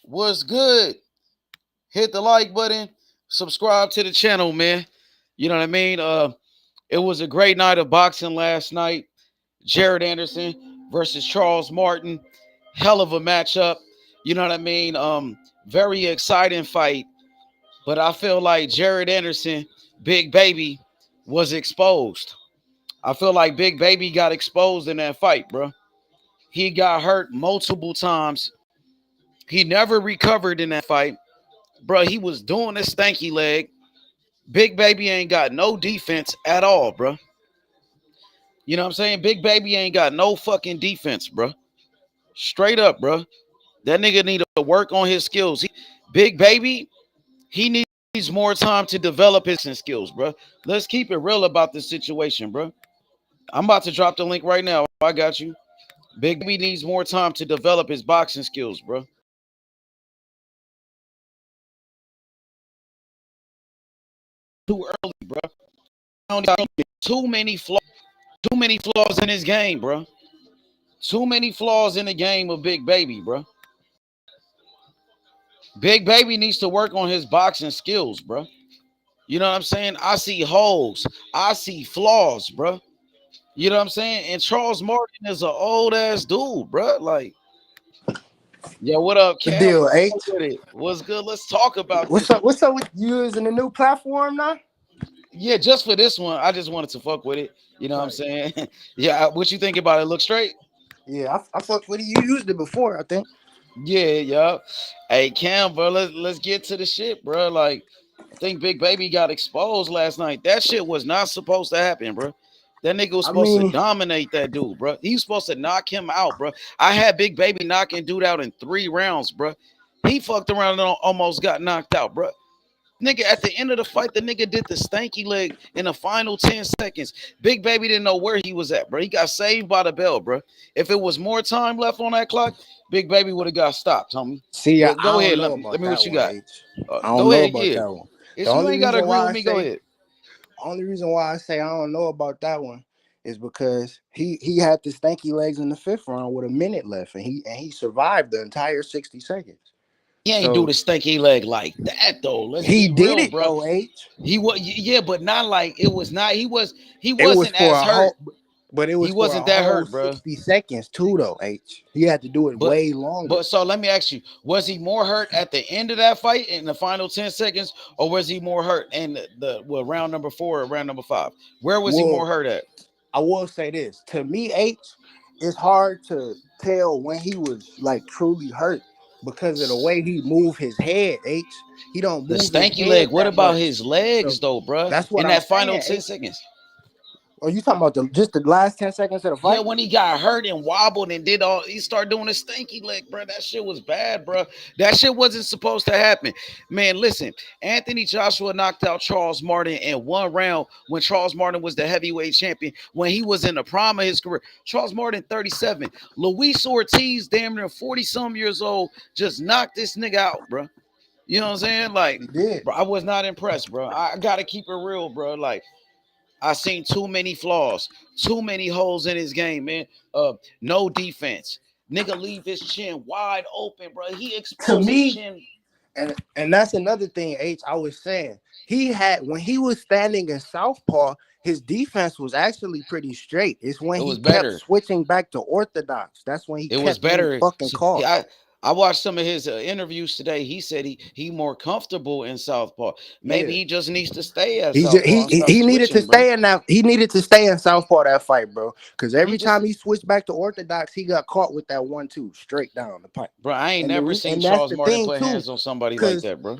What's good? Hit the like button, subscribe to the channel, man. You know what I mean? It was a great night of boxing last night. Jared Anderson versus Charles Martin. Hell of a matchup. You know what I mean? Very exciting fight. But I feel like Jared Anderson, Big Baby, was exposed. I feel like Big Baby got exposed in that fight, bro. He got hurt multiple times. He never recovered in that fight. Bro, he was doing a stanky leg. Big Baby ain't got no defense at all, bro. You know what I'm saying? Big Baby ain't got no fucking defense, bro. Straight up, bro. That nigga need to work on his skills. Big Baby, he needs more time to develop his skills, bro. Let's keep it real about this situation, bro. I'm about to drop the link right now. I got you. Big Baby needs more time to develop his boxing skills, bro. Too early, bro. Too many flaws. Too many flaws in his game, bro. Too many flaws in the game of Big Baby, bro. Big Baby needs to work on his boxing skills, bro. You know what I'm saying? I see holes. I see flaws, bro. You know what I'm saying? And Charles Martin is an old ass dude, bro. Like, yo, what up, The Cam? deal, What's H. up with it? What's good? Let's talk about What's this. up? What's up with you using the new platform now? Yeah, just for this one, I just wanted to fuck with it. You know what I'm Right. saying? Yeah, what you think about it? Look straight? Yeah, I fucked with it. You used it before, I think. Yeah, yeah. Hey, Cam, bro, let's get to the shit, bro. Like, I think Big Baby got exposed last night. That shit was not supposed to happen, bro. That nigga was I supposed to mean, dominate that dude, bro. He was supposed to knock him out, bro. I had Big Baby knocking dude out in 3 rounds, bro. He fucked around and almost got knocked out, bro. Nigga, at the end of the fight, the nigga did the stanky leg in the final 10 seconds. Big Baby didn't know where he was at, bro. He got saved by the bell, bro. If it was more time left on that clock, Big Baby would have got stopped, homie. see, I Go don't ahead. know Let about me what that you one, got. H. I don't Go know ahead, about yeah. that one. The If you only ain't got to reason agree why with I me, go say, ahead. only reason why I say I don't know about that one is because he had the stanky legs in the fifth round with a minute left, and he survived the entire 60 seconds. He ain't do So the stanky leg like that, though. Let's he be did real, it bro. though, H. He was, yeah, but not like it was not. He It was wasn't for as a hurt. whole, but it He was for a wasn't that whole hurt, bro. 60 seconds too, though. H. He had to do it But way longer. so let me ask you: was he more hurt at the end of that fight in the final 10 seconds, or was he more hurt in the round number 4 or round number 5? Where was he more Well, hurt at? I will say this: to me, H, it's hard to tell when he was like truly hurt because of the way he moved his head. H. He don't The move his stanky leg. head What that about much, his legs so though, bro? that's what In I'm that final saying. 10 H. seconds. Are you talking about just the last 10 seconds of the Yeah, fight? when he got hurt and wobbled and did all, he started doing a stanky leg, bro. That shit was bad, bro. That shit wasn't supposed to happen. Man, listen, Anthony Joshua knocked out Charles Martin in 1 round when Charles Martin was the heavyweight champion, when he was in the prime of his career. Charles Martin, 37. Luis Ortiz, damn near 40 some years old, just knocked this nigga out, bro. You know what I'm saying? Like, He did. bro, I was not impressed, bro. I gotta keep it real, bro. Like, I seen too many flaws, too many holes in his game, man. No defense. Nigga leave his chin wide open, bro. He To exposed his me, chin. and that's another thing, H. I was saying he had when he was standing in southpaw, his defense was actually pretty straight. It's when It he was kept better. switching back to orthodox. That's when he It was kept getting better. fucking caught. I watched some of his interviews today. He said he more comfortable in southpaw. Maybe Yeah, he just needs to stay at he just, southpaw and stop he needed to switching, bro. stay in that. He needed to stay in southpaw that fight, bro. Because He every just, time he switched back to orthodox, he got caught with that 1-2 straight down the pipe. bro. I ain't And never seen and that's Charles the Martin thing put too, hands on somebody like because that, bro.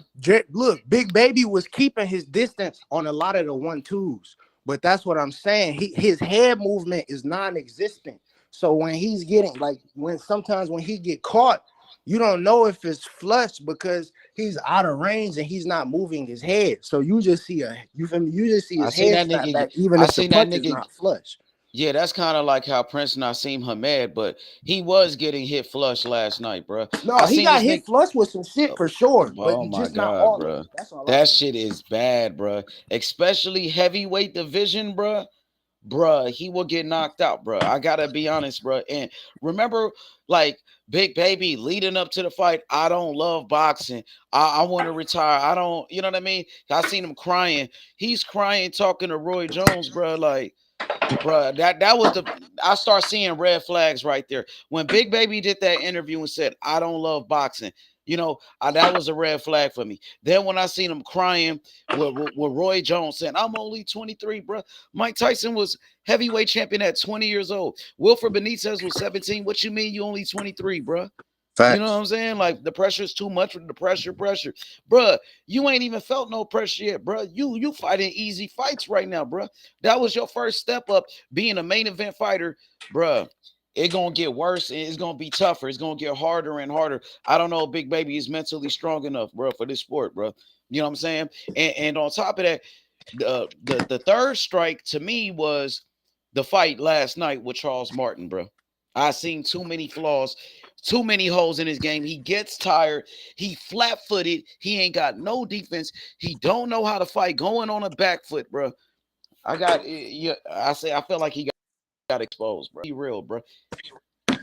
look, Big Baby was keeping his distance on a lot of the 1-2s, but that's what I'm saying. His head movement is non-existent. So when he's getting like when sometimes when he get caught, you don't know if it's flush because he's out of range and he's not moving his head. So you just see you feel me? You just see I his seen head that snap nigga. back, even I if the seen that punch is nigga. not flush. Yeah, that's kind of like how Prince Nassim Hamed, but he was getting hit flush last night, bro. I No, he seen got this hit nigga. flush with some shit for sure, but Oh my just not god, all of bro. it. That's all I'm That saying. shit is bad, bro. Especially heavyweight division, bro. bruh, he will get knocked out, bruh. I gotta be honest, bruh. And remember, like Big Baby leading up to the fight, I don't love boxing. I want to retire. I don't, you know what I mean? I seen him crying. He's crying talking to Roy Jones, bruh. Like, bruh, that was the I start seeing red flags right there. When Big Baby did that interview and said, I don't love boxing, that was a red flag for me. Then when I seen him crying with Roy Jones saying, I'm only 23, bruh. Mike Tyson was heavyweight champion at 20 years old. Wilfred Benitez was 17. What you mean you only 23, bruh? You know what Facts. I'm saying? Like the pressure is too much. The pressure, bruh. You ain't even felt no pressure yet, bruh. You fighting easy fights right now, bruh. That was your first step up, being a main event fighter, bruh. It gonna get worse and it's gonna be tougher. It's gonna get harder and harder. I don't know if Big Baby is mentally strong enough, bruh, for this sport, bruh. You know what I'm saying? And on top of that, the third strike to me was the fight last night with Charles Martin, bro. I seen too many flaws, too many holes in his game. He gets tired. He flat-footed. He ain't got no defense. He don't know how to fight going on a back foot, bro. Yeah. I feel like he got exposed, bro. Be real, bro.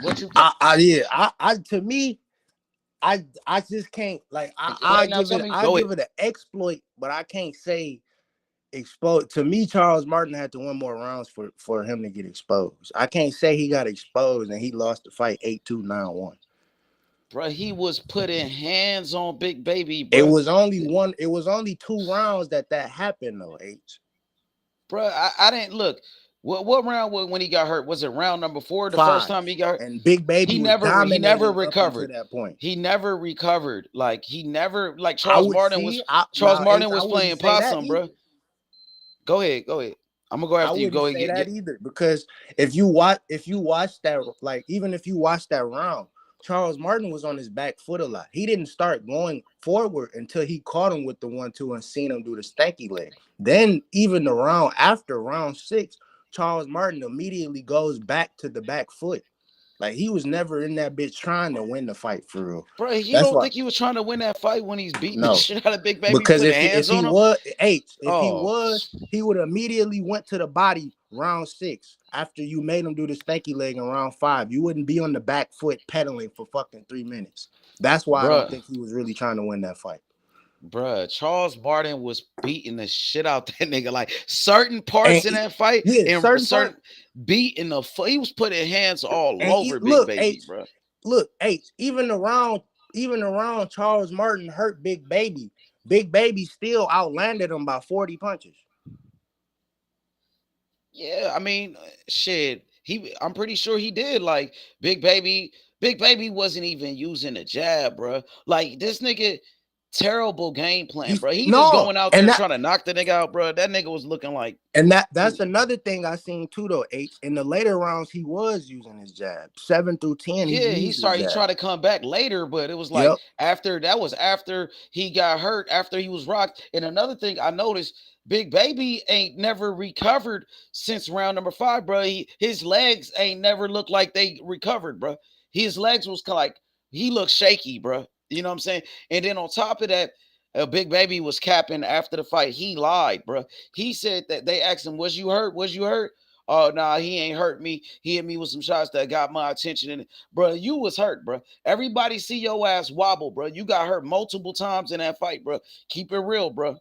What you think? To me, I just can't like Right now, tell me. I Go give ahead, it an exploit, but I can't say exposed. To me, Charles Martin had to win more rounds for him to get exposed. I can't say he got exposed and he lost the fight 8-2, 9-1. bro. He was putting hands on Big Baby, It bro. was only one. It was only 2 rounds that happened though. H. Bro, I didn't look. What round when he got hurt? Was it round number 4? The first 5, time he got hurt? and Big Baby He was never dominating up until recovered. that point. He never recovered. Like he never like I Charles would Martin see. was Charles H, Martin I was wouldn't playing say that possum, bro. either. Go ahead, go ahead. I'm gonna go I after you. wouldn't Go ahead, say that get either because if you watch that, like even if you watch that round, Charles Martin was on his back foot a lot. He didn't start going forward until he caught him with the 1-2 and seen him do the stanky leg. Then even the round after round 6, Charles Martin immediately goes back to the back foot. Like he was never in that bitch trying to win the fight for real. bro. You That's don't why think he was trying to win that fight when he's beating the no. shit out of Big Baby, Because putting if hands he on him? was Oh, he would immediately went to the body round 6 after you made him do the stanky leg in round 5. You wouldn't be on the back foot pedaling for fucking 3 minutes. That's why I don't bro. think he was really trying to win that fight. Bruh, Charles Martin was beating the shit out that nigga. Like certain And parts in that fight, yeah, and certain part. certain beating he was putting hands all And over Big look, Baby, bro. even around Charles Martin hurt Big Baby. Big Baby still outlanded him by 40 punches. Yeah, I mean, shit. I'm pretty sure he did. Like Big Baby wasn't even using a jab, bro. Like this nigga, terrible game plan, He's bro. He just no, going out and there that trying to knock the nigga out, bro. That nigga was looking like And that's another thing I seen too though. H in the later rounds he was using his jab. 7 through 10 he yeah, used his he jab. tried to come back later, but it was like Yep. after he got hurt, after he was rocked. And another thing I noticed, Big Baby ain't never recovered since round number 5, bro. His legs ain't never looked like they recovered, bro. His legs was like he looked shaky, bro. You know what I'm saying? And then on top of that, Big Baby was capping after the fight. He lied, bro. He said that they asked him, "Was you hurt? Was you hurt?" Oh, nah, he ain't hurt me. He hit me with some shots that got my attention. And bro, you was hurt, bro. Everybody see your ass wobble, bro. You got hurt multiple times in that fight, bro. Keep it real, bro.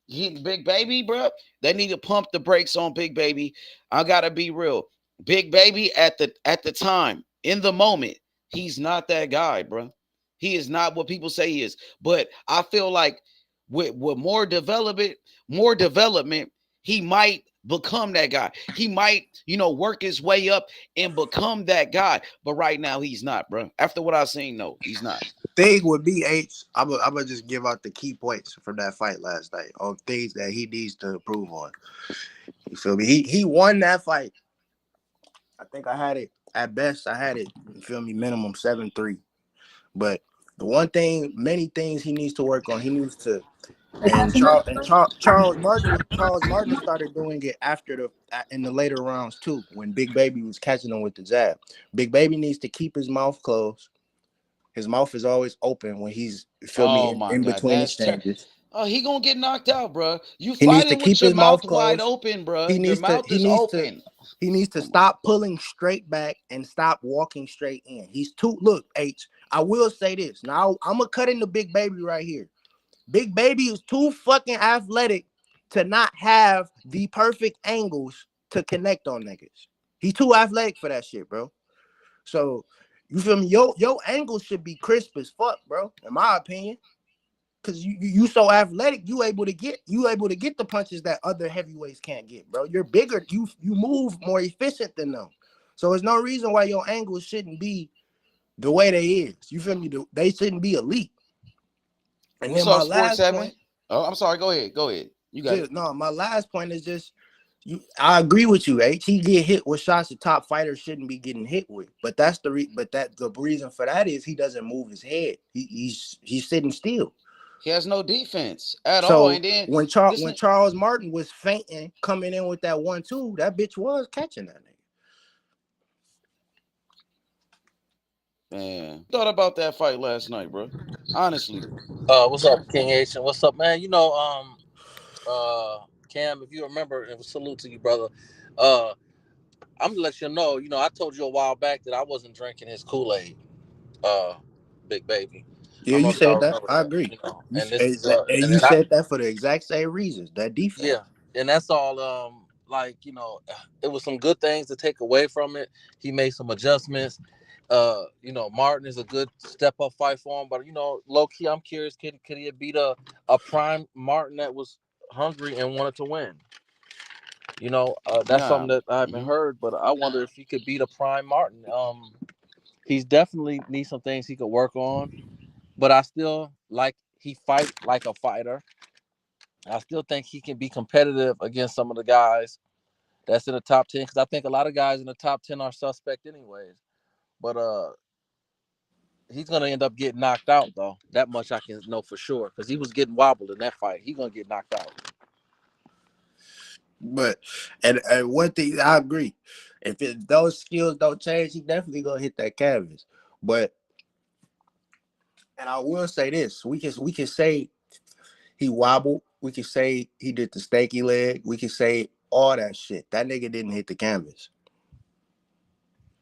Big Baby, bro. They need to pump the brakes on Big Baby. I gotta be real. Big Baby at the time, in the moment, he's not that guy, bro. He is not what people say he is. But I feel like with more development, he might become that guy. He might, work his way up and become that guy. But right now, he's not, bro. After what I've seen, no, he's not. Thing would be H. I'm gonna just give out the key points from that fight last night on things that he needs to improve on. You feel me? He won that fight. I think I had it at best. I had it, you feel me, minimum 7-3. But the one thing, many things he needs to work on. He needs to Charles Martin started doing it in the later rounds too, when Big Baby was catching him with the jab. Big Baby needs to keep his mouth closed. His mouth is always open when he's, you feel me, Oh my in God, between exchanges. He gonna get knocked out, bro. You He needs to fighting with keep your his mouth mouth wide closed. open, bro. He Your needs to mouth he is needs to open. he needs to Come on. stop pulling straight back and stop walking straight in. He's too look, H. I will say this. Now I'm gonna cut into Big Baby right here. Big Baby is too fucking athletic to not have the perfect angles to connect on niggas. He's too athletic for that shit, bro. So you feel me? Your angles should be crisp as fuck, bro. In my opinion. Cause you so athletic, you able to get the punches that other heavyweights can't get, bro. You're bigger, you move more efficient than them. So there's no reason why your angles shouldn't be the way they is. You feel me? They shouldn't be elite. And What's then up, my Sports last Seven? point, Oh, I'm sorry. Go ahead. Go ahead. You got it. just no, my last point is just I agree with you, H. He get hit with shots the top fighters shouldn't be getting hit with. But that's the reason for that is he doesn't move his head. He's sitting still. He has no defense at all. So And then when this Charles Martin was fainting, coming in with that 1-2, that bitch was catching that nigga. man, thought about that fight last night, bro. Honestly, What's up, King H? And what's up, man? Cam, if you remember, and salute to you, brother. Uh, I'm gonna let you know. I told you a while back that I wasn't drinking his Kool-Aid, uh, Big Baby. I Yeah, don't know you if y'all said that. remember I that. agree. And this is and You then I said that for the exact same reasons. That defense. yeah, and that's all. Like it was some good things to take away from it. He made some adjustments. Martin is a good step up fight for him, but low key, I'm curious, could he have beat a prime Martin that was hungry and wanted to win? That's nah. something that I haven't Hmm. heard, but I wonder if he could beat a prime Martin. He's definitely needs some things he could work on, but I still like he fight like a fighter. I still think he can be competitive against some of the guys that's in the top 10 because I think a lot of guys in the top 10 are suspect anyways. But he's gonna end up getting knocked out though. That much I can know for sure because he was getting wobbled in that fight. He's gonna get knocked out. But and one thing I agree. If those skills don't change, he definitely gonna hit that canvas. But and I will say this: we can say he wobbled. We can say he did the stanky leg. We can say all that shit. That nigga didn't hit the canvas.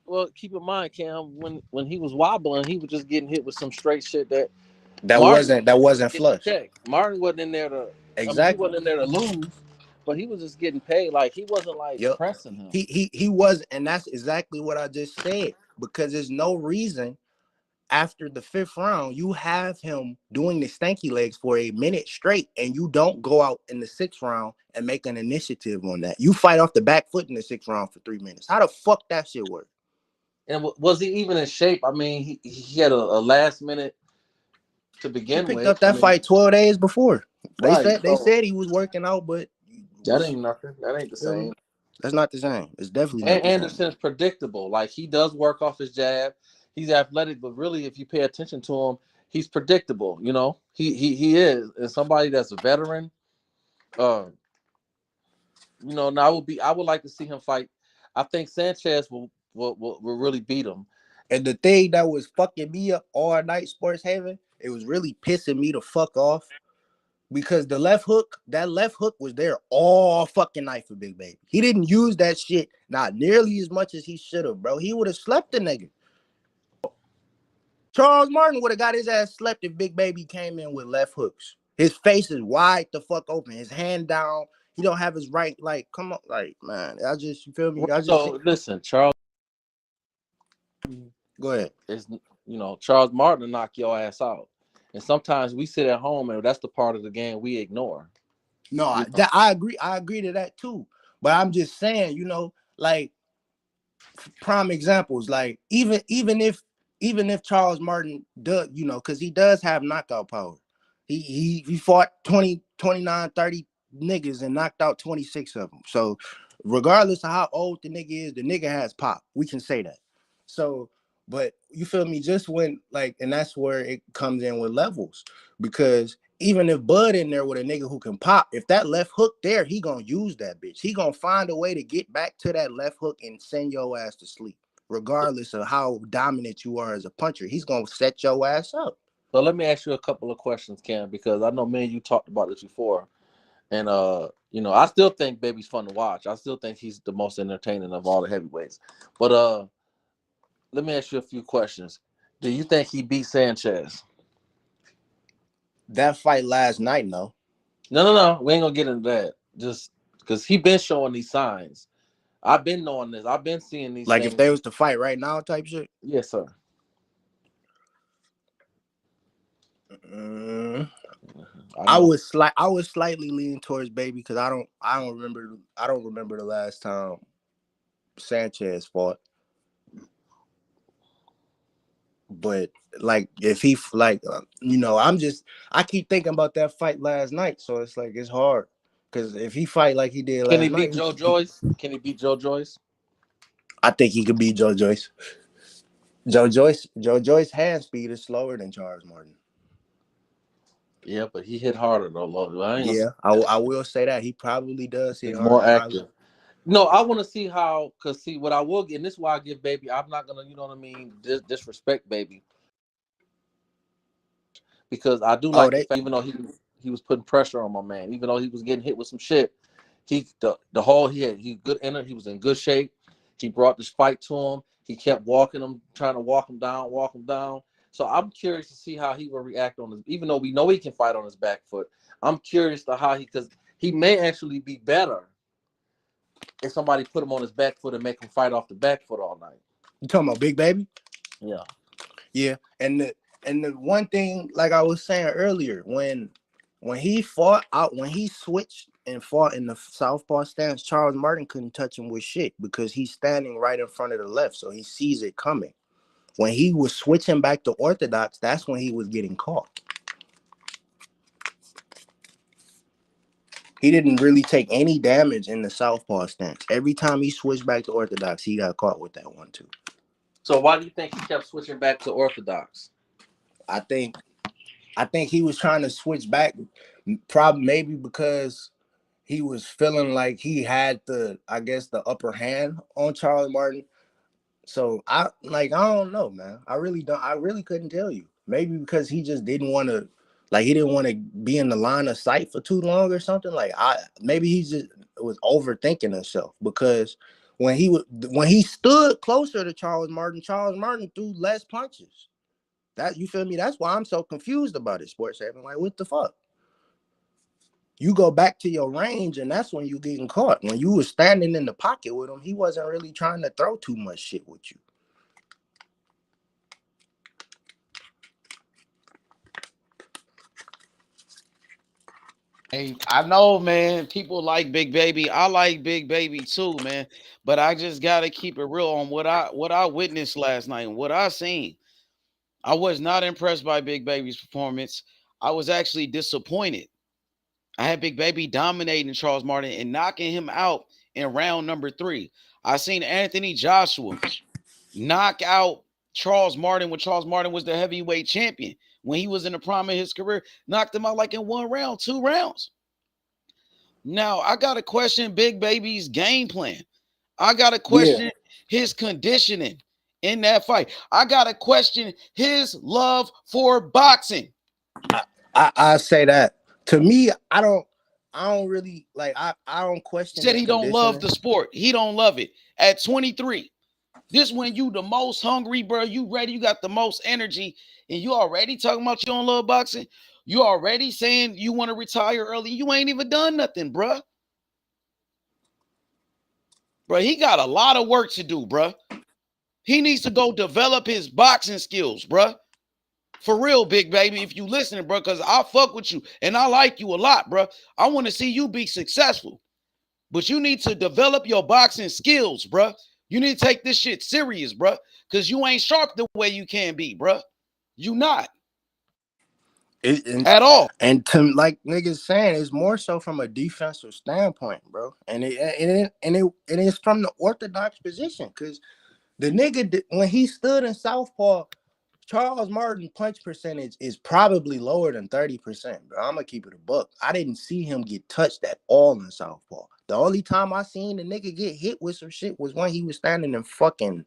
Well, keep in mind, Cam, when he was wobbling, he was just getting hit with some straight shit that That Martin wasn't that wasn't getting a flush. check. Martin wasn't in there to. I mean, he Exactly. wasn't in there to lose, but he was just getting paid. Like he wasn't like Yep. pressing him. He was, and that's exactly what I just said. Because there's no reason after the fifth round you have him doing the stanky legs for a minute straight, and you don't go out in the sixth round and make an initiative on that. You fight off the back foot in the sixth round for 3 minutes. How the fuck that shit work? And was he even in shape? I mean, he had a last minute to He begin picked with. up I that mean, fight 12 days before. They right. said So he was working out, but that ain't nothing. That ain't the feel me? same. That's not the same. It's definitely not And the same. Anderson's predictable. Like he does work off his jab. He's athletic, but really, if you pay attention to him, he's predictable. He is, and somebody that's a veteran. Uh, now I would like to see him fight. I think Sanchez will really beat him. And the thing that was fucking me up all night, Sports Haven, it was really pissing me the fuck off because that left hook was there all fucking night for Big Baby. He didn't use that shit not nearly as much as he should have, bro. He would have slept the nigga. Charles Martin would have got his ass slept if Big Baby came in with left hooks. His face is wide the fuck open. His hand down. He don't have his right. Like, come on, like, man. You feel me? So listen, Charles Go ahead. is Charles Martin will knock your ass out, and sometimes we sit at home and that's the part of the game we ignore. No, You know? I agree. I agree to that too. But I'm just saying, like prime examples, like even if Charles Martin does, because he does have knockout power. He fought 20, 29, 30 niggas and knocked out 26 of them. So regardless of how old the nigga is, the nigga has pop. We can say that. So, but you feel me? Just when and that's where it comes in with levels, because even if Bud in there with a nigga who can pop, if that left hook there, he gonna use that bitch. He gonna find a way to get back to that left hook and send your ass to sleep, regardless of how dominant you are as a puncher. He's gonna set your ass up. So let me ask you a couple of questions, Cam, because I know me and you talked about this before. And I still think Baby's fun to watch. I still think he's the most entertaining of all the heavyweights. But let me ask you a few questions. Do you think he beat Sanchez? That fight last night, no. No. We ain't gonna get into that. Just because he been showing these signs. I've been knowing this. I've been seeing these Like if things. they was to fight right now, type shit. Yes, sir. Mm, I was slightly leaning towards Baby because I don't remember the last time Sanchez fought. But like if he I keep thinking about that fight last night, so it's like it's hard because if he fight like he did Can he last night, beat Joe Joyce? Can he beat Joe Joyce? I think he could beat Joe Joyce. Joe Joyce hand speed is slower than Charles Martin. Yeah, but he hit harder though. I will say that he probably does hit He's harder. more active. No, I want to see how, because see what I will get, and this is why I give Baby, I'm not gonna, you know what I mean, disrespect Baby, because I do like the fact, even though he was putting pressure on my man, even though he was getting hit with some shit, he good energy, he was in good shape. He brought this fight to him. He kept walking him, trying to walk him down. So I'm curious to see how he will react on this, even though we know he can fight on his back foot. I'm curious to how because he may actually be better if somebody put him on his back foot and make him fight off the back foot all night. You talking about Big Baby? Yeah. Yeah. And the one thing, like I was saying earlier, when he fought out, when he switched and fought in the southpaw stance, Charles Martin couldn't touch him with shit because he's standing right in front of the left, so he sees it coming. When he was switching back to orthodox, that's when he was getting caught. He didn't really take any damage in the southpaw stance. Every time he switched back to orthodox, he got caught with that one too. So why do you think he kept switching back to orthodox? I think he was trying to switch back, probably maybe because he was feeling like he had the upper hand on Charles Martin. So I don't know, man. I really couldn't tell you. Maybe because he just didn't want to, he didn't want to be in the line of sight for too long or something. Maybe he just was overthinking himself because when he stood closer to Charles Martin threw less punches. That, you feel me? That's why I'm so confused about it, Sports 7. Like, what the fuck? You go back to your range, and that's when you getting caught. When you were standing in the pocket with him, he wasn't really trying to throw too much shit with you. Hey, I know, man. People like Big Baby. I like Big Baby too, man. But I just gotta keep it real on what I witnessed last night and what I seen. I was not impressed by Big Baby's performance. I was actually disappointed. I had Big Baby dominating Charles Martin and knocking him out in round number 3. I seen Anthony Joshua knock out Charles Martin when Charles Martin was the heavyweight champion. When he was in the prime of his career, knocked him out like in 1 round, 2 rounds. Now, I got to question Big Baby's game plan. I got to question his conditioning in that fight. I got to question his love for boxing. I say that. To me, I don't really I don't question. Said he don't love the sport. He don't love it. At 23, this when you the most hungry, bro. You ready? You got the most energy, and you already talking about you don't love boxing. You already saying you want to retire early. You ain't even done nothing, bro. Bro, he got a lot of work to do, bro. He needs to go develop his boxing skills, bro. For real, Big Baby, if you listening, bro, because I fuck with you and I like you a lot, bro. I want to see you be successful. But you need to develop your boxing skills, bro. You need to take this shit serious, bro, because you ain't sharp the way you can be, bro. You not. At all. And to like niggas saying, it's more so from a defensive standpoint, bro. And it is from the orthodox position, because the nigga, when he stood in southpaw, Charles Martin punch percentage is probably lower than 30%, bro. I'm gonna keep it a buck. I didn't see him get touched at all in southpaw. The only time I seen the nigga get hit with some shit was when he was standing in fucking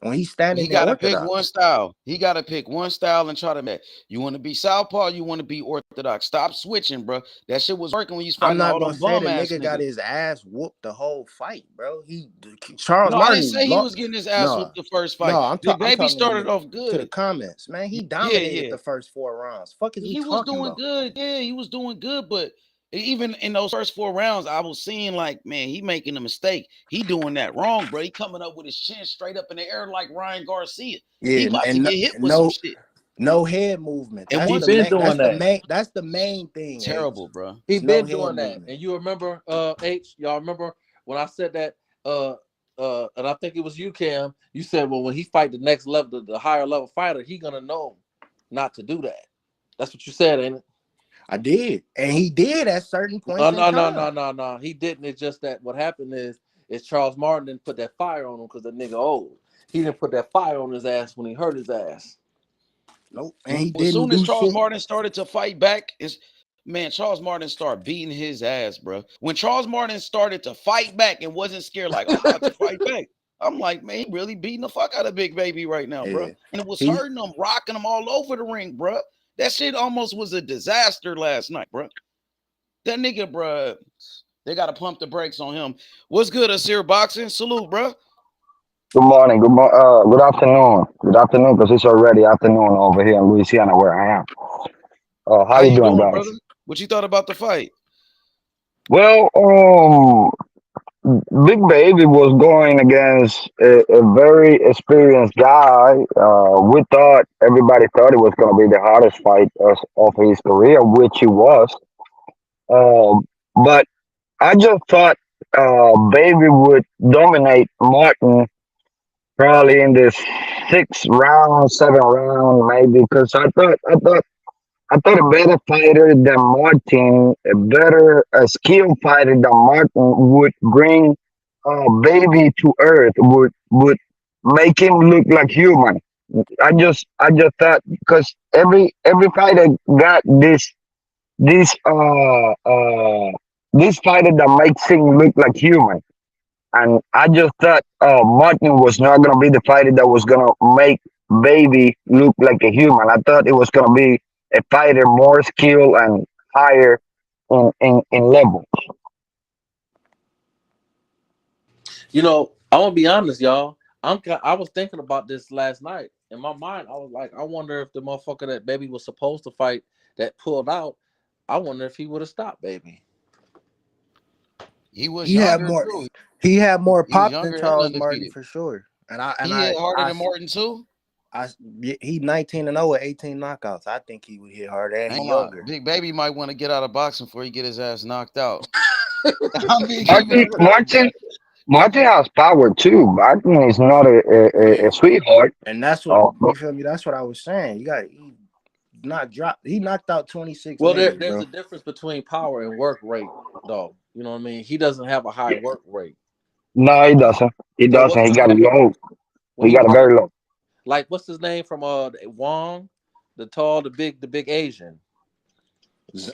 when he's He standing there got to pick one orthodox. style. He got to pick one style and try to match. You want to be southpaw, you want to be orthodox. Stop switching, bro. That shit was working when you was I'm fighting not all gonna them say bum the ass nigga got niggas. his ass whooped the whole fight, bro. Charles No, I didn't Martin say he lost. was getting his ass No, whooped the first no, fight. Big I'm Baby talking started off to the good. comments, man. He Yeah, dominated yeah. the first 4 rounds. Fuck is we He was talking doing about? good. Yeah, he was doing good. But even in those first 4 rounds, I was seeing like, man, he making a mistake. He doing that wrong, bro. He coming up with his chin straight up in the air like Ryan Garcia. He Yeah, about to and get hit with some no, shit. no head movement. And That's He the once been main. doing that. That's the main thing. H. terrible, bro. He No been head doing that. movement. And you remember, H, y'all remember when I said that, and I think it was you, Cam. You said, well, when he fight the next level, the higher level fighter, he gonna know not to do that. That's what you said, ain't it? I did, and he did at certain Oh points in no, no, time. no, no, no. He didn't. It's just that what happened is Charles Martin didn't put that fire on him because the nigga old. He didn't put that fire on his ass when he hurt his ass. Nope, and he As didn't soon as do Charles shit. Martin started to fight back, Charles Martin started beating his ass, bro. When Charles Martin started to fight back and wasn't scared, like, I'm about to fight back. I'm like, man, he really beating the fuck out of Big Baby right now, bro. Yeah, And it was he hurting him, rocking him all over the ring, bro. That shit almost was a disaster last night, bro. That nigga, bro, they got to pump the brakes on him. What's good, Asir Boxing? Salute, bro. Good morning. Good afternoon. Good afternoon, because it's already afternoon over here in Louisiana where I am. How How you you doing, doing, guys? brother? What you thought about the fight? Well, Big Baby was going against a very experienced guy. Everybody thought it was going to be the hardest fight of his career, which it was. But I just thought Baby would dominate Martin probably in the sixth round, seventh round, maybe. Because I thought a better fighter than Martin, a skilled fighter than Martin would bring Baby to earth, would make him look like human. I just thought because every fighter got this this fighter that makes him look like human. And I just thought Martin was not going to be the fighter that was going to make Baby look like a human. I thought it was going to be a fighter more skilled and higher in level. You know, I'm gonna be honest, y'all. I was thinking about this last night. In my mind, I was like, I wonder if the motherfucker that Baby was supposed to fight that pulled out, I wonder if he would have stopped Baby. He was he had younger, more. too. He had more He was pop than younger and Charles Martin undefeated. for sure. And He hit harder than Martin, too. he 19-0 with 18 knockouts. I think he would hit harder, and I he ain't gonna lie. younger. Big Baby might want to get out of boxing before he get his ass knocked out. I'm being keeping Martin, it real, bro. Martin, Martin has power too. Martin is not Yeah, a sweetheart. and that's what But you feel me. That's what I was saying. He not dropped. He knocked out 26 Well, niggas, there's bro. a difference between power and work rate, though. You know what I mean? He doesn't have a high work rate. no, he doesn't. He So what's doesn't. He his got a name? low. When He he got a fight, very low. like what's his name from Wong, the tall, the big Asian.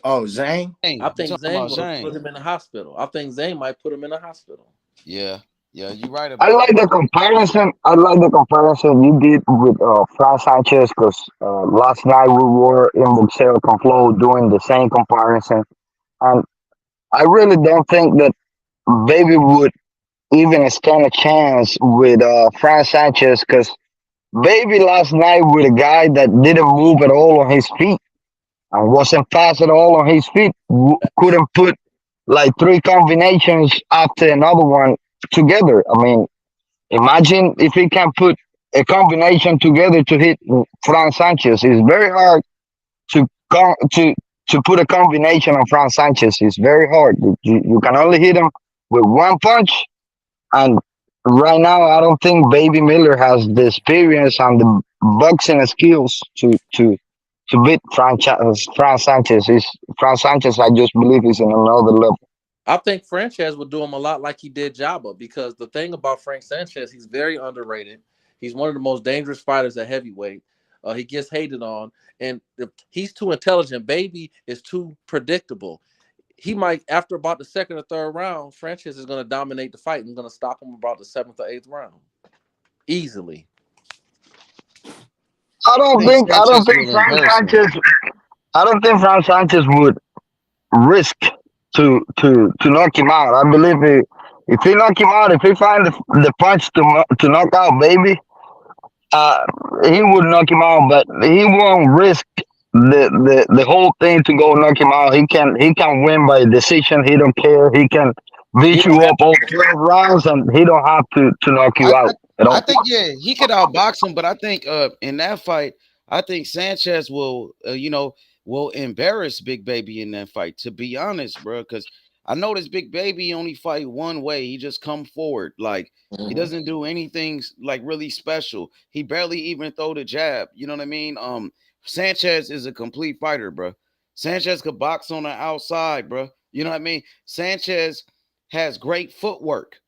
Oh, Zane. I Hey, you think talking Zane about would have put Shane? him in the hospital. I think Zane might put him in the hospital. Yeah, yeah, you right I about like that. the comparison. I like the comparison you did with Fran Sanchez because last night we were in the Silicon Flow doing the same comparison, and I really don't think that Baby would even stand a chance with Fran Sanchez because Baby last night with a guy that didn't move at all on his feet and wasn't fast at all on his feet, couldn't put like three combinations after another one together. I mean, imagine if he can put a combination together to hit Fran Sanchez. It's very hard to com- to put a combination on Fran Sanchez. It's very hard. You can only hit him with one punch. And right now, I don't think Baby Miller has the experience and the boxing skills to beat Fran Sanchez. Fran Sanchez, I just believe, is in another level. I think Sanchez would do him a lot like he did Jabba because the thing about Frank Sanchez, he's very underrated. He's one of the most dangerous fighters at heavyweight. He gets hated on, and he's too intelligent. Baby is too predictable. He might, after about the second or third round, Sanchez is going to dominate the fight and going to stop him about the seventh or eighth round easily. I think Sanchez will embarrass him. I don't think Frank Sanchez would risk to knock him out. I believe if he knock him out, if he find the punch to knock out baby, uh, he would knock him out, but he won't risk the whole thing to go knock him out. He can win by decision. He don't care. He can He beat don't you have up all 12 rounds, and he don't have to knock you I, out I at I all. think yeah, he could outbox him, but I think in that fight, I think Sanchez will will embarrass Big Baby in that fight. To be honest, bro, because I noticed Big Baby only fight one way. He just come forward, like he Mhm. doesn't do anything like really special. He barely even throw the jab. You know what I mean? Sanchez is a complete fighter, bro. Sanchez could box on the outside, bro. You know what I mean? Sanchez has great footwork.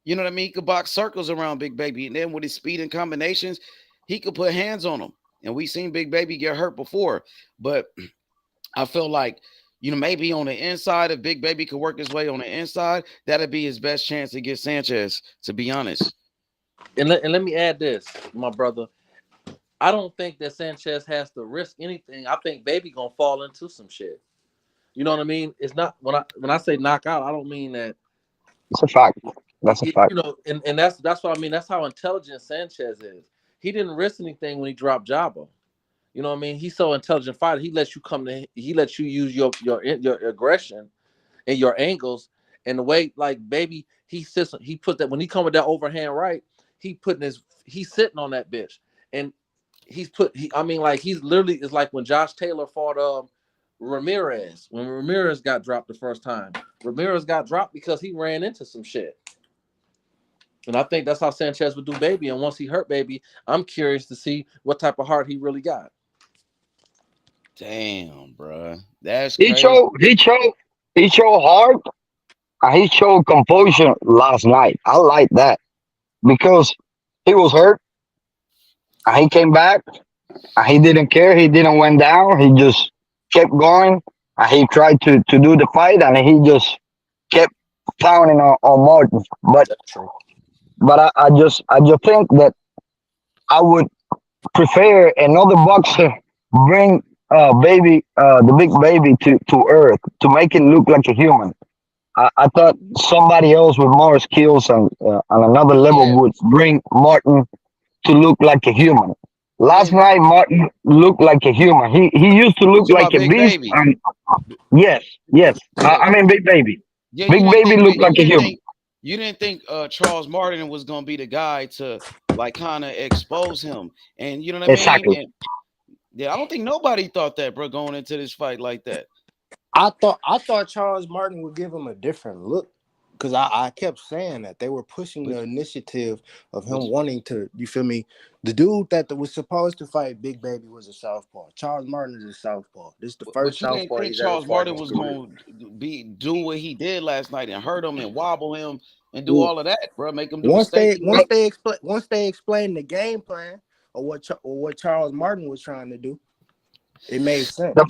You know what I mean? He could box circles around Big Baby, and then with his speed and combinations, he could put hands on him. And we seen Big Baby get hurt before, but I feel like maybe on the inside, if Big Baby could work his way on the inside, that'd be his best chance to get Sanchez. To be honest, And let me add this, my brother. I don't think that Sanchez has to risk anything. I think Baby gonna fall into some shit. You know what I mean? It's not when I say knockout, I don't mean that. It's a fact. That's a fact. And that's what I mean. That's how intelligent Sanchez is. He didn't risk anything when he dropped Jabba. You know what I mean? He's so intelligent fighter. He lets you come to. He lets you use your aggression and your angles and the way like baby he sits. He put that when he come with that overhand right. He's sitting on that bitch and I mean like he's literally it's like when Josh Taylor fought Ramirez when Ramirez got dropped the first time. Ramirez got dropped because he ran into some shit. And I think that's how Sanchez would do Baby. And once he hurt Baby, I'm curious to see what type of heart he really got. damn, bro, that's He crazy. showed he showed he showed heart and he showed composure last night. I like that because he was hurt and he came back and he didn't care. He didn't went down. He just kept going and he tried to do the fight and he just kept pounding on Martin. But That's true. I just think that I would prefer another boxer bring baby the big baby to earth to make it look like a human. I thought somebody else with more skills and on another level Yeah, would bring Martin to look like a human. yeah. Last night Martin looked like a human. He used to You look talking like about a Big beast. Baby? And yes, yes. Yeah, I mean big baby. yeah. Big baby looked like a human. You didn't think Charles Martin was gonna be the guy to like kind of expose him, and you know what I mean? Exactly. And yeah, I don't think nobody thought that, bro, going into this fight like that. I thought Charles Martin would give him a different look because I kept saying that they were pushing But the initiative of but him wanting to. You feel me? The dude that was supposed to fight Big Baby was a southpaw. Charles Martin is a southpaw. This is the but first you didn't southpaw think he's ever Charles fought in Martin his was career. gonna be do what he did last night and hurt him and wobble him and do Yeah. all of that, bro? Make him do the Once they statue once run. they explain once they explained the game plan or what Charles Martin was trying to do, it made sense. The-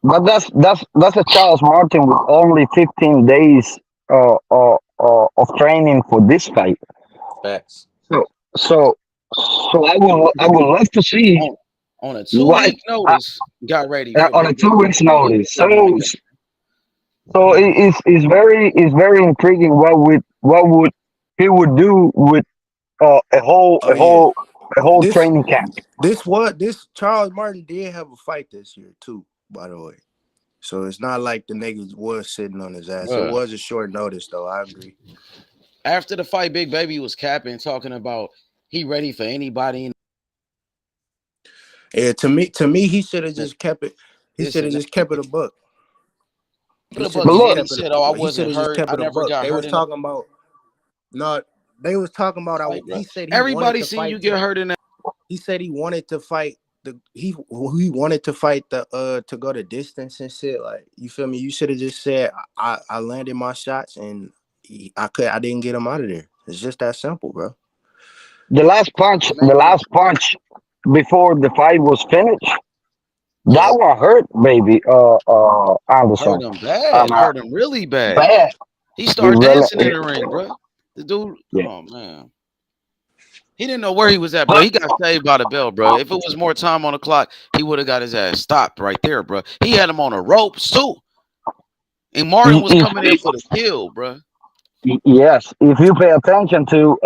But that's a Charles Martin with only 15 days of training for this fight. Facts. So so so I would love to see on on a two what week notice. Got ready for on a Big two Baby. weeks notice. Something like that. So it's very intriguing what would he would do with a whole Oh a yeah. whole a whole This training camp. this Charles Martin did have a fight this year too, by the way. So it's not like the niggas was sitting on his ass. It Bruh. was a short notice though. I agree. After the fight, Big Baby was capping, talking about he ready for anybody. Yeah, to me, he should have And just kept it. He should have listen, just kept it a buck. put He a should buck have But in just it. look, He kept it. said, "Oh, I He should wasn't have just hurt. kept I it a never buck. got They hurt was in the talking about no. They was talking about fight, bro. he said he wanted Everybody to seen you fight. get hurt in that. He said he wanted to fight he wanted to fight to go the distance and shit. Like you feel me? You should have just said I landed my shots and I didn't get him out of there. It's just that simple, bro. the last punch, the Maybe last punch before the fight was finished, that Yep. one hurt, baby. Anderson, hurt him bad. uh, Hurt him really bad. bad. He It started really, dancing in the ring, bro. The dude, yeah. oh man. He didn't know where he was at, bro. But He got saved by the bell, bro. If it was more time on the clock, he would have got his ass stopped right there, bro. He had him on the ropes too, and Martin was coming in for the kill, bro. yes, if you pay attention to,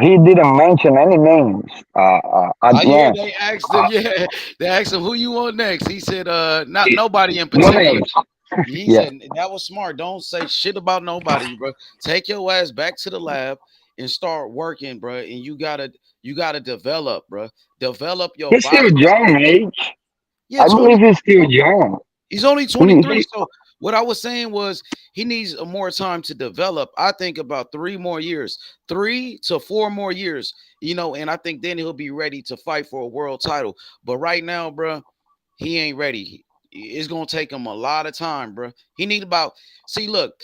he didn't mention any names at Oh the yeah, end. they asked him. Uh, Yeah, they asked him who you want next. He said, not nobody in no particular. names. He Yes. said that was smart. Don't say shit about nobody, bro. Take your ass back to the lab and start working, bro. And you gotta develop, bro. Develop your He's still boxing young, skills. age. Yeah, I believe 20. he's still young. He's only He, 23. he, So what I was saying was he needs more time to develop. I think about 3 more years, 3 to 4 more years, and I think then he'll be ready to fight for a world title. But right now, bro, he ain't ready. It's gonna take him a lot of time, bro. He need about see, look,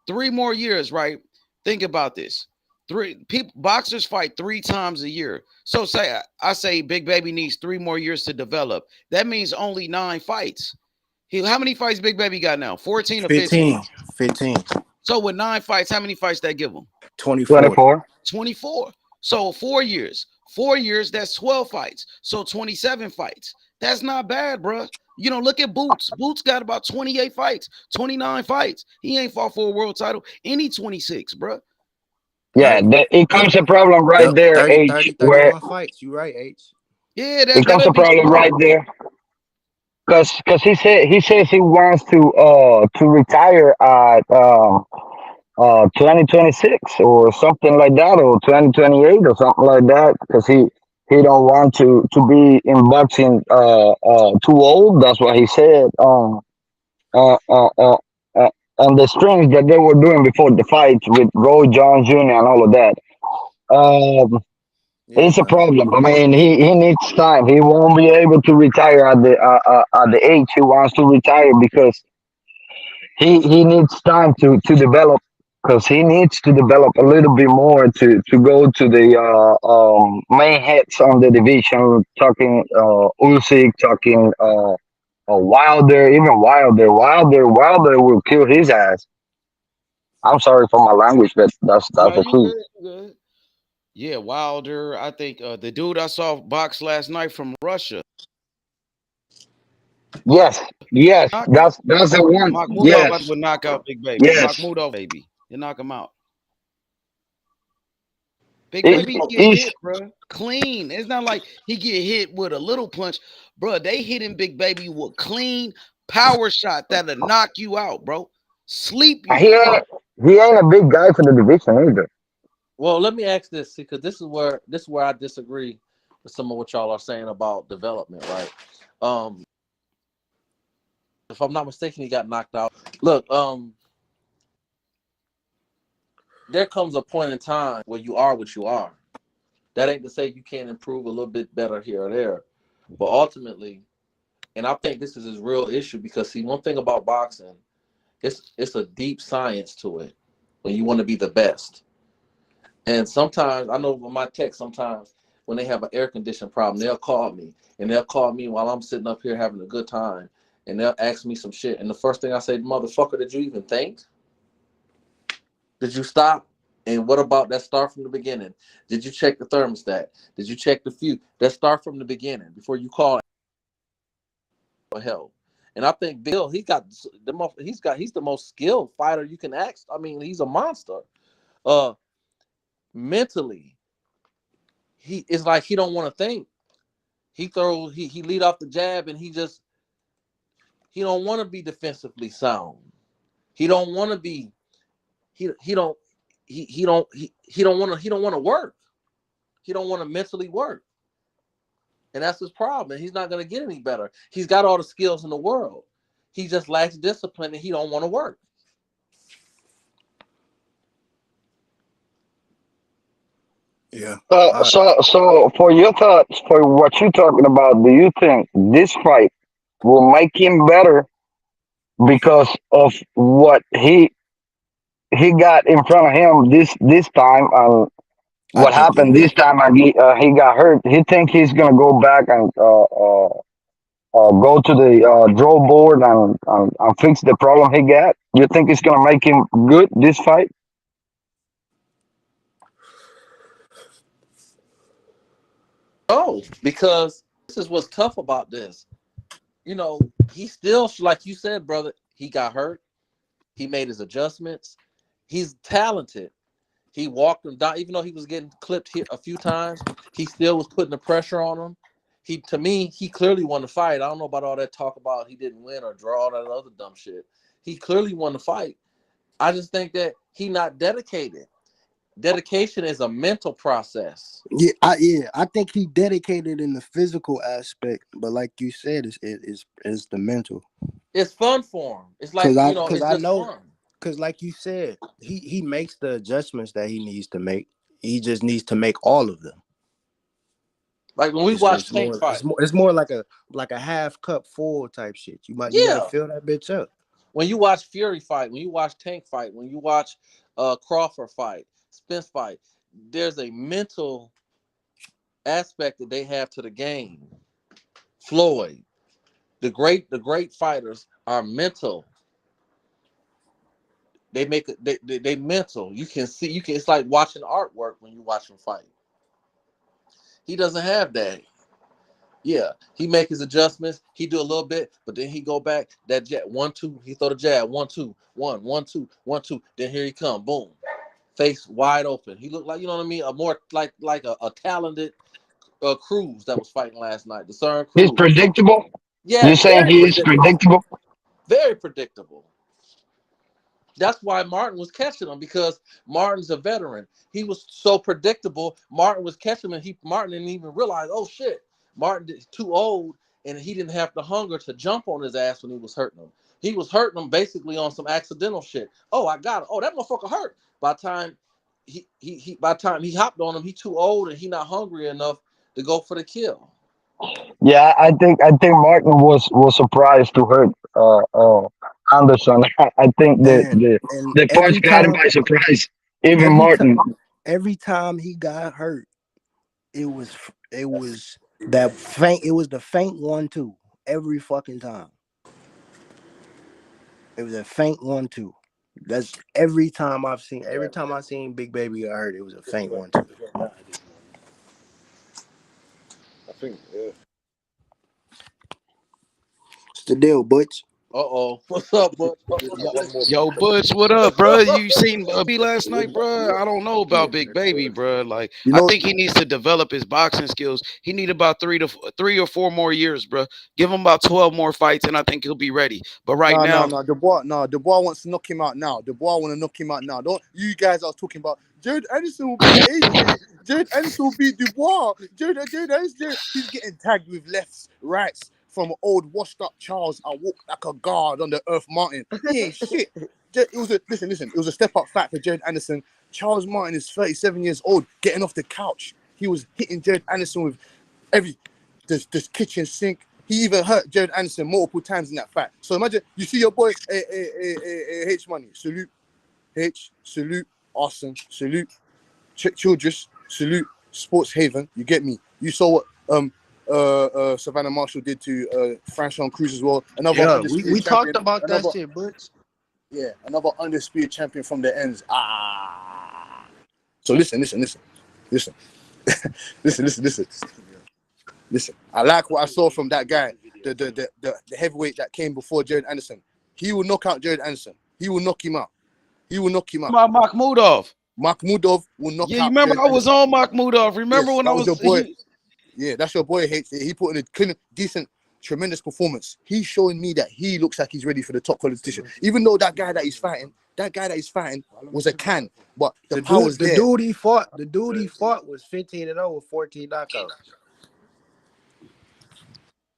3 more years, right? Think about this. Three people boxers fight 3 times a year. So I say Big Baby needs 3 more years to develop. That means only 9 fights. How many fights Big Baby got now? 14 or 15? 15, 15, So with 9 fights, how many fights that give him? 24. 24. 24. So 4 years. 4 years, that's 12 fights. So 27 fights. That's not bad, bro. Look at Boots. Boots got about 28 fights, 29 fights. He ain't fought for a world title. Any 26, bro. Yeah, Like, it comes a problem right Yep, there, 30, H, 30, where 31 fights. You right, H. yeah, it comes that'll a be problem smart. right there. Cause he says he wants to retire at 2026 or something like that, or 2028 or something like that, because he don't want to be in boxing too old. That's what he said uh, uh, uh, uh, on the strings that they were doing before the fight with Roy Jones Jr. and all of that. Um, Yeah, it's a man. problem. I mean, he needs time. He won't be able to retire at the age he wants to retire, because he needs time to develop, because he needs to develop a little bit more to go to the main heads on the division, talking Usyk, talking Wilder, even Wilder will kill his ass. I'm sorry for my language, but that's No, the you truth. good. You good. Yeah, Wilder. I think the dude I saw box last night from Russia. Yes, yes, Knockout. that's the one. Makhmudov, I Yes, think, would knock out Big Baby. yes. Makhmudov, baby. You knock him out. Big It, Baby get it's hit, bro. Clean. It's not like he get hit with a little punch, bro. They hitting Big Baby with clean power shot that'll knock you out, bro. Sleep he you. ain't he ain't a big guy for the division either. Well, let me ask this, because this is where I disagree with some of what y'all are saying about development, right? Um, if I'm not mistaken, he got knocked out. Look, there comes a point in time where you are what you are. That ain't to say you can't improve a little bit better here or there, but ultimately, and I think this is his real issue, because see, one thing about boxing, it's a deep science to it when you want to be the best. And sometimes I know with my tech, sometimes when they have an air condition problem, they'll call me while I'm sitting up here having a good time, and they'll ask me some shit. And the first thing I say, motherfucker, did you even think? Did you stop? And what about that start from the beginning? Did you check the thermostat? Did you check the fuse? That start from the beginning before you call for help. And I think Bill, he's the most skilled fighter you can ask. I mean, he's a monster. Uh, mentally, he is like he don't want to think. He lead off the jab, and he don't want to be defensively sound. He don't want to be he don't he don't want to work. He don't want to mentally work. And that's his problem. And he's not going to get any better. He's got all the skills in the world. He just lacks discipline, and he don't want to work. Yeah. So for your thoughts, for what you're talking about, do you think this fight will make him better because of what he got in front of him this time, and I what think it happened this will. time, and he got hurt? He think he's gonna go back and go to the draw board and fix the problem he got? You think it's gonna make him good this fight? No, because this is what's tough about this. You know, he still, like you said, brother, he got hurt. He made his adjustments. He's talented. He walked him down, even though he was getting clipped here a few times. He still was putting the pressure on him. To me, he clearly won the fight. I don't know about all that talk about he didn't win or draw, all that other dumb shit. He clearly won the fight. I just think that he not dedicated. Dedication is a mental process. I think he dedicated in the physical aspect, but like you said, it's the mental. It's fun for him. It's like, it's just fun. Because like you said, he makes the adjustments that he needs to make. He just needs to make all of them. Like when we watch Tank fight, it's more like a half cup full type shit. You gotta fill that bitch up. When you watch Fury fight, when you watch Tank fight, when you watch Crawford fight, Spence fight, there's a mental aspect that they have to the game. Floyd, the great fighters are mental. They make it. They mental. You can see. It's like watching artwork when you watch him fight. He doesn't have that. Yeah, he make his adjustments. He do a little bit, but then he go back. That jab 1-2. He throw the jab 1-2, 1-1-2, 1-2. Then here he come, boom, face wide open. He looked like, you know what I mean, a more like a talented Cruz that was fighting last night. The Cern Cruz. He's predictable. Yeah, You're saying he is predictable. Very predictable. That's why Martin was catching him, because Martin's a veteran. He was so predictable. Martin was catching him, and Martin didn't even realize, oh shit, Martin is too old, and he didn't have the hunger to jump on his ass when he was hurting him. He was hurting him basically on some accidental shit. Oh, I got it. Oh, that motherfucker hurt. By the time he hopped on him, he too old and he not hungry enough to go for the kill. Yeah, I think Martin was surprised to hurt Anderson. I think the punch got him by surprise. Even Martin. Every time he got hurt, it was that faint. It was the faint 1-2 every fucking time. It was a faint 1-2. That's every time I've seen. Every time I seen Big Baby get hurt, it was a faint 1-2. I think, yeah. What's the deal, Butch? What's up, Butch? Yo, Butch, what up, bro? You seen me last night, bro? I don't know about Big Baby, bro. Like, I think he needs to develop his boxing skills. He need about 3 or 4 more years, bro. Give him about 12 more fights, and I think he'll be ready. But now, Dubois wants to knock him out now. Dubois want to knock him out now. Don't you guys are talking about Jared Anderson will beat AJ. Jared Anderson will beat Dubois. Jared Anderson, he's getting tagged with lefts, rights. From old washed up Charles, I walk like a guard on the Earth Mountain. He ain't shit. It was a step up fight for Jared Anderson. Charles Martin is 37 years old, getting off the couch. He was hitting Jared Anderson with this kitchen sink. He even hurt Jared Anderson multiple times in that fight. So imagine you see your boy H Money, salute, H, salute, Arson, salute, Childress, salute, Sports Haven. You get me? You saw what Savannah Marshall did to Franchon Cruz as well. We talked about that shit, Butch. Yeah, another undisputed champion from the ends. So listen. Listen. I like what I saw from that guy, the heavyweight that came before Jared Anderson. He will knock out Jared Anderson. He will knock him out. Makhmudov. Makhmudov will knock out. Yeah, you remember Jared I was on Makhmudov. Remember when I was your boy? Yeah, that's your boy. He put in a decent, tremendous performance. He's showing me that he looks like he's ready for the top competition. Even though that guy that he's fighting was a can, but the power's there. The dude he fought was 15-0 with 14 knockouts.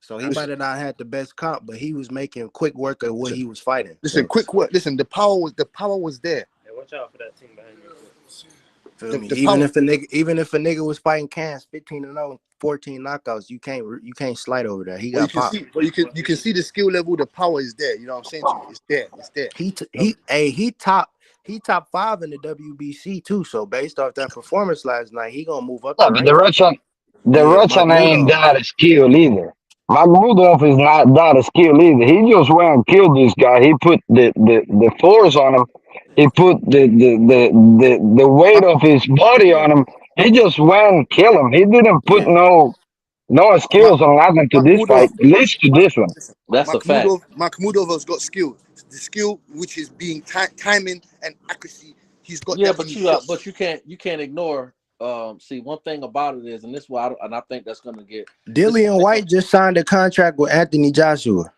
So he might have not had the best comp, but he was making quick work of what he was fighting. Listen, quick work. Listen, the power was there. Hey, watch out for that team behind you. Even if a nigga was fighting Cans 15-0, 14 knockouts, you can't slide over there. He got pop. But you can see the skill level, the power is there. You know what I'm saying to you? It's there. He top 5 in the WBC too. So based off that performance last night, he gonna move up. Yeah, but the Russian ain't that skilled either. Makhmudov is not that skilled either. He just went and killed this guy. He put the force on him. He put the weight of his body on him. He just went and killed him. He didn't put no No Ma- skills or nothing to this fight. Makhmudov, At least to this one. listen, That's a fact. Makhmudov has got skill. The skill which is being timing and accuracy. He's got Yeah, that in but his you shots. but you can't ignore. See, one thing about it is, and this why, and I think that's gonna get. Dillian White just signed a contract with Anthony Joshua.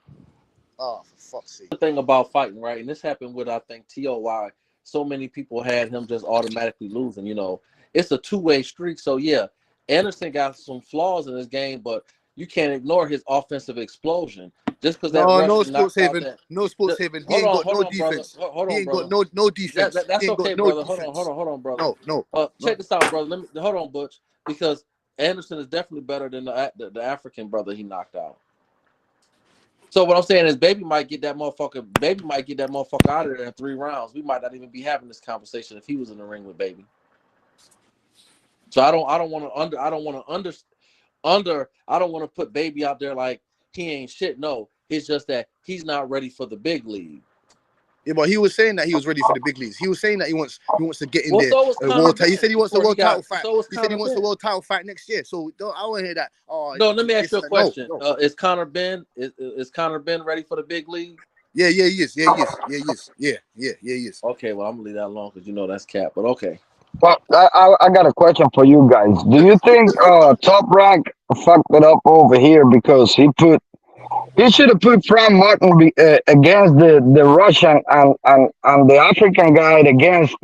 Oh, for fuck's sake! The thing about fighting, right? And this happened with, I think, TOY. So many people had him just automatically losing. You know, it's a two-way street. So yeah, Anderson got some flaws in his game, but you can't ignore his offensive explosion. Just because that No, Russian knocked out that. no sports haven. He Hold ain't on, got no brother. defense. Hold He on, ain't got brother. no defense. That's He ain't okay, got no brother. defense. Hold on, brother. No. Check this out, brother. Hold on, Butch, because Anderson is definitely better than the African brother he knocked out. So what I'm saying is, Baby might get that motherfucker out of there in 3 rounds. We might not even be having this conversation if he was in the ring with Baby. So I don't want to put Baby out there like he ain't shit. No, it's just that he's not ready for the big league. Yeah, but he was saying that he was ready for the big leagues. He was saying that he wants to get in Well, there. so was Conor He said he wants a before world title fight. So was He said he Conor wants a Ben. world title fight next year. So I want to hear that. Oh, No, let me ask you a question. No. Is Conor Ben ready for the big league? Yeah, he is. Yeah, he is. Okay, well, I'm gonna leave that alone because you know that's cap. But okay. Well, I got a question for you guys. Do you think Top Rank fucked it up over here because he should have put Frank Martin against the Russian and the African guy against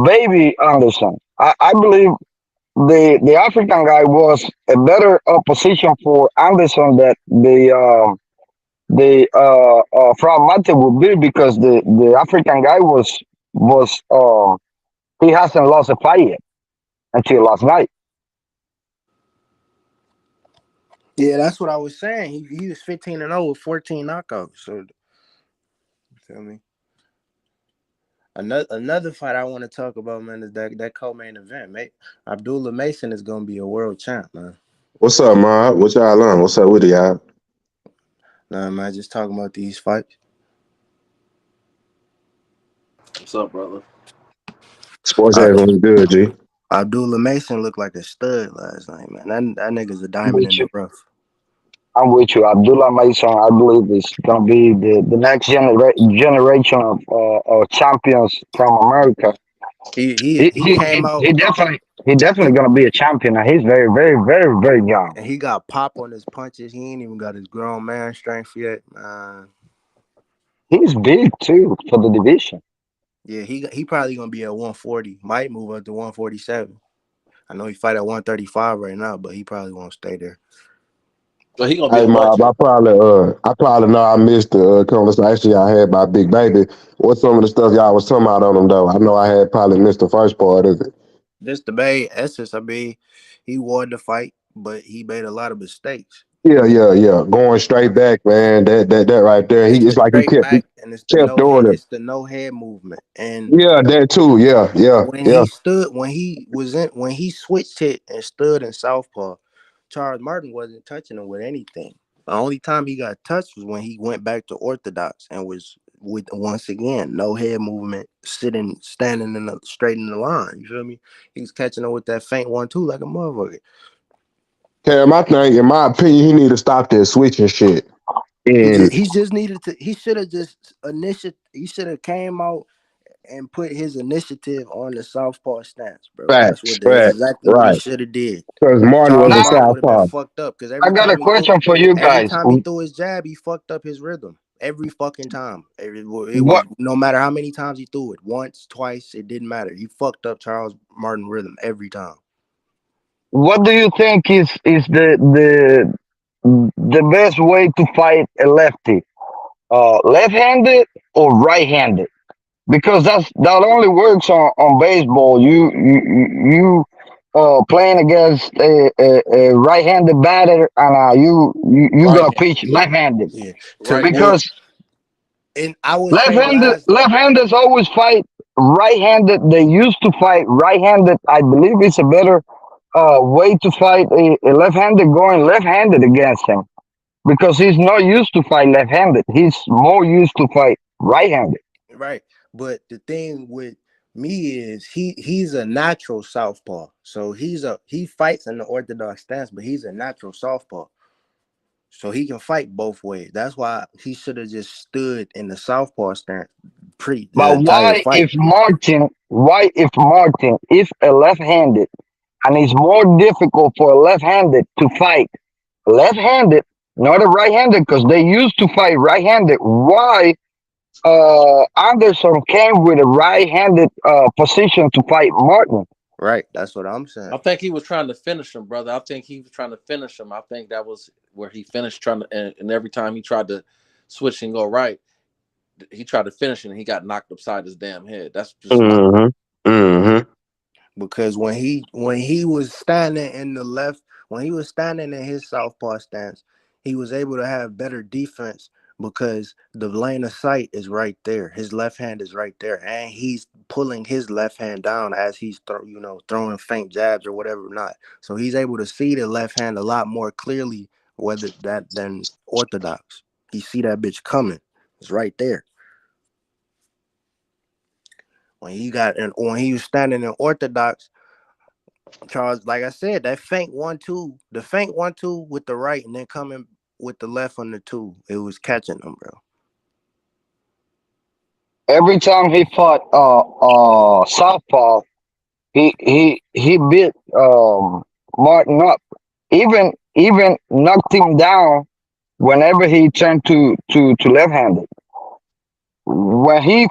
Baby Anderson. I believe the African guy was a better position for Anderson that the Frank Martin would be because the African guy was he hasn't lost a fight yet until last night. Yeah, that's what I was saying. He was 15-0 with 14 knockouts. So, you feel me? Another fight I want to talk about, man, is that co-main event, mate. Abdullah Mason is gonna be a world champ, man. What's up, man? What y'all on? What's up with y'all? Nah, man, just talking about these fights. What's up, brother? Sports Uh, everyone's good, G. Abdullah Mason looked like a stud last night, man. That nigga's a I'm diamond with in you. the rough. I'm with you. Abdullah Mason, I believe, is going to be the next generation of champions from America. He came out. He definitely going to be a champion. And he's very, very, very, very young. And he got pop on his punches. He ain't even got his grown man strength yet. He's big too for the division. Yeah, he probably gonna be at 140. Might move up to 147. I know he fight at 135 right now, but he probably won't stay there. Well, he gonna be Hey, a Mob, legend. I probably know I missed the conversation y'all had about Big Baby. What's some of the stuff y'all was talking about on him though? I know I had probably missed the first part of it. This debate, essence, I mean, he won the fight, but he made a lot of mistakes. Yeah. Going straight back, man. That right there. It's It's the like he straight back and it's the kept no doing head. it. It's the no head movement. And Yeah, that too. Yeah. when he switched it and stood in southpaw, Charles Martin wasn't touching him with anything. The only time he got touched was when he went back to orthodox and was with once again no head movement, standing straight in the line. You feel me? He was catching him with that faint 1-2 like a motherfucker. Cam, I think, in my opinion, he need to stop that switching shit. And He just needed to. He should have just He should have came out and put his initiative on the southpaw stance, bro. That's exactly what he right. should have did. Because Martin was Charles a Now, Martin would have been southpaw. fucked up because I got a question for you every guys. time he threw his jab, he fucked up his rhythm. Every fucking time. It was no matter how many times he threw it, once, twice, it didn't matter. He fucked up Charles Martin rhythm every time. What do you think is the best way to fight a lefty? Left-handed or right-handed? Because that only works on baseball. You playing against a right-handed batter, and you gonna pitch left-handed. Yeah, Because and I would say left-handers always fight right-handed. They used to fight right-handed. I believe it's a better way to fight a left-handed going left-handed against him because he's not used to fight left-handed. He's more used to fight right-handed. right. But the thing with me is he's a natural southpaw. So he fights in the orthodox stance, but he's a natural southpaw. So he can fight both ways. That's why he should have just stood in the southpaw stance the But entire fight. why if Martin is a left-handed and it's more difficult for a left-handed to fight left-handed, not a right-handed, because they used to fight right-handed. Why Anderson came with a right-handed position to fight Martin? Right. That's what I'm saying. I think he was trying to finish him, brother. I think he was trying to finish him. I think that was where he finished trying to, and every time he tried to switch and go right, he tried to finish it and he got knocked upside his damn head. That's just my. Mm-hmm. Mm-hmm. Because when he was standing in the left, when he was standing in his southpaw stance, he was able to have better defense because the lane of sight is right there. His left hand is right there, and he's pulling his left hand down as he's throwing faint jabs or whatever not. So he's able to see the left hand a lot more clearly, whether that than orthodox. He see that bitch coming. It's right there. When he was standing in orthodox, Charles, like I said, that feint 1-2, the feint 1-2 with the right and then coming with the left on the 2, it was catching him, bro. Every time he fought Southpaw, he beat Martin up. Even knocked him down whenever he turned to left-handed. When he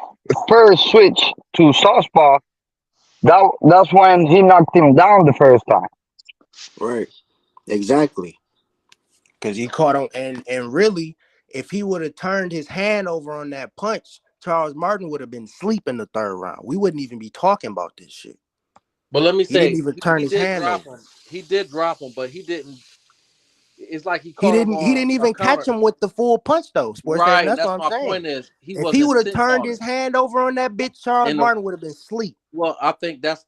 first switched to Southpaw, that's when he knocked him down the first time. Right. Exactly. Because he caught him, and really, if he would have turned his hand over on that punch, Charles Martin would have been asleep in the third round. We wouldn't even be talking about this shit. But let me He didn't say, even turn his hand over. He did drop him, but he didn't. It's like he He caught him didn't. on He didn't a even counter. catch him with the full punch though. Sports Right, That's that's what I'm my saying. point. Is he If he wasn't would have sitting turned on his it. hand over on that bitch, Charles And Martin would have been asleep. Well, I think that's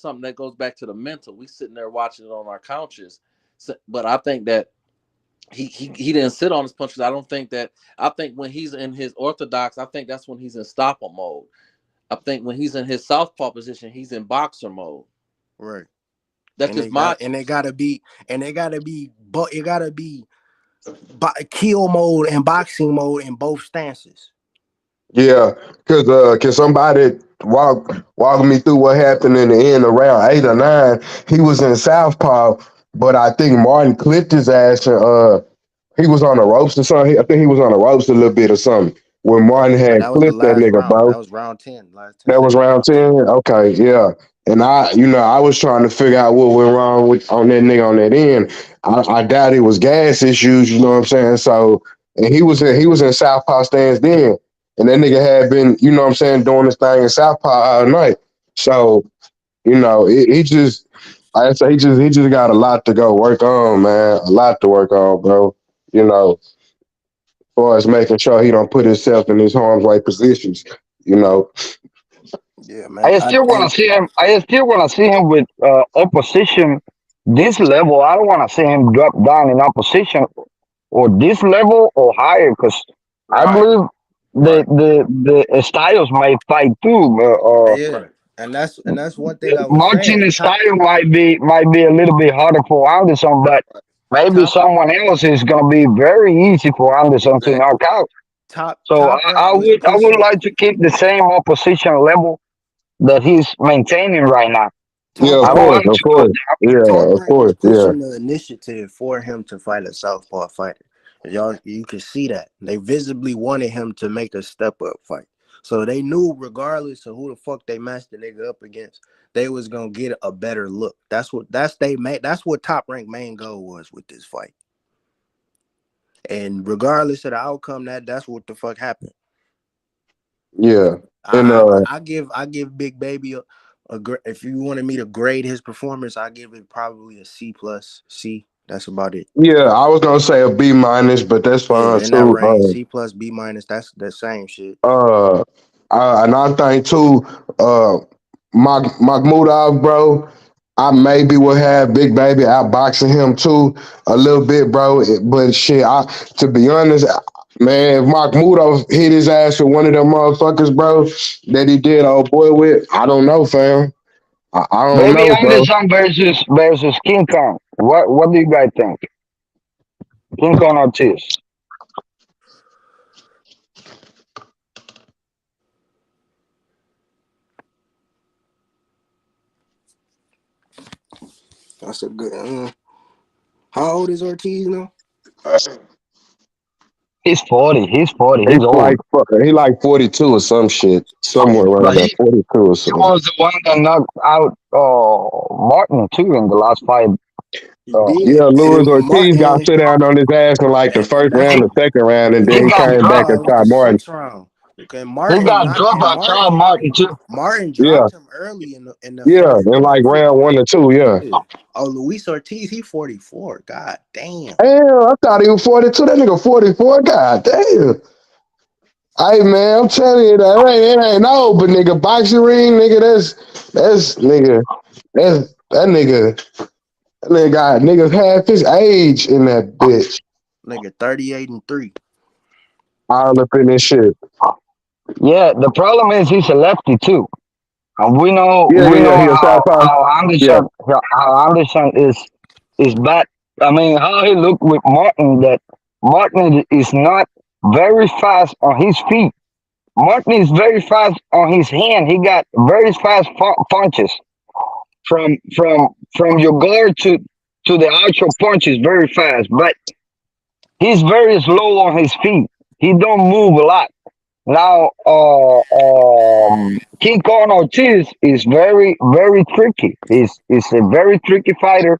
something that goes back to the mental. We sitting there watching it on our couches, but I think that he didn't sit on his punches. I think when he's in his orthodox, I think that's when he's in stopper mode. I think when he's in his southpaw position, he's in boxer mode. Right. That's just my. And it gotta be kill mode and boxing mode in both stances. Yeah, because can somebody walk me through what happened in the end around 8 or 9? He was in Southpaw, but I think Martin clipped his ass and he was on the ropes or something. I think he was on the ropes a little bit or something when Martin But had that was the clipped that last nigga, round. bro. That was round 10. Last 10 That was seconds. round 10? Okay, yeah. And I was trying to figure out what went wrong on that nigga on that end. I doubt it was gas issues, you know what I'm saying? So, and he was in Southpaw stance then. And that nigga had been, you know what I'm saying, doing this thing in Southpaw all night. So, he just, like I said, he just got a lot to go work on, man. A lot to work on, bro. As far as making sure he don't put himself in his harm's way positions, you know. Yeah, man. I still want to see him. With opposition this level. I don't want to see him drop down in opposition or this level or higher because I believe the Styles might fight too. Yeah. And that's one thing I was Martin saying. Style might be a little bit harder for Anderson, but maybe someone else is gonna be very easy for Anderson to knock out. So I would like to keep the same opposition level that he's maintaining right now. Yeah, I of don't want course, him of to go course. down. Yeah, of course, yeah. Pushing the initiative for him to fight a southpaw fighter. You can see that. They visibly wanted him to make a step up fight. So they knew regardless of who the fuck they matched the nigga up against, they was gonna get a better look. That's what Top Rank main goal was with this fight. And regardless of the outcome, that's what the fuck happened. Yeah. And I give Big Baby if you wanted me to grade his performance, I give it probably a C+, C. That's about it. yeah, I was gonna say a B minus, but that's fine In that too. range, C+, B-. That's the same shit. And I think too, Makhmudov, bro, I maybe will have Big Baby outboxing him too a little bit, bro. But shit, to be honest, Man, if Mahmoudov hit his ass with one of them motherfuckers, bro, that he did old boy with, I don't know, fam. I don't Baby know, bro. Anderson versus King Kong. What do you guys think? King Kong Ortiz. That's a good. How old is Ortiz now? He's 40. He's 40. He He's old. like he like 42 or some shit. Somewhere around But there. 42 or he something. was the one that knocked out Martin too in the last fight. He did. Yeah, Luis And Ortiz got Martin, sit down on his ass in like the first that's round, He the second round, and he then he got came back dropped. and it was shot the Martin. sixth round. Okay, He Martin got knocked dropped and by Charles Martin too. Martin Yeah, dropped him early in the yeah, first in round like too. round 1 or 2, yeah. Yeah. Oh, Luis Ortiz, he 44. God damn. Damn, I thought he was 42. That nigga 44. God damn. Hey man, I'm telling you that it ain't no, but nigga, boxing ring, nigga, that's nigga, that nigga got niggas half his age in that bitch. Nigga 38-3. All up in this shit. Yeah, the problem is he's a lefty too. And we know Yeah, yeah, we yeah. know He a southpaw. Yeah. How Anderson is bad. I mean, how he looked with Martin. That Martin is not very fast on his feet. Martin is very fast on his hand. He got very fast punches from your guard to the actual punches very fast. But he's very slow on his feet. He don't move a lot. Now, King Kong Ortiz is very tricky. He's a very tricky fighter,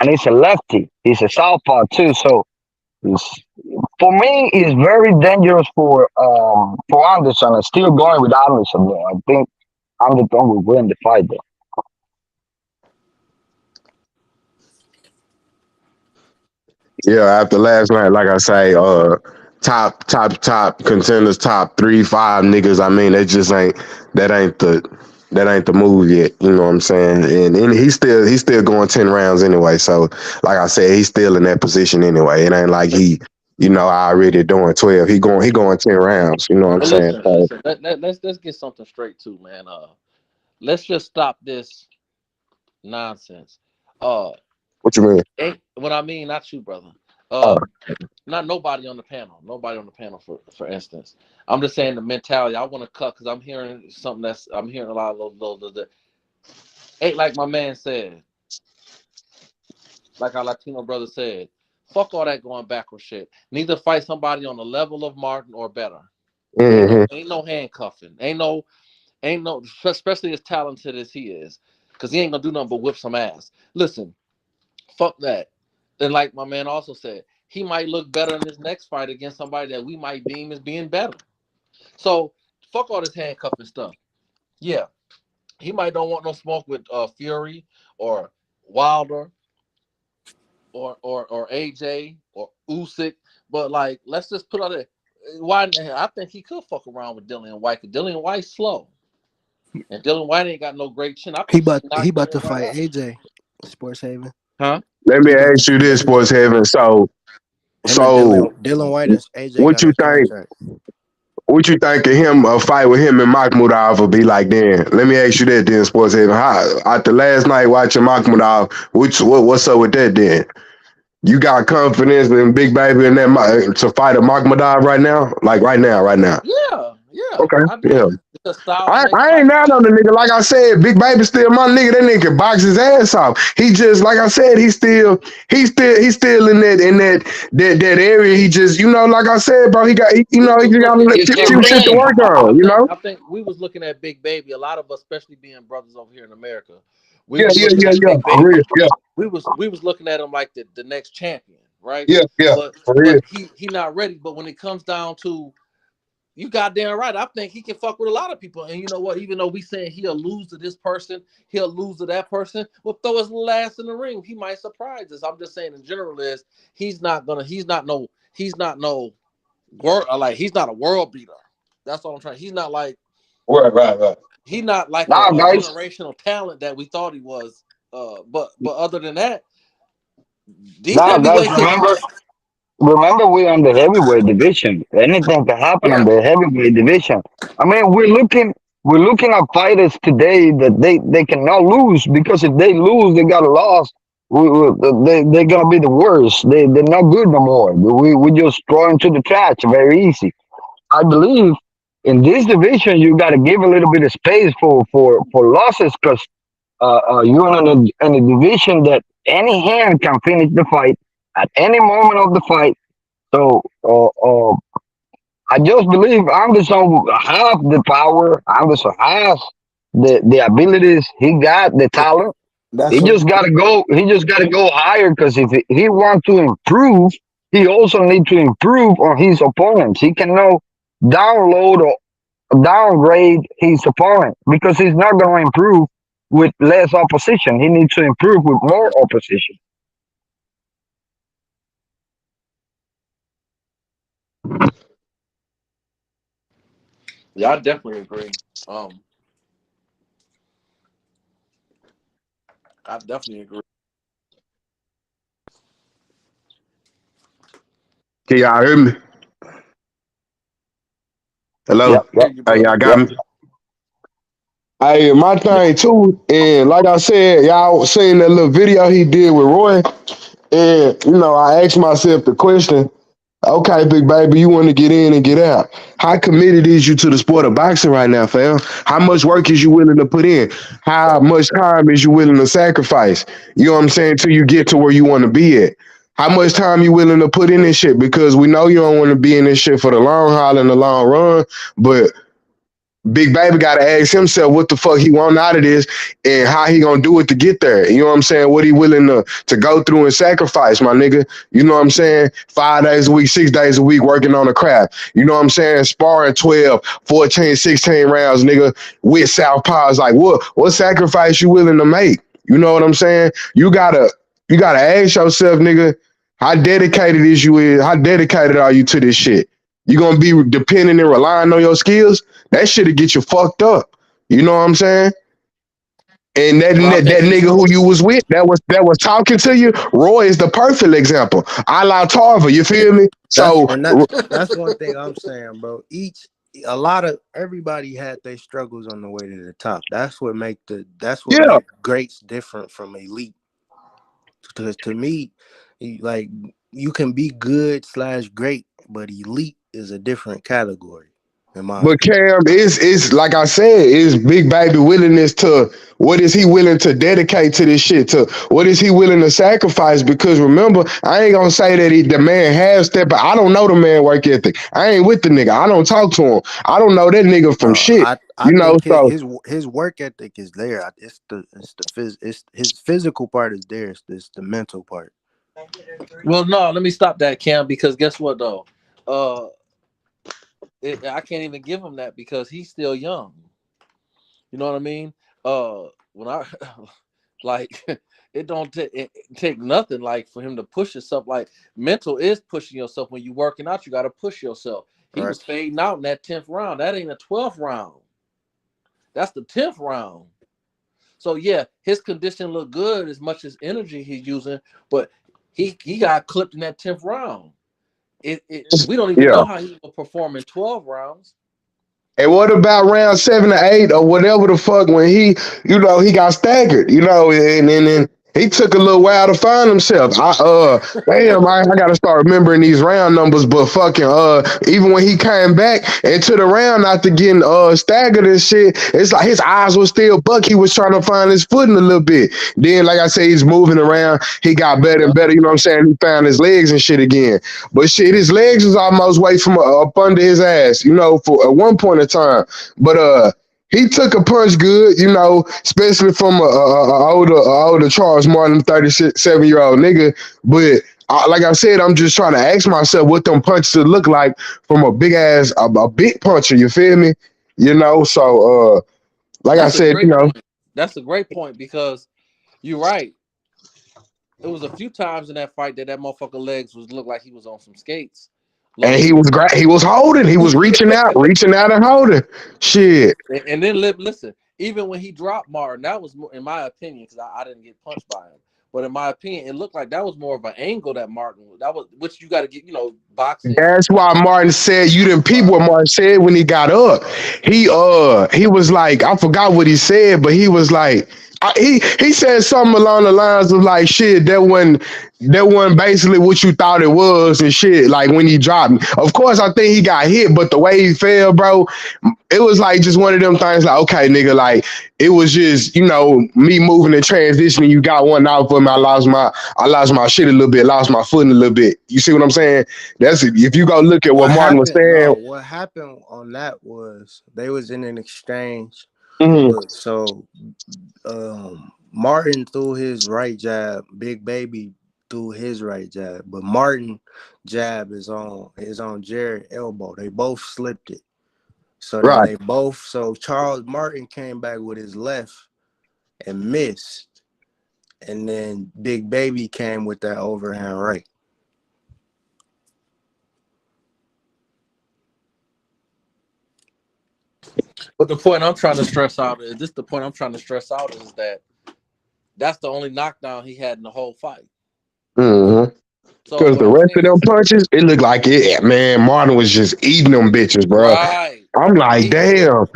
and he's a lefty. He's a southpaw too. So, he's, for me, it's very dangerous for Anderson. I'm still going with Anderson. Though. I think Anderson will win the fight. Though. Yeah, after last night, like I say, top contenders, top 3, 5 niggas. I mean, that ain't the move yet. You know what I'm saying? And he's still going 10 rounds anyway. So like I said, he's still in that position anyway. It ain't like he, already doing 12. He going 10 rounds. You know what I'm But saying? listen, So listen. Let's get something straight too, man. Let's just stop this nonsense. Uh, what you mean? what I mean, not you, brother. Oh, Not nobody on the panel. Nobody on the panel, for instance. I'm just saying the mentality. I want to cut because I'm hearing something I'm hearing a lot of those. Ain't like my man said, like our Latino brother said. Fuck all that going backward shit. Neither fight somebody on the level of Martin or better. hmm Ain't no handcuffing. Ain't no, especially as talented as he is, because he ain't gonna do nothing but whip some ass. Listen, fuck that. And like my man also said, he might look better in his next fight against somebody that we might deem as being better. So fuck all this handcuffing stuff. Yeah, he might don't want no smoke with Fury or Wilder or AJ or Usyk, but like let's just put out there. Why? I think he could fuck around with Dillian White. Cause Dillian White's slow, and Dylan White ain't got no great chin. I He think he about can he knock about Dillian to White fight out. AJ. Sports Haven. Huh? Let me He about to ask you fight this, AJ. Sports Heaven. So, Him and so Dylan White and AJ what got you a think? contract. What you think of him? A fight with him and Makhmudov will be like? Then let me ask you that. Then Sports Haven. How, after last night watching Makhmudov, what's up with that? Then you got confidence in Big Baby and that to fight a Makhmudov right now? Like right now. Yeah, Okay, I yeah. do. Because styles I, make I ain't fights. mad on the nigga. Like I said, Big Baby still my nigga. That nigga can box his ass off. He just like I said, he's still in that area. He just like I said, bro. He got We he was just got looking. a It's few a few shit to ring. work on. I think we was looking at Big Baby. A lot of us, especially being brothers over here in America, we Yeah, was yeah, looking yeah, at yeah. Big For Baby. real. Yeah, We was looking at him like the next champion, right? yeah, yeah. But For real. he not ready. But when it comes down to you goddamn right. I think he can fuck with a lot of people. And you know what? Even though we saying he'll lose to this person, he'll lose to that person, we'll throw his last in the ring. He might surprise us. I'm just saying in general is he's not no world like he's not a world beater. That's all I'm trying. He's not like Right. he's not like Now, a guys, generational talent that we thought he was. But other than that, these now, guys, heavyweights. remember we're on the heavyweight division. Anything can happen on Yeah. the heavyweight division. I mean, we're looking at fighters today that they cannot lose because if they lose, they got a loss. They're gonna be the worst. They're not good no more. We just throw into the trash very easy. I believe in this division you got to give a little bit of space for losses because you're in a division that any hand can finish the fight at any moment of the fight. So I just believe Anderson have the power. Anderson has the abilities. He got the talent. He That's what just gotta go. He just gotta go higher because if he want to improve, he also need to improve on his opponents. He cannot download or downgrade his opponent because he's not gonna improve with less opposition. He needs to improve with more opposition. Yeah, I definitely agree. Um, I definitely agree. Can y'all hear me? Yep, Hello? Hear yep, you, Hey, brother. y'all got yep. me? Hey, my Yeah. thing too, and like I said, y'all seen that little video he did with Roy, and I asked myself the question, okay, big baby, you want to get in and get out. How committed is you to the sport of boxing right now, fam? How much work is you willing to put in? How much time is you willing to sacrifice? You know what I'm saying? Till you get to where you want to be at. How much time you willing to put in this shit? Because we know you don't want to be in this shit for the long haul and the long run, but Big Baby got to ask himself what the fuck he want out of this and how he gonna do it to get there. You know what I'm saying? What he willing to go through and sacrifice, my nigga. You know what I'm saying? 5 days a week, 6 days a week working on the craft. You know what I'm saying? Sparring 12, 14, 16 rounds, nigga, with southpaws. Like what sacrifice you willing to make? You know what I'm saying? You gotta ask yourself, nigga, how dedicated are you to this shit? You gonna be dependent and relying on your skills? That shit'll get you fucked up. You know what I'm saying? And that, Well, I that, think that he's nigga who you was with, that was talking to you, Roy is the perfect example. I la Tarver, you feel me? that's So and that's one thing I'm saying, bro. A lot of everybody had their struggles on the way to the top. That's what yeah, make greats different from elite. Because to me, like you can be good slash great, but elite is a different category, in my but opinion. Cam is like I said, is Big Baby willingness to what is he willing to dedicate to this shit? To what is he willing to sacrifice? Because remember, I ain't gonna say that the man has step, but I don't know the man work ethic. I ain't with the nigga. I don't talk to him. I don't know that nigga from No, shit. I You know, think so his work ethic is there. It's his physical part is there. It's the mental part. well. No, let me stop that, Cam, because guess what though? Uh, I can't even give him that because he's still young. You know what I mean? When I like it don't take nothing like for him to push himself. Like mental is pushing yourself when you working out. You got to push yourself. He Right. was fading out in that 10th round. That ain't a 12th round. That's the 10th round. So yeah, his condition looked good as much as energy he's using, but he got clipped in that 10th round. We don't even yeah. know how he will perform in 12 rounds. And what about round 7 or 8 or whatever the fuck when he got staggered, and he took a little while to find himself. I gotta start remembering these round numbers, but fucking even when he came back into the round after getting staggered and shit, it's like his eyes were still buck. He was trying to find his footing a little bit. Then, like I say, he's moving around. He got better and Yeah, better. You know what I'm saying? He found his legs and shit again. But shit, his legs was almost way from up under his ass, for at one point in time. But he took a punch good, especially from a older Charles Martin, 37-year-old nigga. But like I said, I'm just trying to ask myself what them punches would look like from a big ass, a big puncher. You feel me? So like I that's a said, great point. That's a great point because you're right. It was a few times in that fight that motherfucker legs was looked like he was on some skates, low and he key. was great. He was holding. He was reaching out and holding. Shit. And then listen, even when he dropped Martin, that was in my opinion because I didn't get punched by him. But in my opinion, it looked like that was more of an angle that Martin. That was which you got to get. Boxing. That's why Martin said you didn't peep what Martin said when he got up. He was like, I forgot what he said, but he was like, he said something along the lines of like, shit, that wasn't basically what you thought it was and shit. Like when he dropped me. Of course, I think he got hit, but the way he fell, bro, it was like just one of them things. Like, okay, nigga, like it was just me moving and transitioning. You got one out for me. I lost my shit a little bit, lost my footing a little bit. You see what I'm saying? That's it. If you go look at what Martin was saying. What happened on that was they was in an exchange. Mhm. Look, so Martin threw his right jab, Big Baby threw his right jab, but Martin jab is on Jared elbow. They both slipped it. So then Right. so Charles Martin came back with his left and missed. And then Big Baby came with that overhand right. But the point I'm trying to stress out is that that's the only knockdown he had in the whole fight. Mm-hmm. So Because what the I'm rest of saying them is, punches, it looked like it, man. Martin was just eating them bitches, bro. right. I'm like, damn.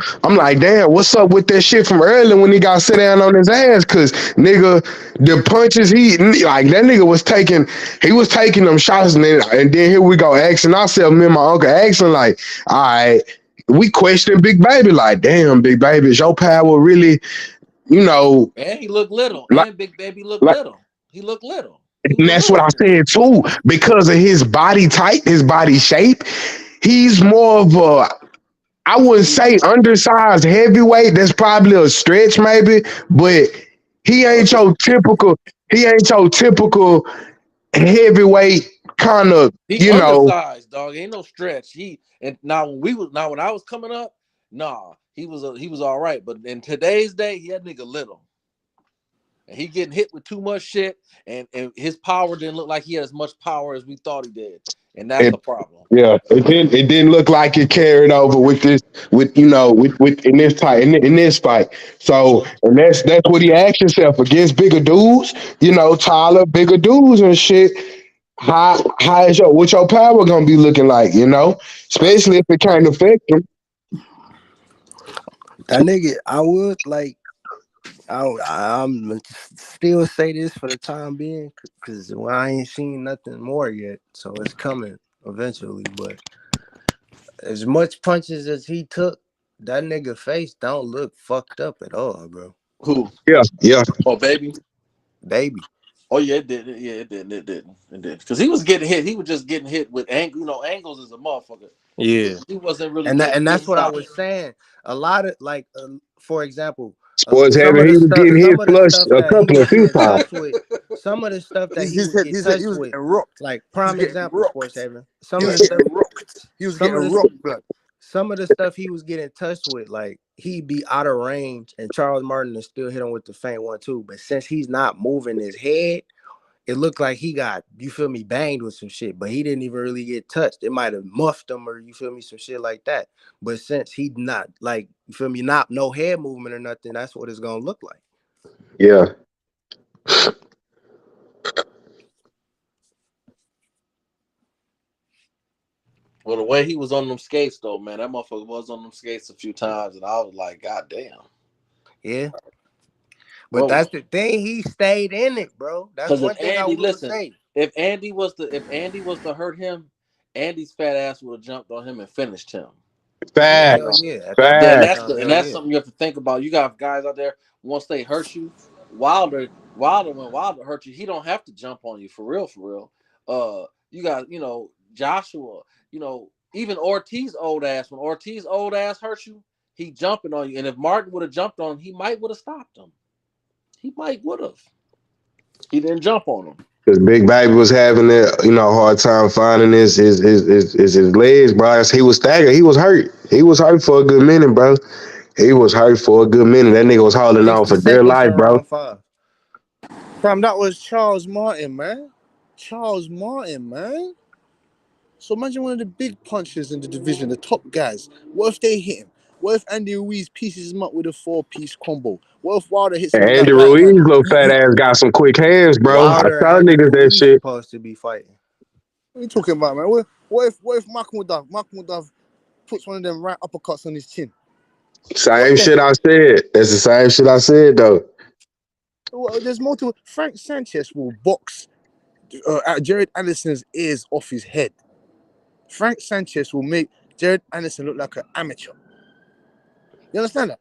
What's up with that shit from earlier when he got sit down on his ass? Cause nigga, the punches like that nigga was taking them shots and then here we go asking ourselves, me and my uncle asking like, all right, we question Big Baby, like, damn, Big Baby, is your power really, And he looked little. like, And Big Baby looked like, little. He looked little. He and was a that's what little I dude. said too, because of his body type, his body shape. He's more of a, I wouldn't say undersized heavyweight. That's probably a stretch, maybe, but he ain't your typical. He ain't your typical heavyweight kind of. He undersized, dog. Ain't no stretch. When I was coming up, he was all right. But in today's day, he had nigga little. And he getting hit with too much shit, and his power didn't look like he had as much power as we thought he did. And that's the problem. Yeah, it didn't look like it carried over with in this fight. So, and that's what he asked himself against bigger dudes, taller, bigger dudes and shit. How is what your power gonna be looking like, especially if it can't affect him. That nigga, I would like. I'm still say this for the time being because I ain't seen nothing more yet, so it's coming eventually. But as much punches as he took, that nigga face don't look fucked up at all, bro. Who? Yeah. Oh, Baby. Oh yeah, it did. Yeah, it did. Because he was getting hit. He was just getting hit with angles is a motherfucker. Yeah, he wasn't really. and that's what I was saying. A lot of for example. Was Some having of he the was stuff, getting hit flush a that he couple was of few getting times. touched with, some of the stuff that he His was head, getting his head, touched he was with, getting rocked. like prime example, Sports Haven. He was getting rocked. He was getting rocked, blood. Some of the stuff he was getting touched with, like he'd be out of range, and Charles Martin is still hit him with the feint 1-2. But since he's not moving his head, it looked like he got, banged with some shit, but he didn't even really get touched. It might have muffed him or some shit like that. But since he not not no head movement or nothing, that's what it's gonna look like. Yeah. Well, the way he was on them skates, though, man, that motherfucker was on them skates a few times, and I was like, God damn. Yeah. But that's the thing. He stayed in it, bro. That's one thing I will say. If Andy was to hurt him, Andy's fat ass would have jumped on him and finished him. Fact. Yeah. That's something you have to think about. You got guys out there, once they hurt you, when Wilder hurt you, he don't have to jump on you for real. You got, Joshua, even Ortiz old ass. When Ortiz old ass hurt you, he jumping on you. And if Martin would have jumped on him, he might would have stopped him. He might would have. He didn't jump on him. Because Big Baby was having a hard time finding his legs, bro. He was staggered. He was hurt. He was hurt for a good minute, bro. He was hurt for a good minute. That nigga was holding on for dear life, bro. Fam, that was Charles Martin, man. So imagine one of the big punchers in the division, the top guys. What if they hit him? What if Andy Ruiz pieces him up with a 4-piece combo? What if Wilder hits him And with Andy that right Ruiz, hand? little fat ass, got some quick hands, bro. I Wilder tell and Andy niggas that Ruiz shit. supposed to be fighting. What are you talking about, man? What if Makhmudov puts one of them right uppercuts on his chin? Same What then? shit I said. That's the same shit I said though. Well, there's more to it. Frank Sanchez will box Jared Anderson's ears off his head. Frank Sanchez will make Jared Anderson look like an amateur. You understand that?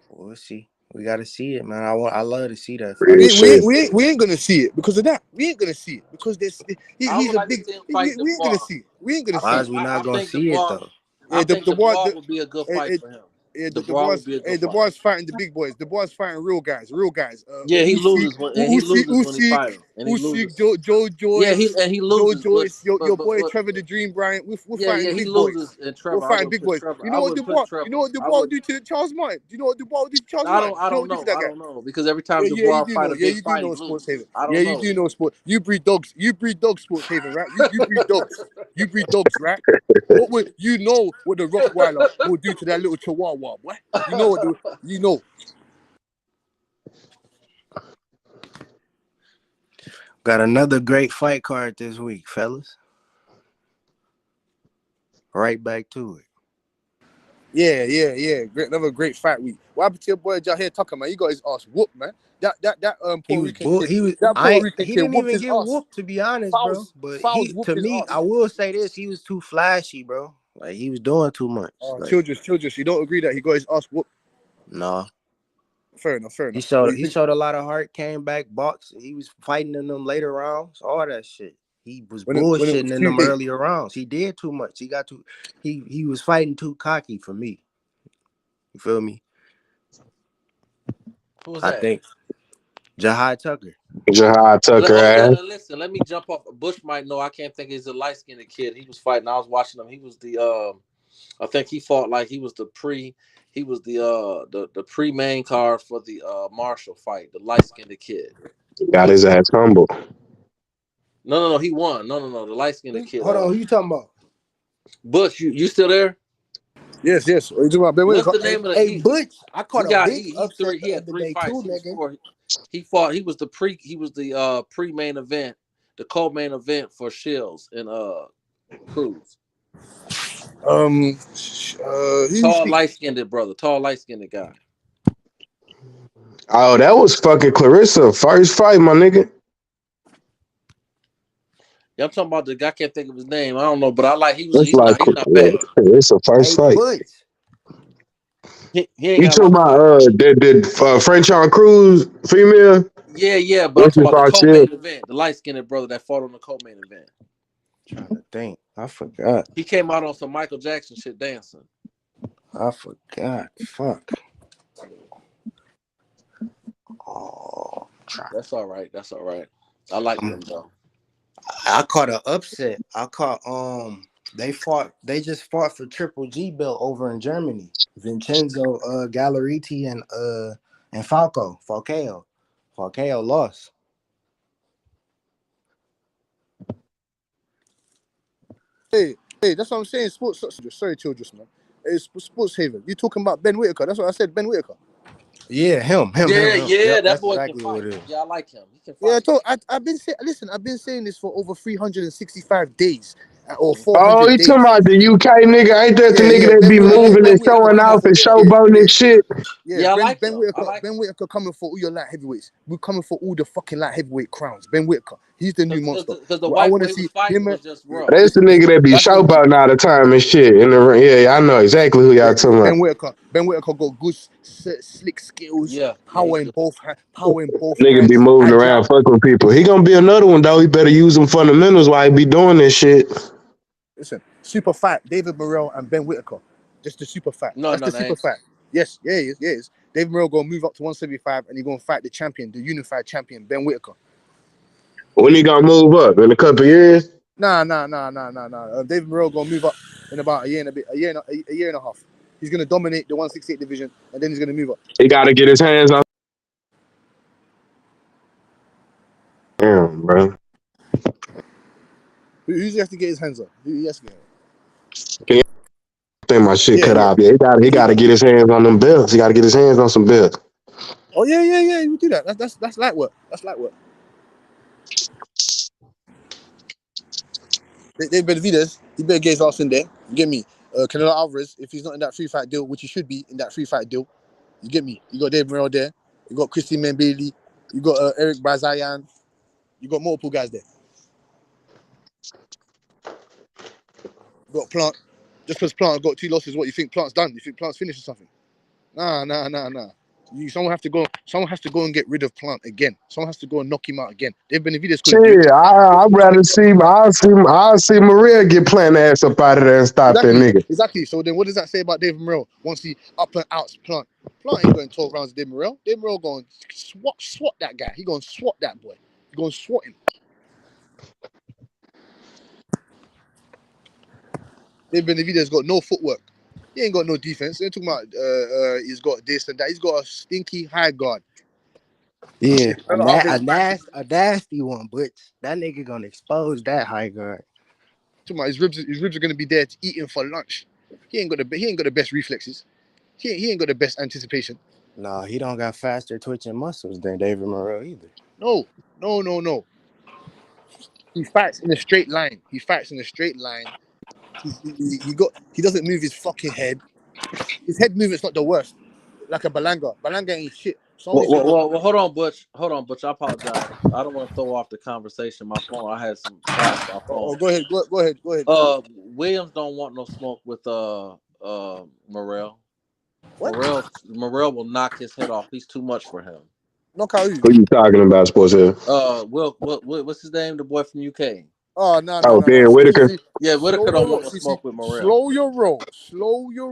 We'll see. We gotta see it, man. I love to see that Real fight. shit. We ain't gonna see it because of that. We ain't gonna see it because I he's would a like to big. see him fight We ain't gonna Dubois. see it. We ain't gonna see Why it. is we not I gonna think see it Dubois. though? I Yeah, think Dubois would be a good fight for him. Dubois would be a good The fight. boys fighting the big boys. The boys fighting real guys. Yeah, he loses when he fight him, and he Usyk, loses. Joe Yeah, Joyce, he loses, your boy Trevor the Dream Bryant. We're fighting he big boys. loses. And We're Trevor, I fighting wouldn't big put boys. Trevor. You I know what wouldn't put Dubois? Trevor. You know what I Dubois would. do to Charles Martin? Do you know what Dubois do to Charles I Martin? You know what do to that I guy? don't know because every time Yeah, you Dubois do fight know. a Yeah, big you do fight, he know Sports loses. Haven. I Yeah, don't you know. do know sport. You breed dogs. You breed dogs, Sports Haven, right? You breed dogs. You breed dogs, right? What would you know what the Rottweiler will do to that little Chihuahua, boy? You know what you know. Got another great fight card this week, fellas. Right back to it. Yeah. Another great fight week. What happened to your boy Jair Tucker, man? He got his ass whooped, man. That Puerto Rican kid. That Puerto Rican He kid didn't whooped even his get ass. whooped, to be honest, bro. But Fouls whooped to his me, ass. I will say this: he was too flashy, bro. Like he was doing too much. Childress. You don't agree that he got his ass whooped? No. Fair enough. He showed a lot of heart, came back, boxed. He was fighting in them later rounds, all that shit. He was bullshitting in them earlier rounds. He did too much. He was fighting too cocky for me. You feel me? Who was that? I think Jair Tucker. Jair Tucker, Listen, let me jump off. Bush might know. I can't think he's a light skinned kid. He was fighting. I was watching him. He was the I think he fought like he was the pre-main card for the Marshall fight, the light skinned kid. got his ass humble. No, he won. No, the light skinned kid. Hold on, who you talking about? Bush, you still there? Yes. What you talking about? What's the name of the Hey, Butch, I caught a big upset he had the 3 day fights. too, He fought. He was the pre-main event, the co-main event for Shields and Cruz. Tall light-skinned brother, tall light-skinned guy. Oh, that was fucking Clarissa first fight, my nigga. Yeah, I'm talking about the guy. I can't think of his name. I don't know, but I like he's not bad. Clarissa first fight. Butch. He You talking about did Franchon Cruz female? Yeah, but I'm talking about the co-main event, the light-skinned brother that fought on the co-main event. Trying to think. I forgot. He came out on some Michael Jackson shit dancing. I forgot. Fuck. Oh, That's all right. I like them though. I caught an upset. They just fought for Triple G belt over in Germany. Vincenzo Galleriti and Falcao. Falcao lost. Hey, that's what I'm saying. Sorry, Childress, man. It's Sports Haven. You talking about Ben Whitaker? That's what I said. Ben Whitaker. Yeah, him. Yep, that boy exactly can fight. what it is. Yeah, I like him. He can fight. Yeah, I've been saying. Listen, I've been saying this for over 365 days or 400 Oh, you days. talking about the UK nigga? Ain't that the nigga that be moving and showing off and showboating and shit? Yeah, I like Ben him. Whitaker. Ben Whitaker coming for all your light heavyweights. We're coming for all the fucking light heavyweight crowns. Ben Whitaker. He's the new monster. Because the white boy he was fighting was just rough. That's the nigga that be showboating all the time and shit. Yeah, I know exactly who y'all talking about. Ben Whitaker got good, slick skills. Yeah, power in both hands. Nigga be moving around, fucking with people. He gonna be another one though. He better use them fundamentals while he be doing this shit. Listen, super fight. David Morrell and Ben Whitaker. Just the super fight. That's the super fight. Yes, yeah, he is. David Morrell gonna move up to 175 and he's gonna fight the champion, the unified champion, Ben Whitaker. When he gonna move up? In a couple years? Nah. David Morrell gonna move up in about a year and a half. He's gonna dominate the 168 division and then he's gonna move up. He gotta get his hands on. Damn, bro. Who he has to get his hands on? Who he has to get? think my shit Yeah, cut yeah. out. Yeah, he got to get his hands on them belts. He got to get his hands on some belts. Oh yeah. You do that. That's light work. That's light work. Dave Benavidez, he better get his ass in there. You get me? Canelo Alvarez, if he's not in that free fight deal, which he should be in that free fight deal, you get me? You got Dave Morrell there. You got Christian Mbele. You got Eric Brazayan. You got multiple guys there. You got Plant. Just because Plant got 2 losses, what you think Plant's done? You think Plant's finished or something? Nah. Someone has to go and get rid of Plant again. Someone has to go and knock him out again. Dave Benavidez couldn't do it. Shit, I'd rather see Maria get plant ass up out of there and stop that nigga. Exactly. So then what does that say about David Morrell? Once he up and outs Plant. Plant ain't going 12 rounds of David Morrell. David Morrell going to swat that guy. He going to swat that boy. He going to swat him. David Benavidez got no footwork. He ain't got no defense. They're talking about he's got this and that. He's got a stinky high guard. Yeah, a nasty one, but that nigga gonna expose that high guard. Talking about his ribs are gonna be there to eat him for lunch. He ain't got the best reflexes. He ain't got the best anticipation. No, he don't got faster twitching muscles than David Morrell either. No. He fights in a straight line. He doesn't move his fucking head. His head movement's not the worst. Like a Balanga. Balanga ain't shit. Well, hold on, Butch. I apologize. I don't want to throw off the conversation. My phone. I had some class on my phone. Oh, go ahead. Williams don't want no smoke with Morrell. What? Morrell will knock his head off. He's too much for him. Knock out Who you talking about, Sports Hill? What's his name? The boy from UK. Oh no. Dan Whitaker. Yeah, Whitaker don't want no smoke with Morrell. Slow your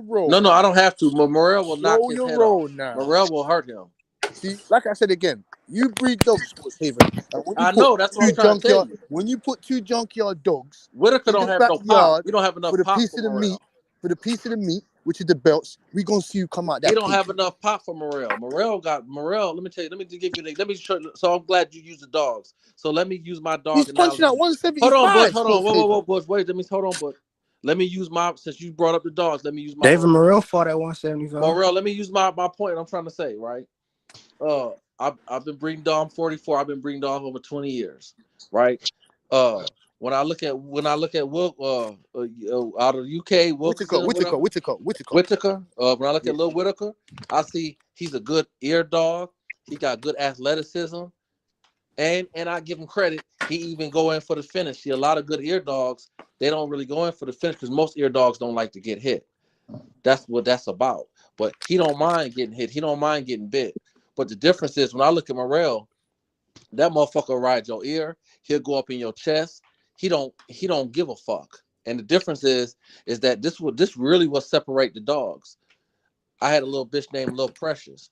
roll. No, I don't have to. Morrell will knock his head off. Now. Morrell will hurt him. See, like I said again, you breed dogs, Sports Haven. I know, that's what I'm trying to tell you. When you put 2 junkyard dogs, Whitaker don't have no pop. You don't have enough pop for the piece of the meat, which is the belts, we gonna see you come out that. He don't have enough pop for Morrell. Morrell, let me tell you, so I'm glad you use the dogs. So let me use my dog. He's punching out 175. Hold on, Butch. Wait, let me use since you brought up the dogs, let me use my David Morrell fought at 175. Morrell, let me use my point I'm trying to say, right? I've been breeding dog. I'm 44. I've been breeding dog over 20 years, right? When I look at Will, out of the UK, Whitaker. When I look at Lil Whitaker, I see he's a good ear dog. He got good athleticism, and I give him credit. He even go in for the finish. See, a lot of good ear dogs, they don't really go in for the finish because most ear dogs don't like to get hit. That's what that's about. But he don't mind getting hit. He don't mind getting bit. But the difference is when I look at Morrell, that motherfucker ride your ear. He'll go up in your chest. He don't give a fuck. And the difference is that this really will separate the dogs. I had a little bitch named Lil Precious.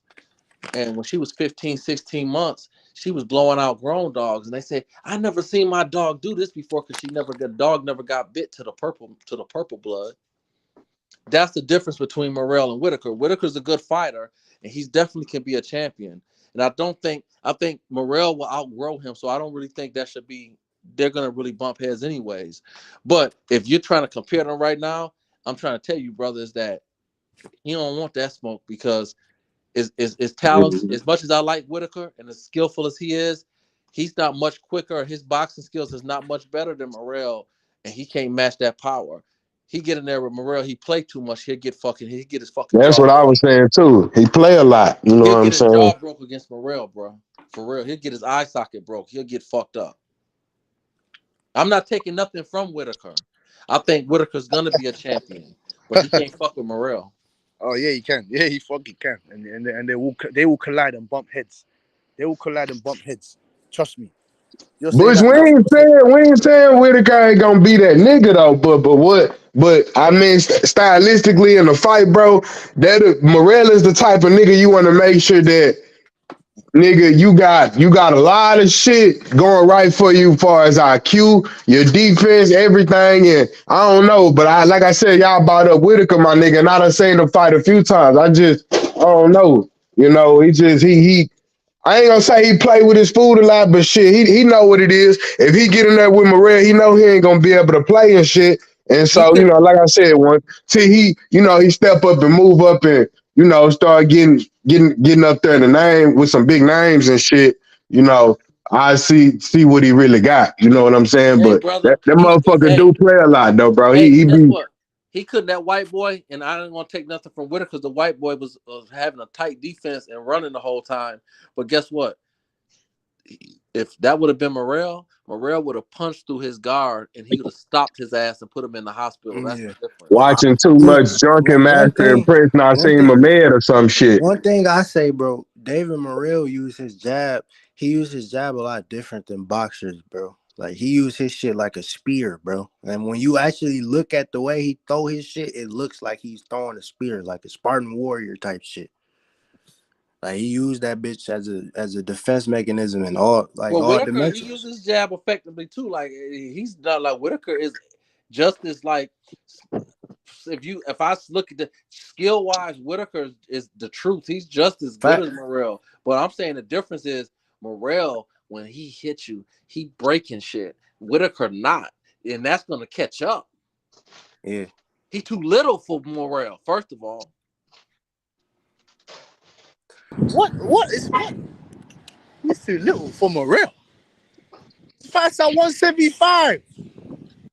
And when she was 15, 16 months, she was blowing out grown dogs. And they said, I never seen my dog do this before because the dog never got bit to the purple blood. That's the difference between Morrell and Whitaker. Whitaker's a good fighter, and he definitely can be a champion. And I think Morrell will outgrow him, so I don't really think that should be, they're going to really bump heads anyways. But if you're trying to compare them right now, I'm trying to tell you, brothers, that you don't want that smoke because his talents, as much as I like Whitaker and as skillful as he is, he's not much quicker. His boxing skills is not much better than Morrell, and he can't match that power. He get in there with Morrell, he play too much. He get his fucking. That's what I was saying too. He play a lot. You know what I'm saying? He'll get his jaw broke against Morrell, bro. For real, he'll get his eye socket broke. He'll get fucked up. I'm not taking nothing from Whitaker. I think Whitaker's gonna be a champion, but he can't fuck with Morrell. Oh yeah, he can. Yeah, he fucking can. And they will collide and bump heads. Trust me. Bush, we ain't saying Whitaker ain't gonna be that nigga though. But I mean, stylistically in the fight, bro, that Morrell is the type of nigga you want to make sure that nigga you got a lot of shit going right for you, as far as IQ, your defense, everything. And I don't know, but like I said, y'all brought up Whitaker, my nigga, and I done seen him fight a few times. I don't know. You know, he. I ain't gonna say he play with his food a lot, but shit, he know what it is. If he get in there with Morrell, he know he ain't gonna be able to play and shit. And He so, could. like I said, he step up and move up and, start getting up there in the name with some big names and shit, you know, I see what he really got. You know what I'm saying? Hey, But brother. that He could. motherfucker Hey, do play a lot though, bro. hey. He Guess be what? He couldn't. That white boy, and I didn't want to take nothing from Whitaker because the white boy was having a tight defense and running the whole time. But guess what? If that would have been Morrell would have punched through his guard and he would have stopped his ass and put him in the hospital. That's Yeah. the difference. watching too One much Drunken one Master and thing, Prince one Nassim thing, Ahmed or some shit. one thing I say, bro. David Morrell used his jab. He used his jab a lot different than boxers, bro. Like he used his shit like a spear, bro. And when you actually look at the way he throw his shit, it looks like he's throwing a spear, like a Spartan warrior type shit. Like he used that bitch as a defense mechanism in all Well, all Whitaker, he dimensions. uses jab effectively too. Like he's not like Whitaker is just as like if I look at the skill wise, Whitaker is the truth. He's just as good Fact. as Morrell. But I'm saying the difference is Morrell, when he hits you, he breaking shit. Whitaker not. And that's gonna catch up. Yeah. He too little for Morrell, first of all. What is what? He's too little for Morrell. Fights at 175.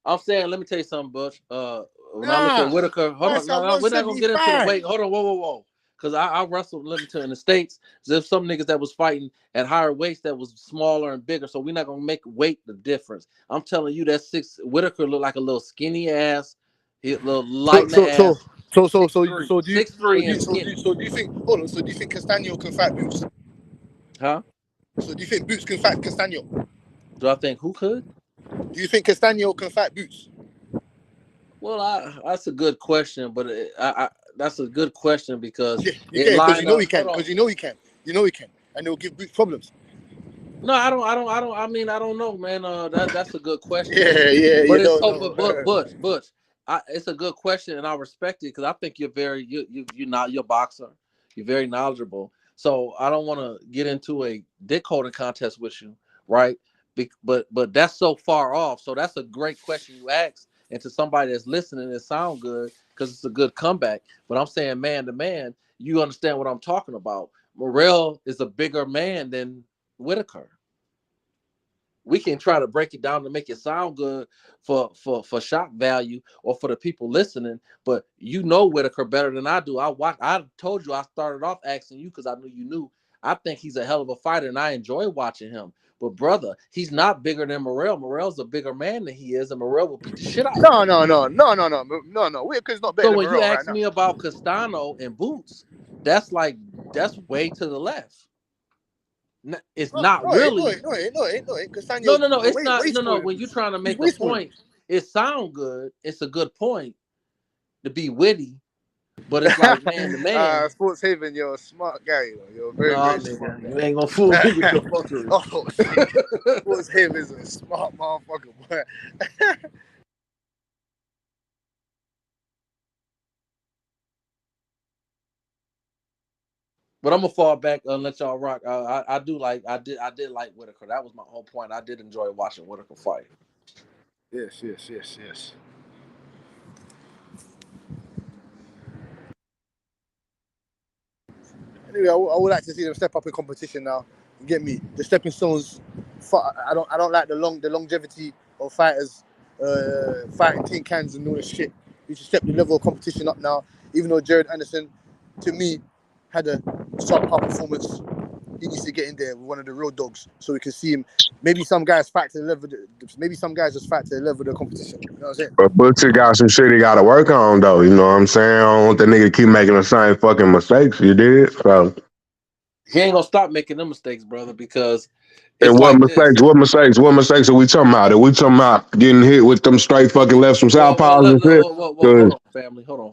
I'm saying, let me tell you something, Butch. When I look at Nah. Whitaker, hold on, Fights at no, we're not gonna get into the 175. weight. Hold on, whoa. Because I wrestled in the States. There's some niggas that was fighting at higher weights that was smaller and bigger. So we're not gonna make weight the difference. I'm telling you that Whitaker looked like a little skinny ass, he a little light So in the so so ass, so so six so three, so do you six so three do you, and so do skinny. you, so do you think hold on, so do you think Castano can fight Boots? Huh? So do you think Boots can fight Castano? Do I think who could? Do you think Castano can fight Boots? Well, that's a good question, but that's a good question because Yeah, you it can because you lined know up. he can. Hold on. Because you know he can. You know he can. And it'll give Boots problems. No, I don't. I mean, I don't know, man. That's a good question, Yeah, but you it's don't so. know. Butch, it's a good question, and I respect it because I think you're not you're a boxer. You're very knowledgeable. So I don't want to get into a dick holding contest with you, right? But that's so far off. So that's a great question you asked, and to somebody that's listening, it sound good because it's a good comeback. But I'm saying man to man, you understand what I'm talking about. Morrell is a bigger man than Whitaker. We can try to break it down to make it sound good for shock value or for the people listening, but you know Whitaker better than I do. I told you I started off asking you because I knew you knew. I think he's a hell of a fighter and I enjoy watching him. But brother, he's not bigger than Morrell. Morrell's a bigger man than he is, and Morrell will beat the shit out of him. No. Whitaker's not better So than when you Morrell right ask now. me about Castano and Boots, that's way to the left. It's No, not no, it, no, really. it, no, it, no, it, no, it. No, Castano's no, no. It's not. way No, no. smaller than When you're Boots. trying to He's make a way smaller than point, Boots. it sound good. It's a good point to be witty, but it's like man to man. Sports Haven, you're a smart guy. You're a No, very, very smart nigga, you guy. ain't gonna fool me with your fuckery. Oh shit. Sports Haven is a smart motherfucker, boy. But I'm gonna fall back and let y'all rock. I did like Whitaker. That was my whole point. I did enjoy watching Whitaker fight. Yes. Anyway, I would like to see them step up in competition now. You get me? The stepping stones. I don't like the longevity of fighters fighting tin cans and all this shit. You should step the level of competition up now. Even though Jared Anderson, to me, had a subpar performance, he needs to get in there with one of the real dogs so we can see him. Maybe some guys fight to the level. Maybe some guys just fight to the level of the competition. You know what I'm saying? But Butcher got some shit he got to work on, though. You know what I'm saying? I don't want the nigga keep making the same fucking mistakes. You did? So, He ain't gonna stop making them mistakes, brother, because it's and what like this. mistakes? What mistakes are we talking about? Are we talking about getting hit with them straight fucking lefts from southpaws and shit? Hold 'Cause- on, family. Hold on,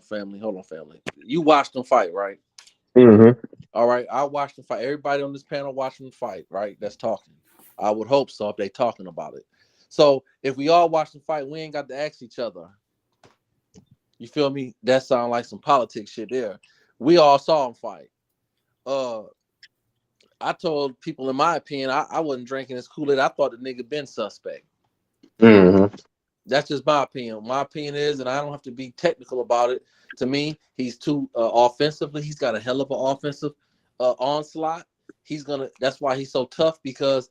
family. You watched them fight, right? Mhm. All right, I watched them fight. Everybody on this panel watching them fight, right? That's talking. I would hope so if they talking about it. So if we all watch them fight, we ain't got to ask each other. You feel me? That sound like some politics shit there. We all saw them fight. I told people, in my opinion, I wasn't drinking this Kool-Aid. I thought the nigga been suspect. Mhm. That's just my opinion. My opinion is, and I don't have to be technical about it. To me, he's too offensively. He's got a hell of an offensive onslaught. That's why he's so tough, because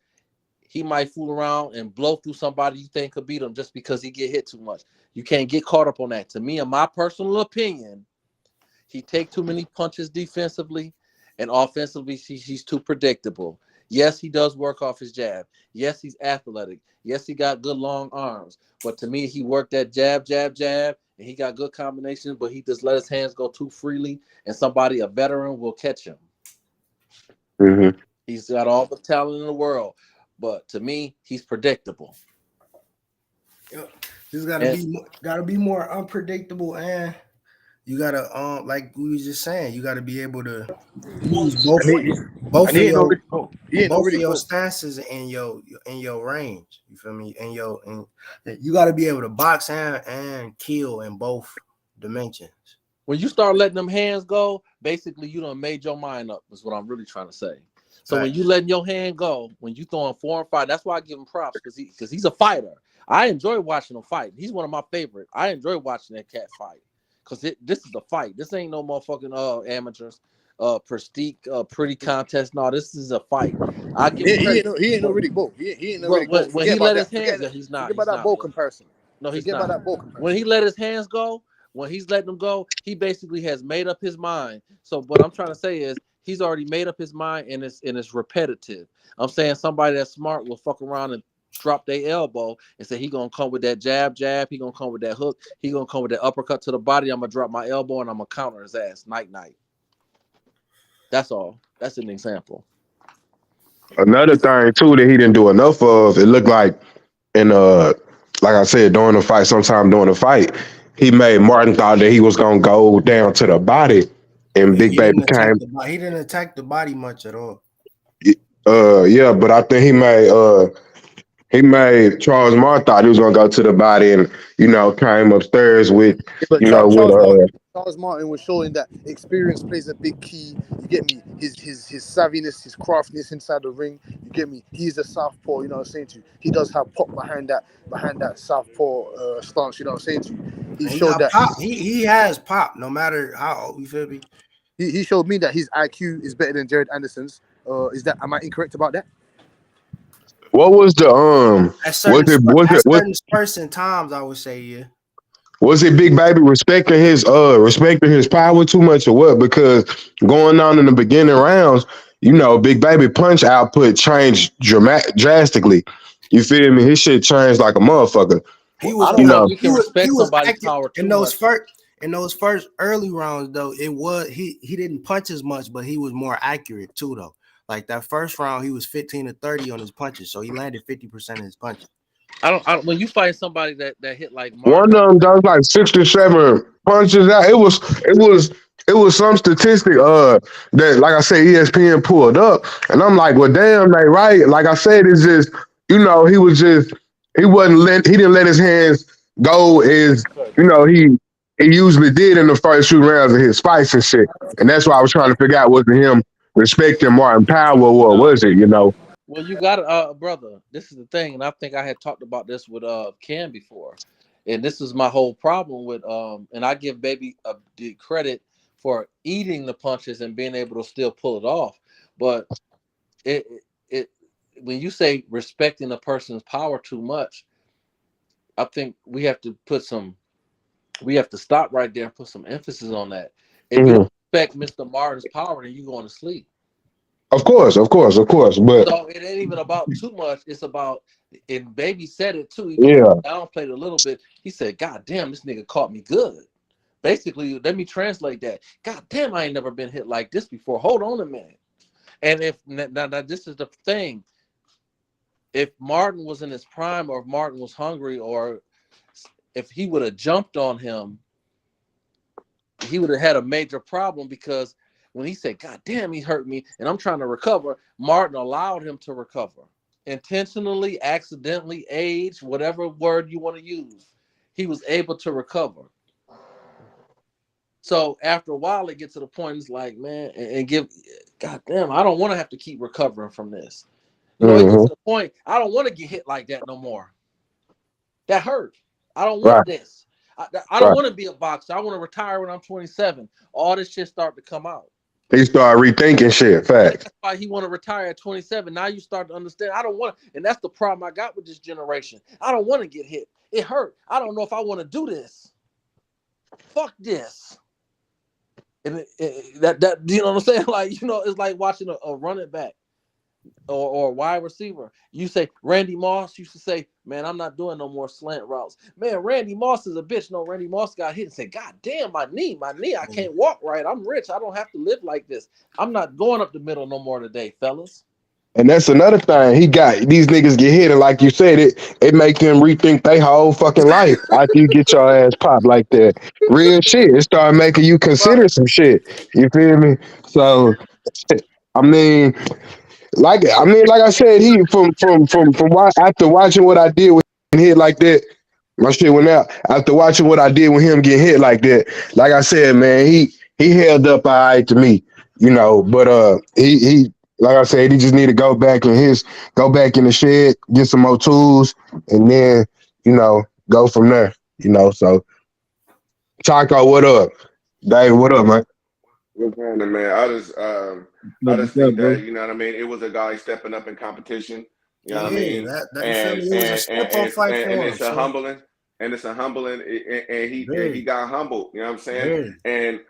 he might fool around and blow through somebody you think could beat him just because he get hit too much. You can't get caught up on that. To me, in my personal opinion, he take too many punches defensively, and offensively, he's too predictable. Yes, he does work off his jab. Yes, he's athletic. Yes, he got good long arms. But to me, he worked that jab, and he got good combinations, but he just let his hands go too freely, and a veteran, will catch him. Mm-hmm. He's got all the talent in the world, but to me, he's predictable. Just gotta be more unpredictable, and you gotta like we was just saying, you gotta be able to use both And he ain't no Ricky both of your Bowl. stances in your range. You feel me? And you gotta be able to box and kill in both dimensions. When you start letting them hands go, basically you done made your mind up, is what I'm really trying to say. So Right. when you letting your hand go, when you throwing 4 and 5, that's why I give him props, because he's a fighter. I enjoy watching him fight. He's one of my favorite. I enjoy watching that cat fight, because this is a fight. This ain't no motherfucking amateurs, prestige, pretty contest. No, this is a fight. I give him credit. He ain't no Riddick Bowe. He ain't no Riddick Bowe. When he let his hands go, he's not. Forget about that Bowe comparison. No, he's Forget not. about that Bowe comparison. When he let his hands go, when he's letting them go, he basically has made up his mind. So what I'm trying to say is he's already made up his mind, and it's repetitive. I'm saying somebody that's smart will fuck around and drop their elbow and say he gonna come with that jab, he gonna come with that hook, he gonna come with that uppercut to the body. I'm gonna drop my elbow and I'm gonna counter his ass night. That's all. That's an example. Another thing too that he didn't do enough of, it looked like in like I said, sometime during the fight, he made Martin thought that he was gonna go down to the body, and Big Baby came. He didn't attack the body much at all. Yeah, but I think he made Charles Martin thought he was gonna go to the body, and came upstairs with But with Charles Martin was showing that experience plays a big key. You get me? His savviness, his craftiness inside the ring. You get me? He's a southpaw. You know what I'm saying to you? He does have pop behind that southpaw stance. You know what I'm saying to you? He showed that pop. He has pop, no matter how. You feel me? He showed me that his IQ is better than Jared Anderson's. Am I incorrect about that? What was the At certain spurts and times, I would say, yeah. Was it Big Baby respecting his power too much or what? Because going on in the beginning rounds, Big Baby punch output changed drastically. You feel me? His shit changed like a motherfucker. He was, I don't know if you can respect somebody's power too much. In those first early rounds, though, he didn't punch as much, but he was more accurate too, though. Like that first round, he was 15 to 30 on his punches, so he landed 50% of his punches. I don't. When you fight somebody that hit like Martin, one of them does like 67 punches out. It was some statistic that, like I said, ESPN pulled up, and I'm like, well, damn, they right. Like I said, it's just he didn't let his hands go as he usually did in the first few rounds of his fights and shit. And that's why I was trying to figure out, was it him respecting Martin Power, or was it, Well, you got brother. This is the thing, and I think I had talked about this with Ken before, and this is my whole problem with and I give Baby the credit for eating the punches and being able to still pull it off. But it when you say respecting a person's power too much, I think we have to stop right there and put some emphasis on that. If you don't respect Mr. Martin's power, then you're going to sleep. Of course. But so it ain't even about too much. It's about, and Baby said it too. He downplayed a little bit. He said, "God damn, this nigga caught me good." Basically, let me translate that. God damn, I ain't never been hit like this before. Hold on a minute. And if now this is the thing. If Martin was in his prime, or if Martin was hungry, or if he would have jumped on him, he would have had a major problem, because when he said, "God damn, he hurt me," and I'm trying to recover, Martin allowed him to recover. Intentionally, accidentally, age, whatever word you want to use, he was able to recover. So after a while, it gets to the point, it's like, man, God damn, I don't want to have to keep recovering from this. It gets to the point, I don't want to get hit like that no more. That hurt. I don't Right. want this. I don't Right. want to be a boxer. I want to retire when I'm 27. All this shit start to come out. He started rethinking shit. Yeah, Facts. that's why he want to retire at 27. Now you start to understand. I don't want to, and that's the problem I got with this generation. I don't want to get hit. It hurt. I don't know if I want to do this. Fuck this. And that you know what I'm saying? Like, you know, it's like watching a running back or a wide receiver. You say Randy Moss used to say, "Man, I'm not doing no more slant routes." Man, Randy Moss is a bitch. No, Randy Moss got hit and said, "God damn, my knee, I can't walk right. I'm rich. I don't have to live like this. I'm not going up the middle no more today, fellas." And that's another thing. He got these niggas get hit, and like you said, it make them rethink their whole fucking life after you get your ass popped like that. Real shit. It start making you consider some shit. You feel me? So, I mean, like I said, he from after watching what I did with him hit like that, my shit went out. After watching what I did with him get hit like that, like I said, man, he held up all right to me, you know. But he like I said, he just need to go back in the shed, get some more tools, and then go from there. So Taco, what up? Dave, what up, man? What's happening, man? I just think that, you know what I mean, it was a guy stepping up in competition. You know what I Yeah, mean? that you feel me? It was a step up fight for And him. it's a So humbling, and he very, got humbled. You know what I'm saying? very. And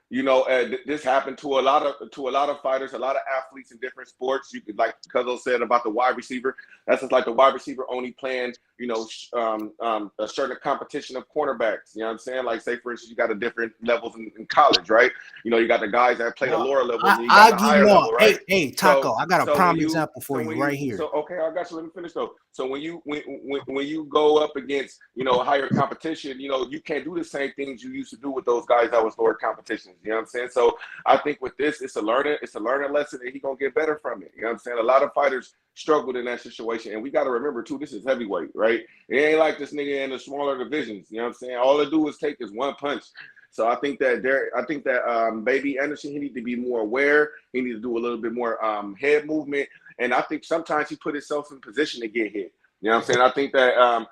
this happened to a lot of fighters, a lot of athletes in different sports. You could, like Cuzzo said about the wide receiver. That's just like the wide receiver only playing, a certain competition of cornerbacks. You know what I'm saying? Like, say for instance, you got a different levels in college, right? You got the guys that play the lower level, and you got I the give you higher more. level, right? Hey, Taco, I got a prime when example for you right here. So okay, I got you. Let me finish though. So when you go up against higher competition, you can't do the same things you used to do with those guys that was lower competitions. You know what I'm saying? So I think with this, it's a learning lesson, and he gonna get better from it. You know what I'm saying? A lot of fighters struggled in that situation, and we got to remember too, this is heavyweight, right? It ain't like this nigga in the smaller divisions. You know what I'm saying? All they do is take is one punch. So I think that Baby Anderson, he need to be more aware. He need to do a little bit more head movement, and I think sometimes he put himself in position to get hit. You know what I'm saying? I think that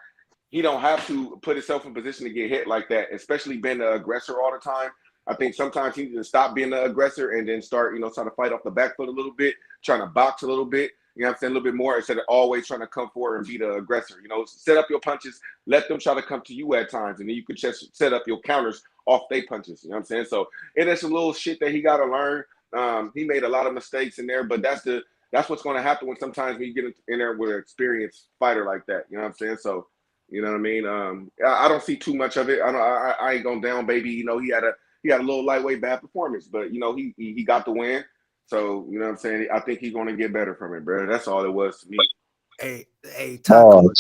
he don't have to put himself in position to get hit like that, especially being the aggressor all the time. I think sometimes he needs to stop being the aggressor and then start, trying to fight off the back foot a little bit, trying to box a little bit. You know what I'm saying? A little bit more instead of always trying to come forward and be the aggressor. Set up your punches, let them try to come to you at times, and then you can just set up your counters off their punches. You know what I'm saying? So it is some little shit that he got to learn. He made a lot of mistakes in there, but that's what's going to happen when sometimes when you get in there with an experienced fighter like that. You know what I'm saying? So, you know what I mean? I don't see too much of it. I ain't going down, baby. He had a little lightweight bad performance, but he got the win. So, you know what I'm saying? I think he's going to get better from it, bro. That's all it was to me. Hey, Taco,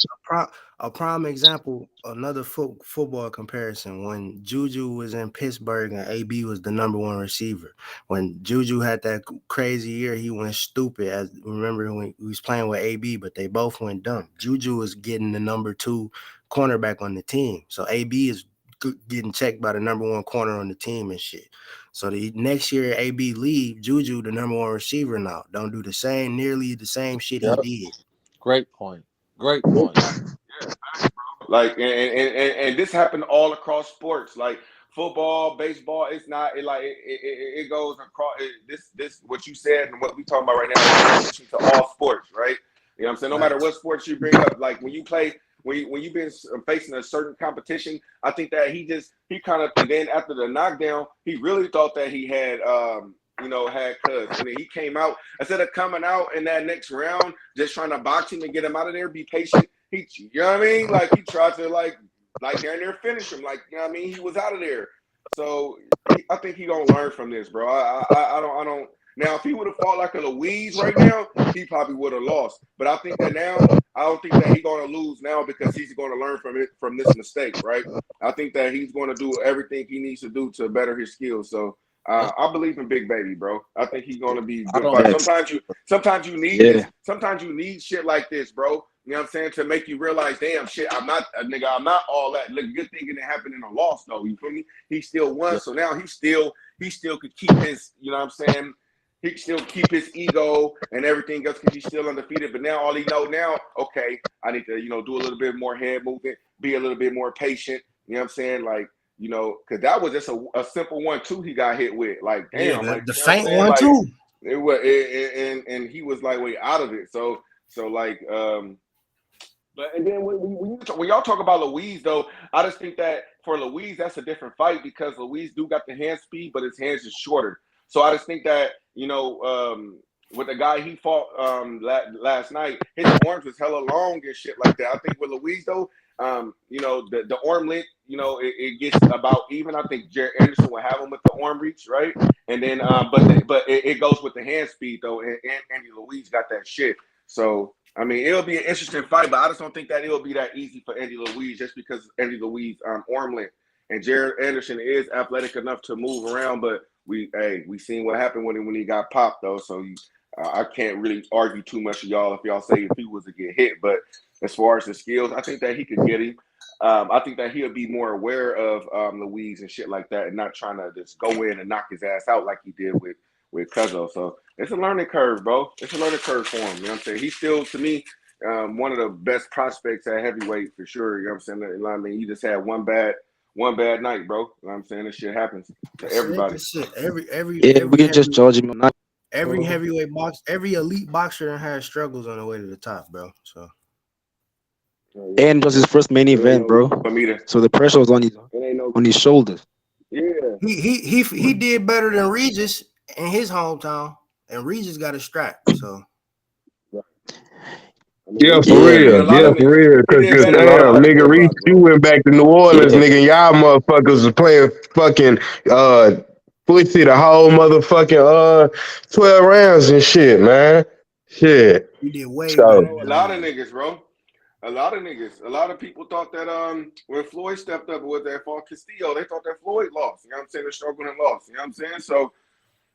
a prime example, another football comparison. When Juju was in Pittsburgh and AB was the number one receiver, when Juju had that crazy year, he went stupid. Remember when he was playing with AB, but they both went dumb. Juju was getting the number 2 cornerback on the team, so AB is getting checked by the number 1 corner on the team and shit. So the next year, AB leave, Juju the number 1 receiver now. Don't do nearly the same shit he did. Great point. Great point. Like, and this happened all across sports, like football, baseball. It's not it goes across. This what you said and what we talking about right now is to all sports, right? You know what I'm saying? No matter what sports you bring up, like when you play. When you've been facing a certain competition, I think that he kind of, and then after the knockdown, he really thought that he had had Cuz. And then he came out, instead of coming out in that next round, just trying to box him and get him out of there, be patient. You know what I mean? Like, he tried to like down there finish him. Like, you know what I mean? He was out of there. So I think he gonna learn from this, bro. I don't. Now, if he would have fought like a Louise right now, he probably would have lost. But I think that now, I don't think that he's going to lose now because he's going to learn from this mistake, right? I think that he's going to do everything he needs to do to better his skills. So I believe in Big Baby, bro. I think he's going to be a good fighter. Sometimes you need this. Sometimes you need shit like this, bro. You know what I'm saying? To make you realize, damn, shit, I'm not all that. Look, good thing it happened in a loss, though. You feel me? He still won, so now he still could keep his, you know what I'm saying? he can still keep his ego and everything else because he's still undefeated. But now all he know now, okay, I need to, do a little bit more head movement, be a little bit more patient. You know what I'm saying? Like, because that was just a simple 1-2 he got hit with. Like, damn, Yeah, like the you know what I'm faint saying? one Like, too. it was, and he was like way out of it. So like, but and then when y'all talk about Louise though, I just think that for Louise that's a different fight because Louise do got the hand speed, but his hands is shorter. So I just think that with the guy he fought last night, his arms was hella long and shit like that. I think with Louise though, the arm length, it gets about even. I think Jared Anderson will have him with the arm reach, right? And then, but it goes with the hand speed though, and Andy Louise got that shit. So I mean, it'll be an interesting fight, but I just don't think that it'll be that easy for Andy Louise just because Andy Louise arm length and Jared Anderson is athletic enough to move around, but we seen what happened when he got popped though, so I can't really argue too much of y'all if y'all say if he was to get hit, but as far as the skills, I think that he could get him. I think that he'll be more aware of Louise and shit like that and not trying to just go in and knock his ass out like he did with Cuzzo. So it's a learning curve, bro. It's a learning curve for him. You know what I'm saying? He's still, to me, one of the best prospects at heavyweight for sure. You know what I'm saying? I mean, you just had one bad night, bro. You know what I'm saying? This shit happens to everybody. We can just judge him. Every heavyweight box, every elite boxer has struggles on the way to the top, bro. So. And it was his first main event, bro. So the pressure was on his shoulders. Yeah. He did better than Regis in his hometown, and Regis got a strap. So. Yeah, for real. Because damn, nigga, Reese, you went back to New Orleans, nigga. Y'all motherfuckers was playing fucking footsie the whole motherfucking 12 rounds and shit, man. Shit. You did way so, better. A lot of niggas, bro. A lot of niggas. A lot of people thought that when Floyd stepped up with that fall Castillo, they thought that Floyd lost. You know what I'm saying? They struggled and lost. You know what I'm saying? So,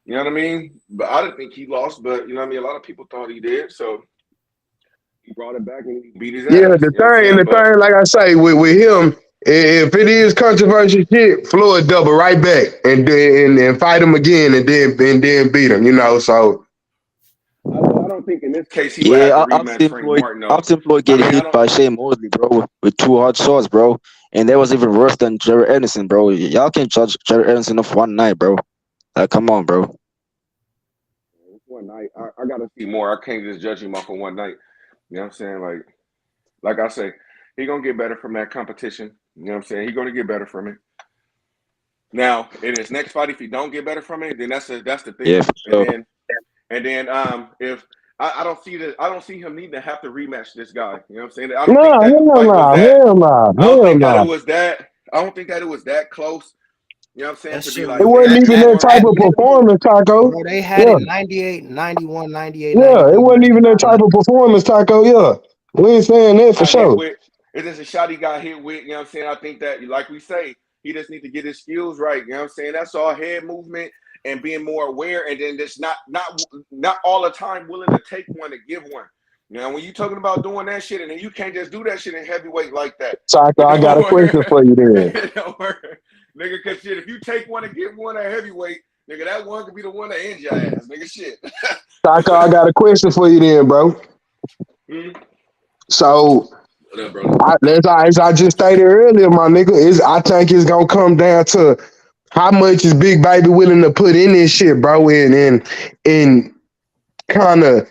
you know what I mean? But I didn't think he lost, but you know what I mean? A lot of people thought he did. So he brought it back and he beat his ass. Yeah, the thing, like I say, with him, if it is controversial shit, Floyd double right back and fight him again and then beat him, so I don't think in this case he would have to rematch Frank Martin. I've seen Floyd get hit by Shane Mosley, bro, with 2 hard shots, bro. And that was even worse than Jared Anderson, bro. Y'all can't judge Jared Anderson off one night, bro. Like, come on, bro. One night. I gotta see more. I can't just judge him off of one night. You know what I'm saying? Like I say, he gonna get better from that competition. You know what I'm saying? He gonna get better from it. Now, in his next fight, if he don't get better from it, then that's the thing. Yeah, for sure. And then if I don't see him needing to have to rematch this guy. You know what I'm saying? I don't think that it was that close. You know what I'm saying? To be like, it wasn't even that type of performance, Taco. Bro, they had it 98, 91, 98. Yeah, it wasn't even that type of performance, Taco. Yeah, we ain't saying that for sure. It's just a shot he got hit with. You know what I'm saying? I think that, like we say, he just need to get his skills right. You know what I'm saying? That's all head movement and being more aware, and then just not all the time willing to take one and give one. You know, when you talking about doing that shit, and then you can't just do that shit in heavyweight like that. Taco, I got a question for you then. Nigga, cause shit, if you take one and give one at heavyweight, nigga, that one could be the one that ends your ass, nigga. Shit. Taco, I got a question for you then, bro. So, what up, bro? As I just stated earlier, my nigga, I think it's gonna come down to how much is Big Baby willing to put in this shit, bro, and kind of,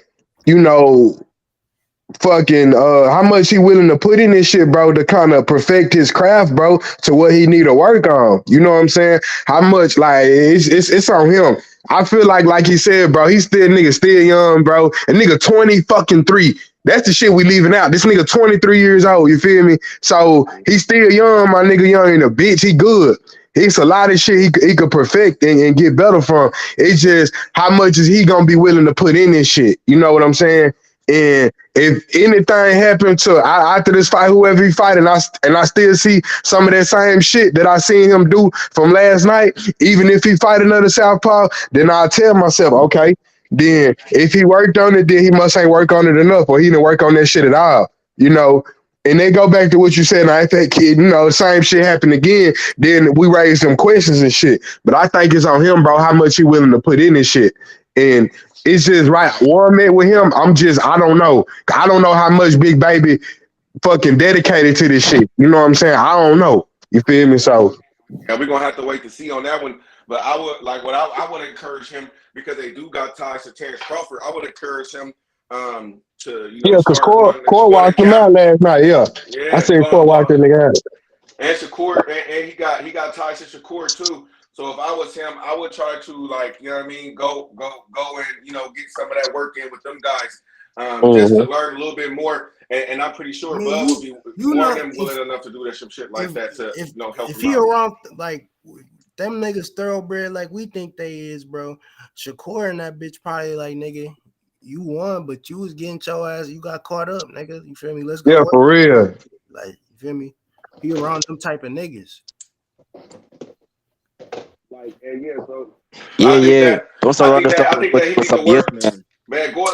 fucking how much he willing to put in this shit, bro, to kind of perfect his craft, bro, to what he need to work on. You know what I'm saying? How much, like, it's on him. I feel like he said, bro, he's still young, bro. A nigga 23. That's the shit we leaving out. This nigga 23 years old, you feel me? So he's still young, my nigga, young in a bitch. He good. It's a lot of shit he could perfect and get better from. It's just how much is he gonna be willing to put in this shit? You know what I'm saying? And if anything happened to after this fight, whoever he fight, and I still see some of that same shit that I seen him do from last night, even if he fight another southpaw, then I'll tell myself, okay, then if he worked on it, then he must ain't work on it enough, or he didn't work on that shit at all, And they go back to what you said, now if that kid, the same shit happened again, then we raise some questions and shit. But I think it's on him, bro, how much he willing to put in this shit. And it's just right. Where I'm at with him, I don't know. I don't know how much Big Baby fucking dedicated to this shit. You know what I'm saying? I don't know. You feel me? So Yeah, we're gonna have to wait to see on that one. But I would like what I would encourage him because they do got ties to Terrence Crawford. I would encourage him to yeah, cause start Core going to walked him camp. out last night. Yeah, I Yeah, seen Core walk that nigga out. and Shakur, and he got ties to Shakur too. So if I was him, I would try to go and get some of that work in with them guys, just to Mhm. learn a little bit more. And I'm pretty I sure mean, Bud would be you more know, than willing enough to do that some shit like that to help if him he out. around like them niggas thoroughbred like we think they is, bro. Shakur and that bitch probably like, nigga, you won, but you was getting your ass, you got caught up, nigga. You feel me? Let's go Yeah, away. for real. Like, you feel me? He around them type of niggas. Like, and yeah, so Yeah, I think yeah. that Don't surround yourself I think with that he need some to yes work. man. Man, go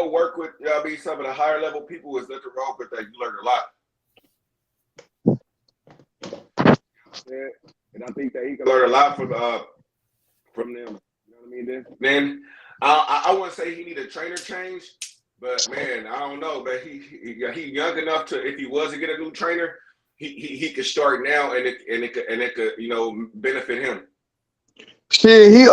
work with some of the higher level people is nothing wrong with that. You learn a lot. Yeah, and I think that he can learn a lot from them. You know what I mean? Then I wouldn't say he need a trainer change, but man, I don't know. But he young enough to, if he was to get a new trainer, he could start now, and it could benefit him. Shit, he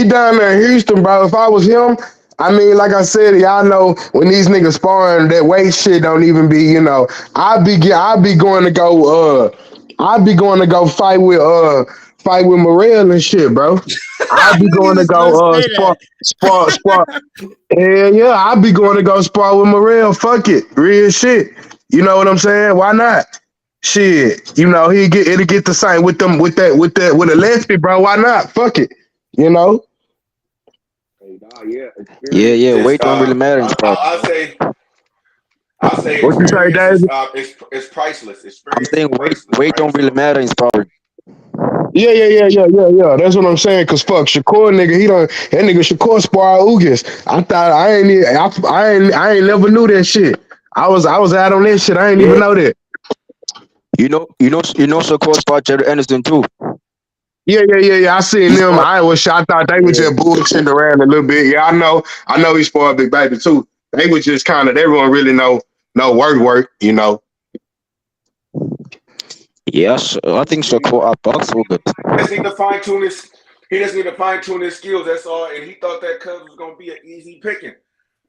down there in Houston, bro. If I was him, I mean, like I said, y'all know when these niggas sparring, that weight shit don't even be, I'd be going to go, fight with Morel and shit, bro. I'd be Nigga going to was gonna go, say spar. that. Yeah, I'd be going to go spar with Morel. Fuck it, real shit. You know what I'm saying? Why not? Shit, it'll get the same with them with a lefty, bro. Why not? Fuck it, you know. Yeah, Yeah, experience. yeah. It's Weight don't really matter in sport, bro. I say What you say, experience David? is priceless. I'm Experience is saying priceless, weight right? don't really So matter in sport. Yeah. That's what I'm saying. Cause fuck Shakur, nigga, that nigga Shakur spar Ugis. I ain't never knew that shit. I was out on that shit. I ain't even Yeah, know that. Shakur spot Jerry Anderson too. Yeah. I seen He them. spot. I thought they was Yeah, just bullshitting around a little bit. Yeah, I know he sparred Big Baby too. They was just kind of, everyone really know work, you know. yes. I think Shakur outboxed Ugas. he just need to fine tune his. He just need to fine tune his skills. That's all. And he thought that Cubs was gonna be an easy picking.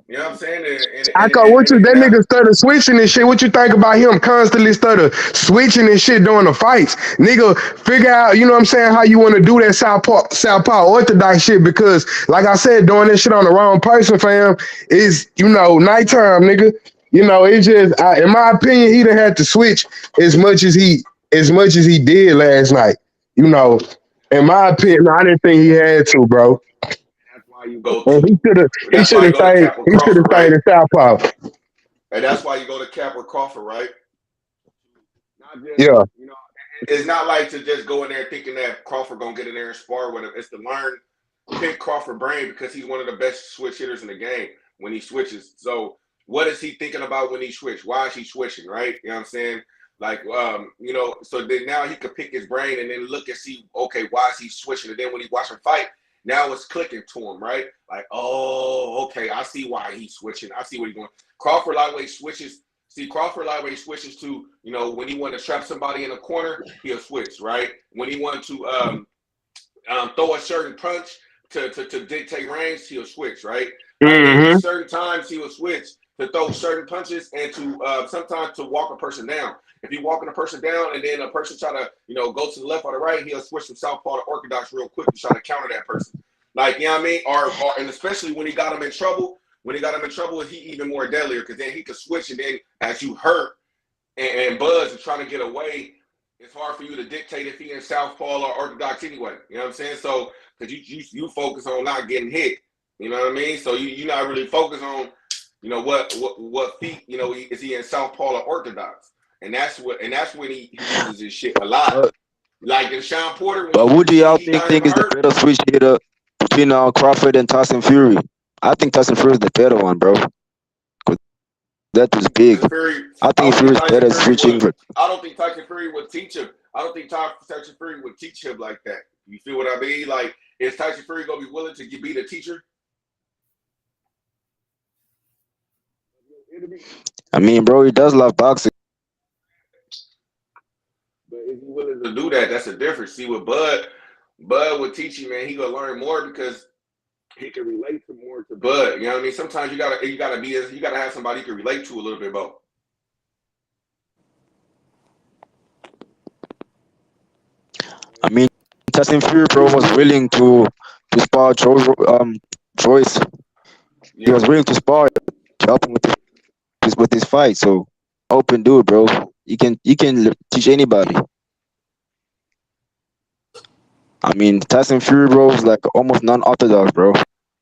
You know what I'm saying? That Now nigga started switching and shit. What you think about him constantly started switching and shit during the fights? Nigga, figure out, you know what I'm saying, how you want to do that Southpaw orthodox shit, because like I said, doing this shit on the wrong person, fam, is, nighttime, nigga. It's just, in my opinion, he done had to switch as much as he did last night. In my opinion, I didn't think he had to, bro. that's why you go And to. That's why you go to Cap with Crawford, stayed right? in Southpaw. And that's why you go to Cap with Crawford, right? Not just Yeah. it's not like to just go in there thinking that Crawford gonna get in there and spar with him. It's to learn, pick Crawford brain because he's one of the best switch hitters in the game when he switches. So what is he thinking about when he switch? Why is he switching? Right? You know what I'm saying? Like, so then now he could pick his brain and then look and see, okay, why is he switching? And then when he watch him fight, now it's clicking to him, right? Like, oh, okay, I see why he's switching. I see what he's doing. Crawford lightweight switches. See, Crawford lightweight switches to, when he want to trap somebody in a corner, he'll switch, right? When he want to throw a certain punch to dictate range, he'll switch, right? Like, and certain times he will switch to throw certain punches and to sometimes to walk a person down. If he walking a person down and then a person try to, go to the left or the right, he'll switch from southpaw to orthodox real quick to try to counter that person. Like, you know what I mean? Or and especially when he got him in trouble. When he got him in trouble, he even more deadlier because then he could switch, and then as you hurt and Buzz is trying to get away, it's hard for you to dictate if he in southpaw or orthodox anyway. You know what I'm saying? So because you focus on not getting hit. You know what I mean? So you not really focus on what feet is he in southpaw or orthodox, and that's when he uses his shit a lot. Like in Sean Porter. But who do y'all think is the better switch hitter between Crawford and Tyson Fury? I think Tyson Fury is the better one, bro. That was big. I think Fury's better at switching. I don't think Tyson Fury would teach him. I don't think Tyson Fury would teach him like that. You feel what I mean? Like is Tyson Fury gonna be willing to be the teacher? I mean, bro, he does love boxing. But if you willing to do that, that's a difference. See, with Bud would teach you, man, he gonna learn more because he can relate more to Bud. You know what I mean? Sometimes you gotta have somebody you can relate to a little bit more. I mean, Tyson Fury, bro, was willing to spar Joyce. He was willing to spar to help him with this fight. So open dude, bro. You can teach anybody. I mean, Tyson Fury, bro, is like almost non-orthodox, bro.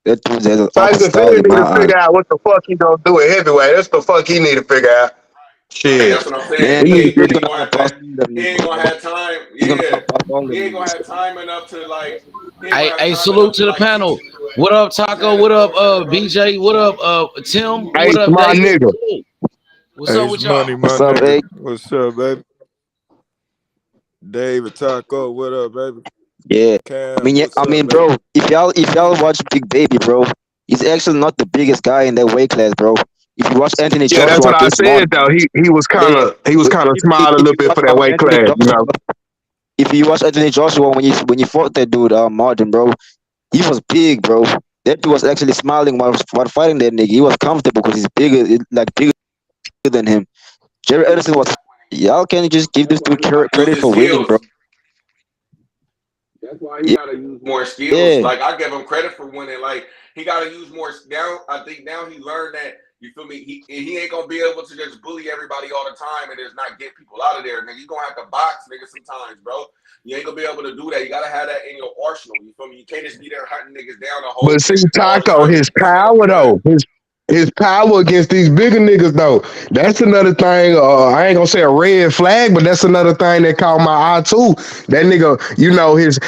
That dude has an Tyson Fury need to figure out what the fuck he gonna do at heavyweight. That's the fuck he need to figure out. Shit. That's what I'm saying. Man, He ain't gonna have time. Yeah. He ain't gonna have time enough to like. Hey, salute to the panel. What up, Taco? What up, BJ? What up, Tim? Hey, What up, my David? nigga. What's up with y'all? What's up, nigga? baby? What's up, baby? David Taco, what up, baby? Yeah. Cam, I mean, baby? bro, if y'all watch Big Baby, bro, he's actually not the biggest guy in that weight class, bro. If you watch Anthony Joshua, Yeah, that's what I against said Martin, though. He was kind of small a if little you bit watch for that weight Anthony class, you know. Joshua, if you watch Anthony Joshua when you fought that dude, Martin, bro, he was big, bro. That dude was actually smiling while fighting that nigga. He was comfortable because he's bigger than him. Jerry Anderson was. Y'all can't just give this dude credit for winning, bro. That's why he gotta use more skills. Yeah. Like I give him credit for winning. Like he gotta use more. Now I think now he learned that. You feel me? He ain't gonna be able to just bully everybody all the time and just not get people out of there. Nigga, you gonna have to box, nigga, sometimes, bro. You ain't gonna be able to do that. You gotta have that in your arsenal. You feel me? You can't just be there hunting niggas down the whole. But see, Taco, his power though, his power against these bigger niggas though, that's another thing. I ain't gonna say a red flag, but that's another thing that caught my eye too. That nigga, you know, his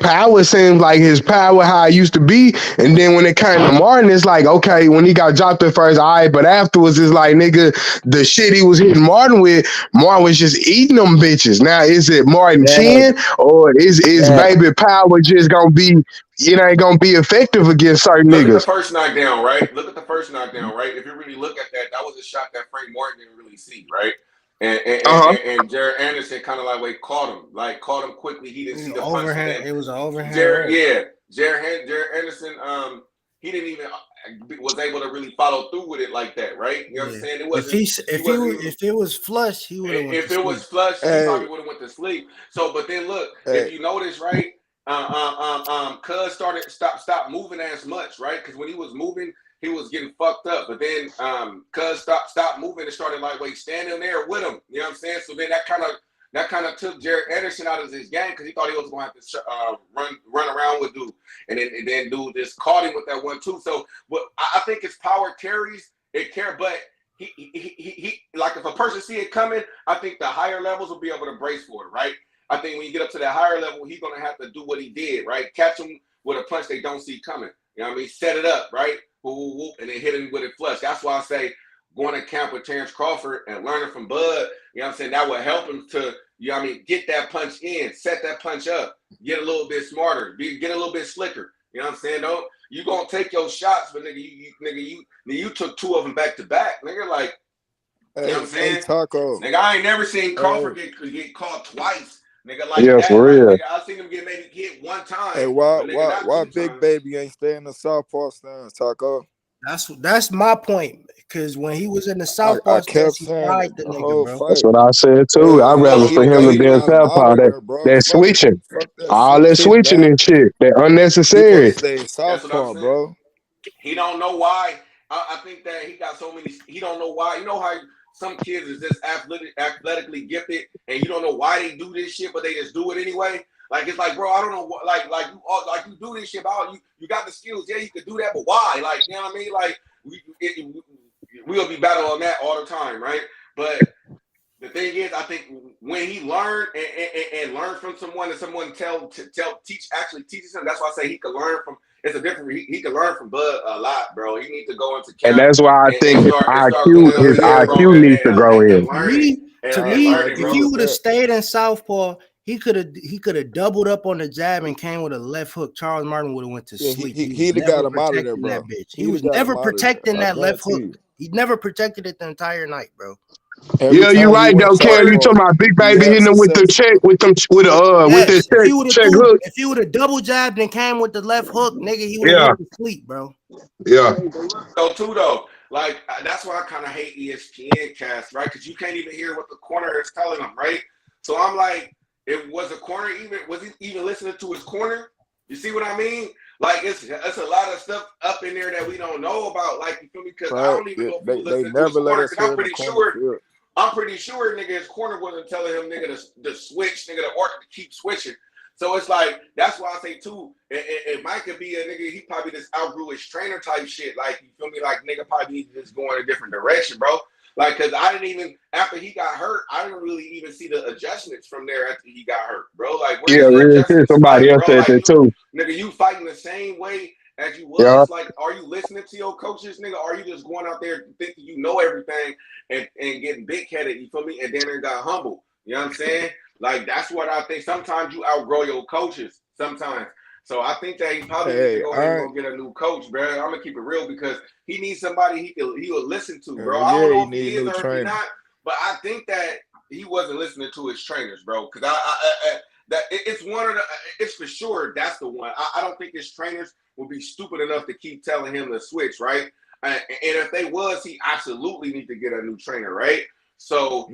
power seems like his power how it used to be, and then when it came to Martin, it's like okay, when he got dropped at first, all right, but afterwards it's like nigga, the shit he was hitting Martin with, Martin was just eating them bitches. Now is it Martin chin or is baby power just gonna be? It ain't gonna be effective against certain Look niggas. at the first knockdown, right? Look at the first knockdown, right? If you really look at that, that was a shot that Frank Martin didn't really see, right? And Jared Anderson kind of like caught him quickly. He didn't see the punch. It was an overhand. Jared Anderson, he didn't even was able to really follow through with it like that, right? You know what I'm saying? It wasn't. If it was flush, he would have. If it was flush, he probably would have went to sleep. So, but then look, if you notice, right? Cuz stopped moving as much, right? Because when he was moving, he was getting fucked up. But then Cuz stopped moving and started like standing there with him. You know what I'm saying? So then that kind of took Jared Anderson out of his game because he thought he was going to have to run around with dude, and then dude just caught him with that 1-2. So what I think his power carries it, but he like if a person see it coming, I think the higher levels will be able to brace for it, right? I think when you get up to that higher level, he's gonna have to do what he did, right? Catch him with a punch they don't see coming. You know what I mean? Set it up, right? Whoop, whoop, whoop, and then hit him with it flush. That's why I say going to camp with Terrence Crawford and learning from Bud, you know what I'm saying? That will help him to, you know what I mean, get that punch in, set that punch up, get a little bit smarter, get a little bit slicker. You know what I'm saying? Don't you gonna take your shots, but you took 2 of them back to back. Nigga, like, you know what I'm saying? Hey, Taco. Nigga, I ain't never seen Crawford get caught twice. Nigga, like yeah, that. For real. Like, nigga, I seen him get maybe hit 1 time. Hey, why Big times. Baby ain't staying in the Southpaw stance, Taco? That's my point. Because when he was in the Southpaw stance, he fried the nigga, bro. That's what I said too. I'd rather for him to be in Southpaw. That switching, all that switching and shit, that unnecessary. Southpaw, bro. He don't know why. I think that he got so many. He don't know why. You know how some kids is just athletically gifted, and you don't know why they do this shit, but they just do it anyway. Like it's like, bro, I don't know what. Like you do this shit, but you got the skills. Yeah, you could do that, but why? Like, you know what I mean? Like we'll be battling on that all the time, right? But the thing is, I think when he learned and learned from someone, and someone teaches him. That's why I say he could learn from. It's a different. He can learn from Bud a lot, bro. He needs to go into camp, and that's why I think his IQ needs to grow in. To me, if he would have stayed in Southpaw, He could have doubled up on the jab and came with a left hook. Charles Martin would have went to Yeah, sleep. he'd have got him out of there, bro. That bitch. He He'd was have got never him out of there. protecting I that left guarantee hook. you. He never protected it the entire night, bro. Every Yeah, you time he right went though, Cam. You southpaw, talking about Big he Baby had hitting him with the success. check with Yes, the check hook. if he would have double jabbed and came with the left hook, nigga, he would have Yeah, went to sleep, bro. yeah. Though too though, like that's why I kind of hate ESPN cast, right? Because you can't even hear what the corner is telling them, right? So I'm like, was he even listening to his corner? You see what I mean? Like it's a lot of stuff up in there that we don't know about. Like you feel me? Because I don't even know if he was They listening to his never let corner. us Because hear the corner. I'm pretty sure, nigga, his corner wasn't telling him, nigga, to switch, nigga, to keep switching. So it's like, that's why I say, too, it might could be a nigga, he probably just outgrew his trainer type shit. Like, you feel me? Like, nigga probably need to just go in a different direction, bro. Like, because I didn't even, after he got hurt, I didn't really even see the adjustments from there after he got hurt, bro. Like, where's the adjustments? Somebody else bro? said that too. Nigga, you fighting the same way as you was. Yeah. Like, are you listening to your coaches, nigga? Are you just going out there thinking you know everything and getting big-headed, you feel me? And then it got humble. You know what I'm saying? Like, that's what I think. Sometimes you outgrow your coaches. Sometimes. So I think that he probably needs to go ahead and go get a new coach, bro. I'm gonna keep it real because he needs somebody he will listen to, bro. I don't know if he is or if he's not, but I think that he wasn't listening to his trainers, bro. Because it's for sure that's the one. I don't think his trainers would be stupid enough to keep telling him to switch, right? And if they was, he absolutely need to get a new trainer, right? So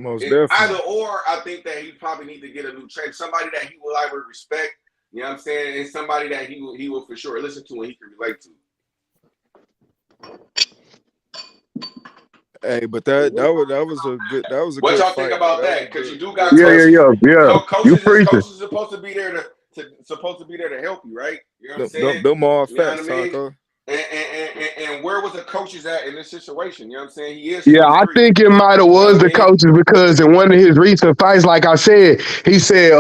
either or, I think that he probably need to get a new trainer, somebody that he will ever respect. You know what I'm saying? And somebody that he will for sure listen to and he can relate to. Hey, but that was a good What good y'all fight, think about bro. that? Because you do got Yeah. coaches are supposed to be there to help you, right? You know what I'm saying? Them all You know facts, what I mean? Taco. And where was the coaches at in this situation? You know what I'm saying? He is. Yeah, I think it might have was the coaches because in one of his recent fights, like I said, he said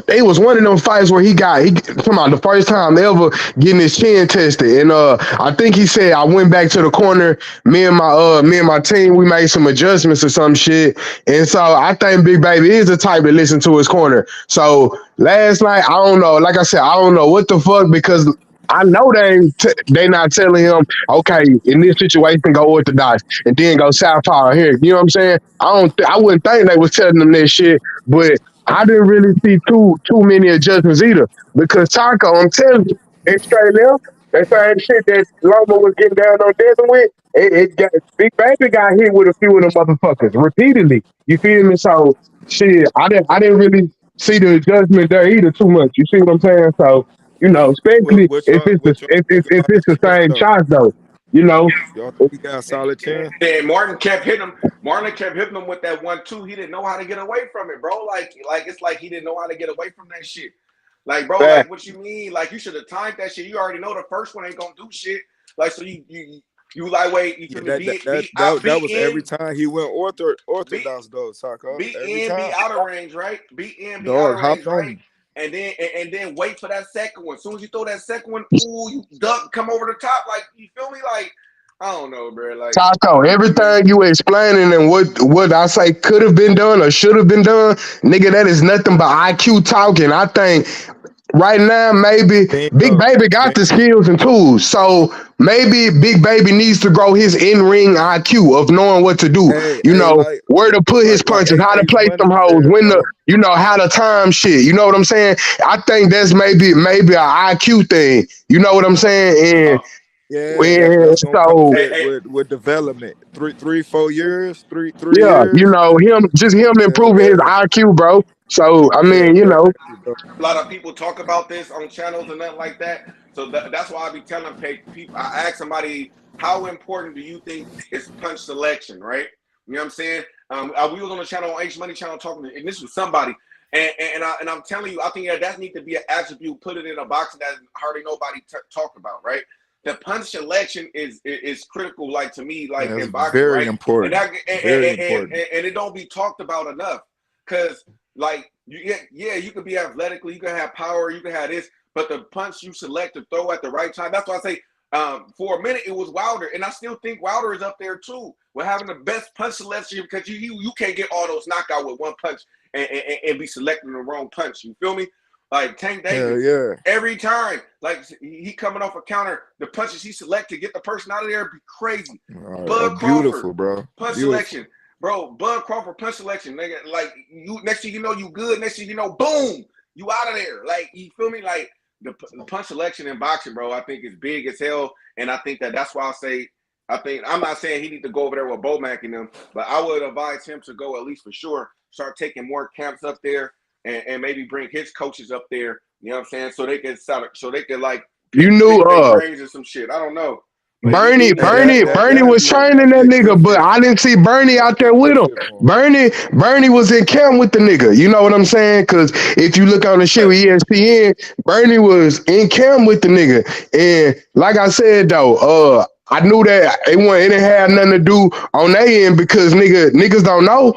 it was one of them fights where he come out the first time ever getting his chin tested, and I think he said I went back to the corner, me and my team, we made some adjustments or some shit, and so I think Big Baby is the type to listen to his corner. So last night, I don't know, like I said, I don't know what the fuck because I know they not telling him, okay, in this situation, go orthodox and then go southpaw here. You know what I'm saying? I wouldn't think they was telling them that shit, but I didn't really see too many adjustments either. Because Taco, I'm telling you, it's straight left. That same shit that Loma was getting down on Desert with, it got Big Baby got hit with a few of them motherfuckers repeatedly. You feel me? So shit, I didn't really see the adjustment there either too much. You see what I'm saying? So. You know, especially What if y'all it's the same shots though. You know, y'all think he got a solid chin? And Martin kept hitting him. Martin kept hitting him with that 1-2. He didn't know how to get away from it, bro. Like it's like he didn't know how to get away from that shit. Like, bro, like what you mean? Like you should have timed that shit. You already know the first one ain't gonna do shit. Like so you like wait. You that was every time he went orthodox though, Taco. Be every in, time. be out of range, right? Be in, be Dog, out of range, hopped on right? him. And then wait for that second one. As soon as you throw that second one, ooh, you duck, come over the top. Like, you feel me? Like, I don't know, bro. Like Taco, everything you explaining and what I say could have been done or should have been done, nigga, that is nothing but IQ talking. I think right now, maybe Big Baby got the skills and tools. So maybe Big Baby needs to grow his in-ring IQ of knowing what to do. Where to put his punches, how to play some hoes, how to time shit. You know what I'm saying? I think that's maybe an IQ thing. You know what I'm saying? And that's gonna come with development. 3-4 years, three years. Him improving his IQ, bro. So I mean, a lot of people talk about this on channels and nothing like that. So that's why I be telling people. I ask somebody, how important do you think is punch selection, right? You know what I'm saying? We was on the channel, on H Money channel, talking, and this was somebody, and I'm telling you, I think that needs to be an attribute, put it in a box that hardly nobody talk about, right? The punch selection is critical, like to me, like in boxing, very right? important. And important. And it don't be talked about enough, because like you could be athletically, you can have power, you can have this, but the punch you select to throw at the right time. That's why I say For a minute, it was Wilder, and I still think Wilder is up there too. We're having the best punch selection because you can't get all those knockouts with one punch and be selecting the wrong punch. You feel me? Like Tank Davis, every time, like he coming off a counter, the punches he select to get the person out of there be crazy. Bud beautiful, Crawford, bro. Punch selection, bro. Bud Crawford punch selection, nigga. Like you, next thing you know, you good. Next thing you know, boom, you out of there. Like you feel me? Like the punch selection in boxing, bro, I think is big as hell, and I think that's why I say. I'm not saying he need to go over there with Bomac and them, but I would advise him to go at least for sure. Start taking more camps up there and maybe bring his coaches up there. You know what I'm saying? So they can like You knew trains or some shit. I don't know. Bernie was training that nigga, but I didn't see Bernie out there with him. Bernie was in camp with the nigga. You know what I'm saying? Because if you look on the shit with ESPN, Bernie was in camp with the nigga. And like I said though, I knew that it didn't have nothing to do on their end because niggas don't know.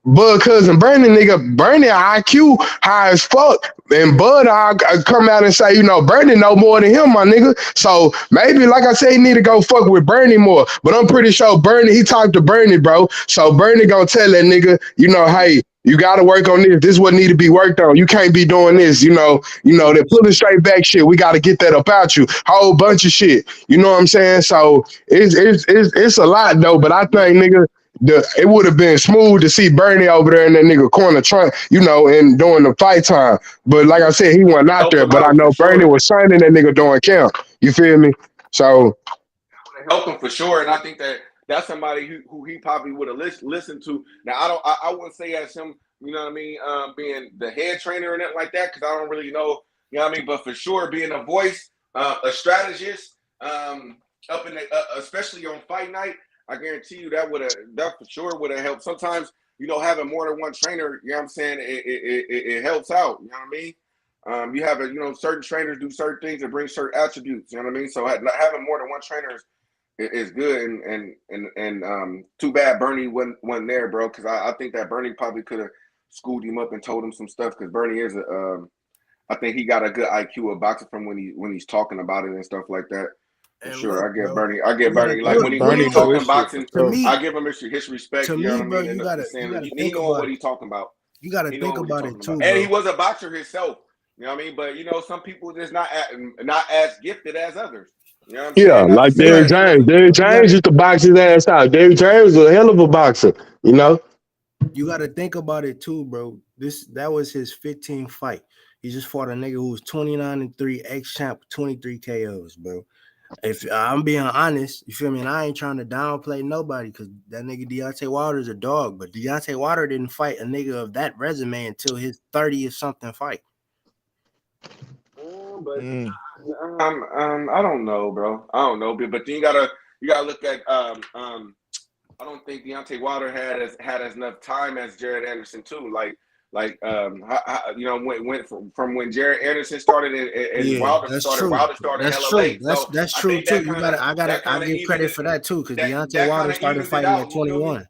Bud cousin Bernie IQ high as fuck. And Bud, I come out and say, Bernie know more than him, my nigga. So maybe, like I said, he need to go fuck with Bernie more. But I'm pretty sure he talked to Bernie, bro. So Bernie gonna tell that nigga, hey, you gotta work on this. This is what need to be worked on. You can't be doing this, they're pulling straight back shit. We gotta get that up out you. Whole bunch of shit. You know what I'm saying? So it's a lot though, but I think, nigga, it would have been smooth to see Bernie over there in that nigga corner trying, and during the fight time. But like I said, he wasn't out there. But I know Bernie was signing that nigga during camp. You feel me? So help him for sure. And I think that's somebody who he probably would have listened to. Now I wouldn't say as him, you know what I mean, being the head trainer and that like that, because I don't really know, you know what I mean. But for sure, being a voice, a strategist, up in especially on fight night. I guarantee you that for sure would have helped. Sometimes, having more than one trainer, you know what I'm saying, it helps out. You know what I mean? You have certain trainers do certain things and bring certain attributes. You know what I mean? So having more than one trainer is good. And too bad Bernie wasn't there, bro. Because I think that Bernie probably could have schooled him up and told him some stuff. Because Bernie is I think he got a good IQ of boxing from when he's talking about it and stuff like that. For sure, I get Bernie. Like when he's talking boxing, I give him his respect. To you know me, what I mean? You gotta he know what he's talking about. You gotta think about it too. And he was a boxer himself. You know what I mean? But some people just not as gifted as others. You know what I'm saying? Like Derrick James. Derrick James used to box his ass out. Derrick James was a hell of a boxer. You gotta think about it too, bro. That was his 15th fight. He just fought a nigga who was 29-3, ex-champ, 23 KOs, bro. If I'm being honest, you feel me? And I ain't trying to downplay nobody because that nigga Deontay Wilder's a dog, but Deontay Wilder didn't fight a nigga of that resume until his 30th something fight. I don't know, bro. I don't know, but then you gotta look at I don't think Deontay Wilder had as enough time as Jared Anderson too. Went from when Jared Anderson started and Wilder started. Wilder started that's hella true. late. That's true too. I give credit for that too, because Deontay Wilder started fighting at 21.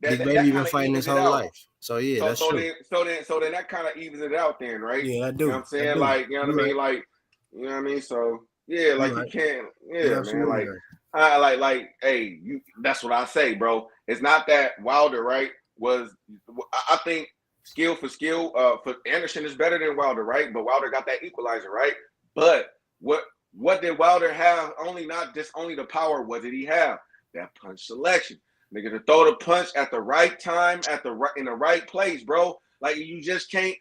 Big Baby been fighting his whole life. So yeah, that's true. So then that kind of evens it out then, right? Yeah, I do. You know what I'm saying? Like, you know what I mean? Like, you know what I mean? So yeah, like you can't, man. Like, hey, that's what I say, bro. It's not that Wilder, right? I think skill for skill, for Anderson is better than Wilder, right? But Wilder got that equalizer, right? But what did Wilder have? Only the power. What did he have? That punch selection. Nigga, to throw the punch at the right time, in the right place, bro. Like you just can't.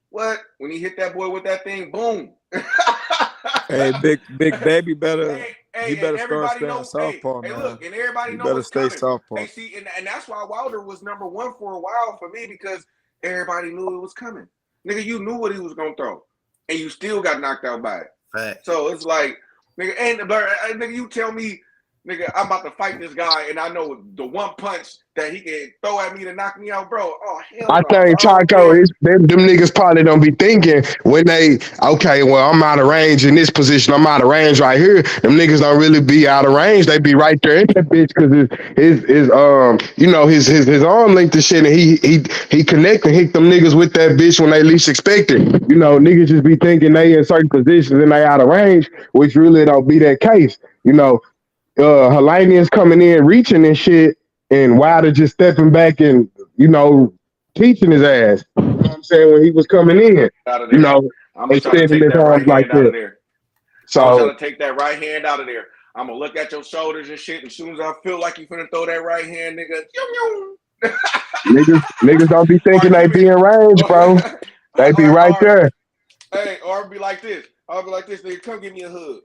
What? When he hit that boy with that thing, boom. Hey, big baby better. He better start staying southpaw, man. Look, and everybody knows better what's stay coming. southpaw. Hey, see, and that's why Wilder was number one for a while for me, because everybody knew it was coming. Nigga, you knew what he was gonna throw, and you still got knocked out by it. Right. So it's like, nigga, nigga, you tell me nigga, I'm about to fight this guy, and I know the one punch that he can throw at me to knock me out, bro. Oh hell I no, think bro. I don't Taco care. is them niggas probably don't be thinking when they okay, well I'm out of range in this position, I'm out of range right here. Them niggas don't really be out of range. They be right there in that bitch because his you know his arm length and shit, and he connect and hit them niggas with that bitch when they least expect it. You know, niggas just be thinking they in certain positions and they out of range, which really don't be that case. You know, Helenius coming in reaching and shit, and Wilder just stepping back and you know teaching his ass. You know what I'm saying when he was coming in, Out of you there. know, I'm gonna try to extending take his that arms right like hand out of that. there. I'm So trying to take that right hand out of there. I'm gonna look at your shoulders and shit. And as soon as I feel like you finna throw that right hand, nigga, niggas don't be thinking or they give be me, in range, bro. They be right there. hey, or be like this. I'll be like this, nigga. Come give me a hug.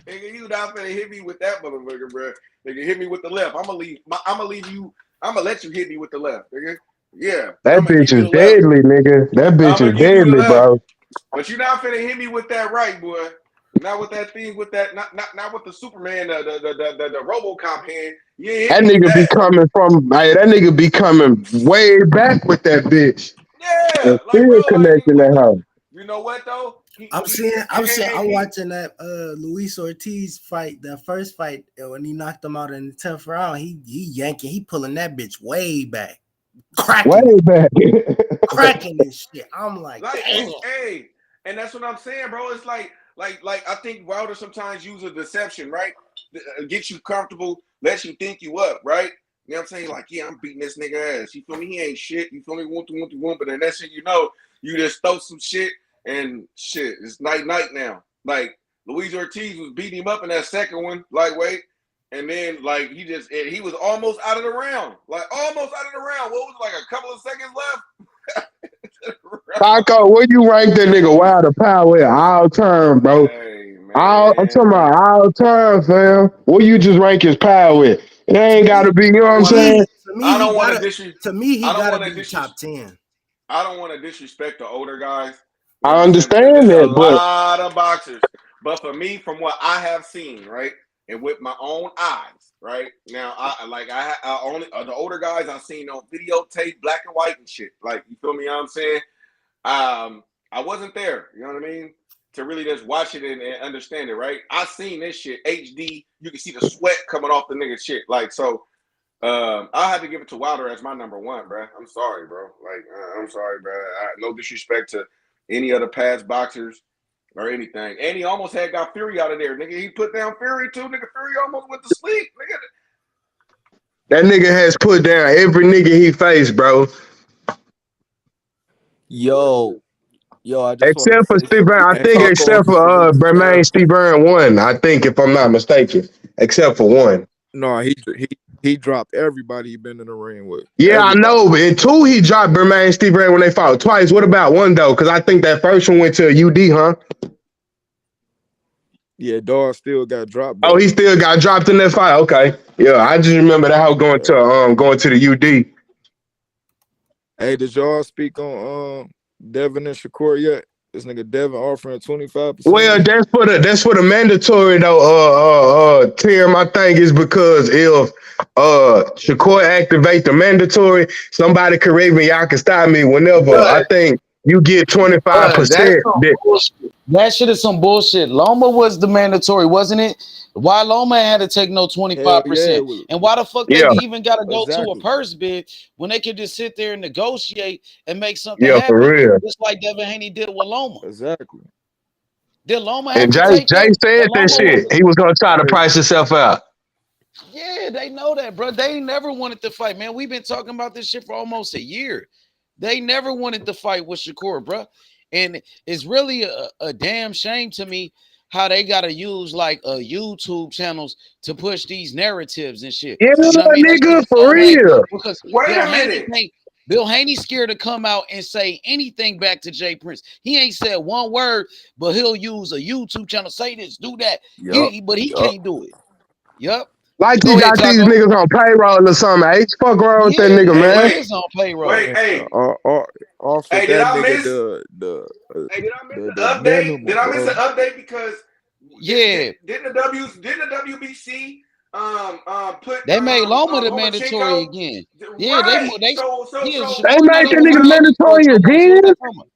Nigga, you not finna hit me with that motherfucker, bro. Nigga, hit me with the left. I'm gonna leave you. I'm gonna let you hit me with the left, nigga. Yeah, That I'm gonna bitch give you is the left. deadly, nigga. That bitch I'm gonna is give you the deadly, left. bro. But you're not finna hit me with that right, boy. Not with that thing, with that, not with the Superman, the RoboCop hand. You ain't hit That me with nigga be that. coming from, hey, that nigga be coming way back with that bitch. Yeah, And like bro, still like connecting that hoe. you know what though? I'm watching that Luis Ortiz fight, the first fight when he knocked him out in the 10th round. He yanking, he pulling that bitch way back, Way back. cracking this shit. I'm like damn. Hey, and that's what I'm saying, bro. It's like I think Wilder sometimes uses deception, right? Get you comfortable, lets you think you up, right? You know what I'm saying? Like, yeah, I'm beating this nigga ass. You feel me? He ain't shit. You feel me? Want, but then that shit, you know, you just throw some shit and shit. It's night now. Like Luis Ortiz was beating him up in that second one, lightweight. And then like he was almost out of the round. Like almost out of the round. What was it, like a couple of seconds left? Taco, where you rank that nigga Wilder power at all time, bro? Hey, man. I'm talking about all time, fam. Where you just rank his power at? It ain't gotta be, you know what I'm saying? I don't want to disrespect. To me, he gotta be top 10. I don't want to disrespect the older guys. I understand There's that, a but lot of boxers. But for me, from what I have seen, right, and with my own eyes, right now, I only the older guys I've seen on videotape, black and white and shit. Like, you feel me? You know what I'm saying? I wasn't there. You know what I mean? To really just watch it and understand it, right? I seen this shit HD. You can see the sweat coming off the nigga shit. Like, so I had to give it to Wilder as my number one, bro. I'm sorry, bro. Like, I'm sorry, bro. No disrespect to any other past boxers or anything. And he almost got Fury out of there, nigga. He put down Fury too, nigga. Fury almost went to sleep, nigga. that nigga has put down every nigga he faced, bro. Yo, I just Except for want to say Steve Byrne. I And think Taco, except for Bermain Steve Byrne won. I think, if I'm not mistaken. Except for one. no, he dropped everybody he been in the ring with. Yeah, Everybody. I know. But in two, he dropped Bermain Steve Byrne when they fought twice. What about one though? Because I think that first one went to a UD, huh? Yeah, dog still got dropped. Oh, he still got dropped in that fight. Okay, yeah, I just remember that how going to the UD. Hey, did y'all speak on Devin and Shakur yet? This nigga Devin offering 25%. Well, that's for the mandatory though. Tim, I think is because if Shakur activate the mandatory, somebody correct me, y'all can stop me whenever. I think you get 25%. That shit is some bullshit. Loma was the mandatory, wasn't it? Why Loma had to take no 25%? And why the fuck they even got to go to a purse bid when they could just sit there and negotiate and make something happen? For real. Just like Devin Haney did with Loma. Exactly. Did Loma have And to Jay take that? said that shit. He was gonna try to price himself out. Yeah, they know that, bro. They never wanted to fight, man. We've been talking about this shit for almost a year. They never wanted to fight with Shakur, bro. And it's really a damn shame to me how they got to use like YouTube channels to push these narratives and shit. Yeah, you know what I mean? nigga, for real. Because Wait a minute. Bill Haney's scared to come out and say anything back to Jay Prince. He ain't said one word, but he'll use a YouTube channel, say this, do that. But he can't do it. Yep. Like he got these niggas on payroll or something. Hey, fuck wrong with that nigga, man. He is on payroll. Wait, hey. Hey, did I miss the update? Did I miss an update? Because Yeah, Didn't the WBC put they made Loma the mandatory Lomachenko? again. Yeah, they Right. So yeah, They Shakur not made that even nigga mandatory mandatory no more. So what again. they talking about?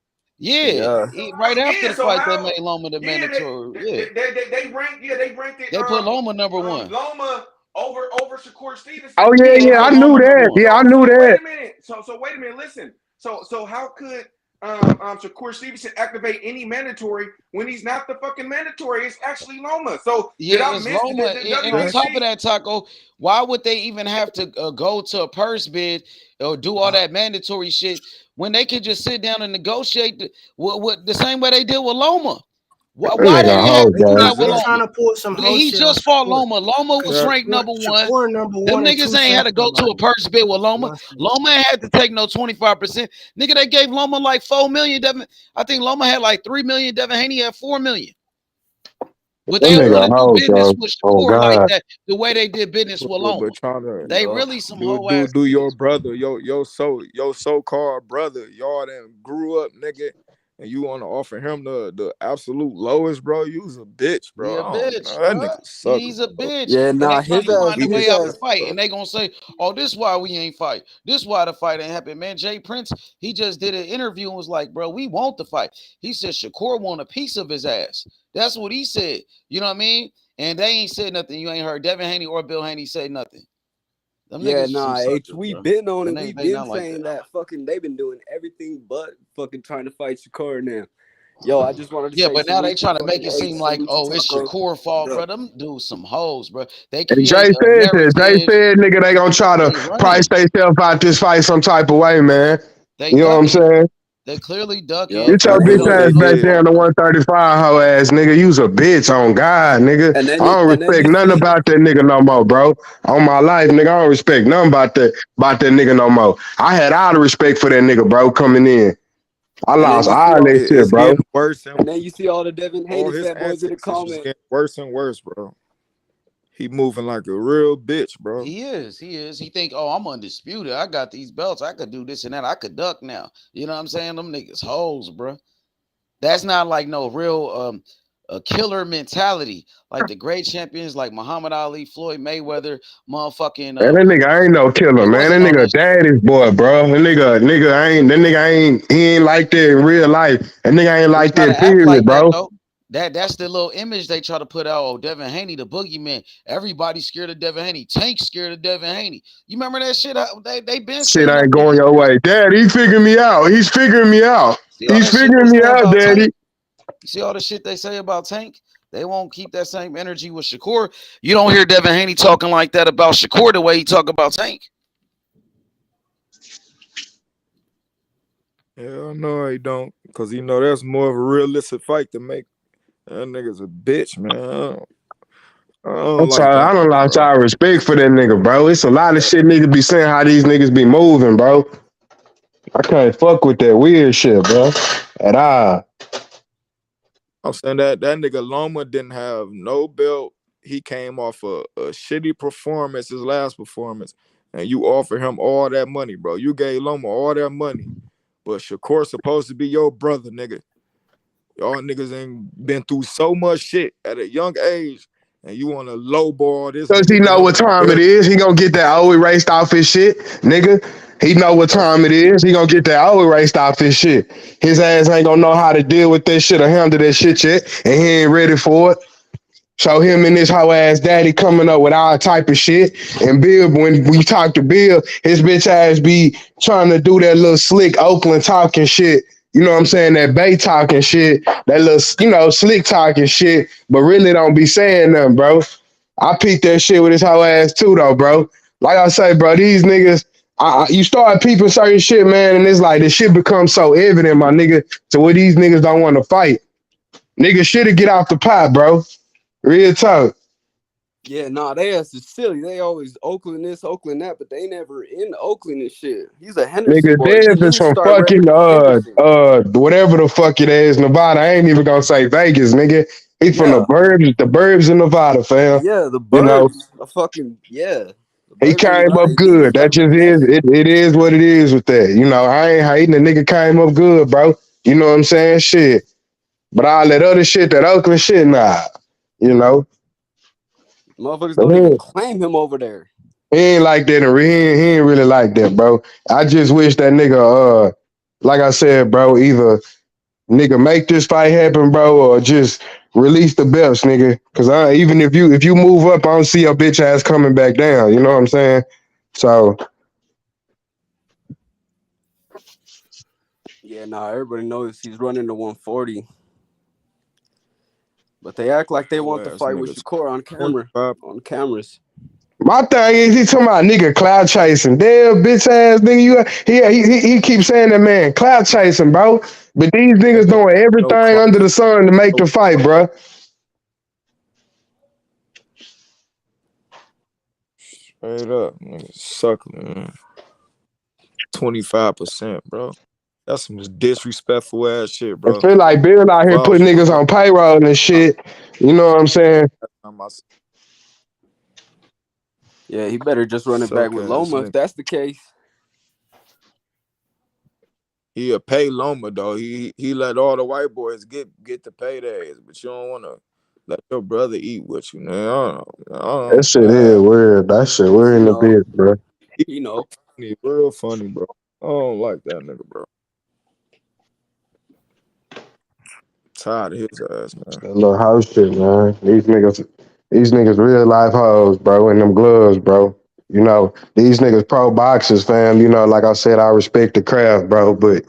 Yeah, Yeah. right after Yeah. the So fight, they how? made Loma the Yeah. mandatory. Yeah, They ranked. Yeah. They ranked it. they put Loma number one. Loma over Shakur Stevenson. Oh Yeah, yeah, they yeah, put I knew Loma number that. one. Yeah, I knew So that. wait a minute. So wait a minute. Listen. So how could Shakur Stevenson activate any mandatory when he's not the fucking mandatory? It's actually Loma. So did Yeah, I it's miss Loma. And on top of WBC? that, Taco, why would they even have to go to a purse bid or do all that mandatory shit when they could just sit down and negotiate with the same way they did with Loma? Why That they nigga didn't have hoe, to do bro. that with They're Loma? trying to pull some hoe He shit on just fought Shakur. Loma. Loma was Because ranked number one. Shakur number Them one in niggas 2 ain't had to go seconds. to a purse bid with Loma. Loma had to take no 25%. Nigga, they gave Loma like 4 million. I think Loma had like 3 million. Devin Haney had 4 million. But That they don't want nigga to do hoe, business bro. with Oh Shakur like God. that, the way they did business with Loma. But trying to They really some do whole ass your niggas. brother, your so-called brother, y'all then grew up, nigga, and you want to offer him the absolute lowest, bro. You was a bitch, He bro. a bitch, That bro. nigga sucker, He's a bro. bitch. Yeah, And they nah, trying his to ass, find a He way his out the ass. fight. And they gonna say, oh, this why we ain't fight. This why the fight ain't happen. Man, Jay Prince, he just did an interview and was like, bro, we want the fight. He said Shakur want a piece of his ass. That's what he said. You know what I mean? And they ain't said nothing. You ain't heard Devin Haney or Bill Haney say nothing. Them Yeah, niggas some nah, suckers, we bro. been on And it. We they been not like saying that. that fucking they've been doing everything but fucking trying to fight Shakur now. Yo, I just wanted to Yeah, say but now they salute to trying to make fucking it seem Ace, like, salute to oh, it's Taco. Shakur fault, bro. Them dudes some hoes, bro. They And Jay create a said that. Jay narrative. said, nigga, they gonna try to They price running. themselves out this fight some type of way, man. They You know what I'm ducking. saying? They clearly ducking. Yup, Get your and they bitch know They ass they don't back did. give a down to fuck. 135, hoe ass nigga. You's a bitch on God, nigga. And I then don't respect you nothing see, about that nigga no more, bro. On my life, nigga, I don't respect nothing about that nigga no more. I had all the respect for that nigga, bro, coming in. I and then lost you see all all, that shit, it's bro. getting worse and then you see all the Devin all Haney his fat boys in the antics is just comment. getting worse and worse, bro. He moving like a real bitch, bro. He is. He think, oh, I'm undisputed. I got these belts. I could do this and that. I could duck now. You know what I'm saying? Them niggas hoes, bro. That's not like no real a killer mentality. Like the great champions like Muhammad Ali, Floyd Mayweather, motherfucking Man, that nigga ain't no killer, man. what's That it on nigga this? daddy's boy, bro. That nigga ain't he ain't like that in real life. That nigga ain't They like try that, to act period, like that bro. though. That's the little image they try to put out. Oh, Devin Haney, the boogeyman. Everybody's scared of Devin Haney. Tank scared of Devin Haney. You remember that shit? They been Shit saying them ain't going niggas, your bro. way. Dad, he figuring me out. He's figuring me out. See all He's that shit they figuring me say out, about daddy. Tank? You see all the shit they say about Tank? They won't keep that same energy with Shakur. You don't hear Devin Haney talking like that about Shakur the way he talk about Tank. Hell no, he don't. Because you know that's more of a realistic fight to make. That nigga's a bitch, man. I don't I'm like sorry, that I don't nigga, lost bro. y'all respect for that nigga, bro. It's a lot of shit niggas be saying how these niggas be moving, bro. I can't fuck with that weird shit, bro. At all. I'm saying that nigga Loma didn't have no belt. He came off a shitty performance, his last performance, and you offer him all that money, bro. You gave Loma all that money, but Shakur supposed to be your brother, nigga. Y'all niggas ain't been through so much shit at a young age, and you want to lowball this Cause nigga he know what down time it dirty. is. He gonna get that old erased off his shit, nigga. He know what That's time it is. He gonna get that old erased off his shit. His ass ain't gonna know how to deal with that shit or handle that shit yet, and he ain't ready for it. So him and this hoe ass daddy coming up with all type of shit. And Bill, when we talk to Bill, his bitch ass be trying to do that little slick Oakland talking shit. You know what I'm saying? That Bay talking shit. That little, slick talking shit. But really don't be saying nothing, bro. I peeped that shit with his hoe ass too, though, bro. Like I say, bro, these niggas, you start peeping certain shit, man, and it's like this shit becomes so evident, my nigga, to where these niggas don't want to fight. Niggas should get off the pot, bro. Real talk. Yeah, nah, they ass is silly. They always Oakland this, Oakland that, but they never in Oakland and shit. He's a Henderson Nigga, boy. He Dev need is to from start fucking repping Henderson. whatever the fuck it is, Nevada. I ain't even gonna say Vegas, nigga. He from Yeah, the burbs in Nevada, fam. yeah, the You know, Burbs. A fucking yeah, the he Burbs in came Nevada. up They need to good. That start just repping that is shit. it is what it is with that. You know, I ain't hating. The nigga came up good, bro. You know what I'm saying? Shit. But all that other shit, that Oakland shit, nah. you know. Motherfuckers But don't even claim him over there. he ain't like that, and he ain't really like that, bro. I just wish that nigga, like I said, bro, either nigga make this fight happen, bro, or just release the belts, nigga. Cause even if you move up, I don't see your bitch ass coming back down. You know what I'm saying? So Yeah, everybody knows he's running to 140. But they act like they want the fight with Shakur on camera, on cameras. my thing is, he talking about nigga cloud chasing. Damn, bitch ass nigga, he keeps saying that, man, cloud chasing, bro. But these niggas doing everything under the sun to make the fight, bro. Straight up, nigga, suck, man. 25%, bro. That's some disrespectful ass shit, bro. I feel like Bill out here putting niggas on payroll and shit. You know what I'm saying? Yeah, he better just run it back with Loma if that's the case. He'll pay Loma though. He let all the white boys get the paydays, but you don't want to let your brother eat with you, man. I don't That shit is weird. That shit weird in the bitch, bro. You know, he's real funny, bro. I don't like that nigga, bro. Tired of his ass, man. That little house shit, man. These niggas real life hoes, bro, in them gloves, bro. You know, these niggas pro boxers, fam. You know, like I said, I respect the craft, bro, but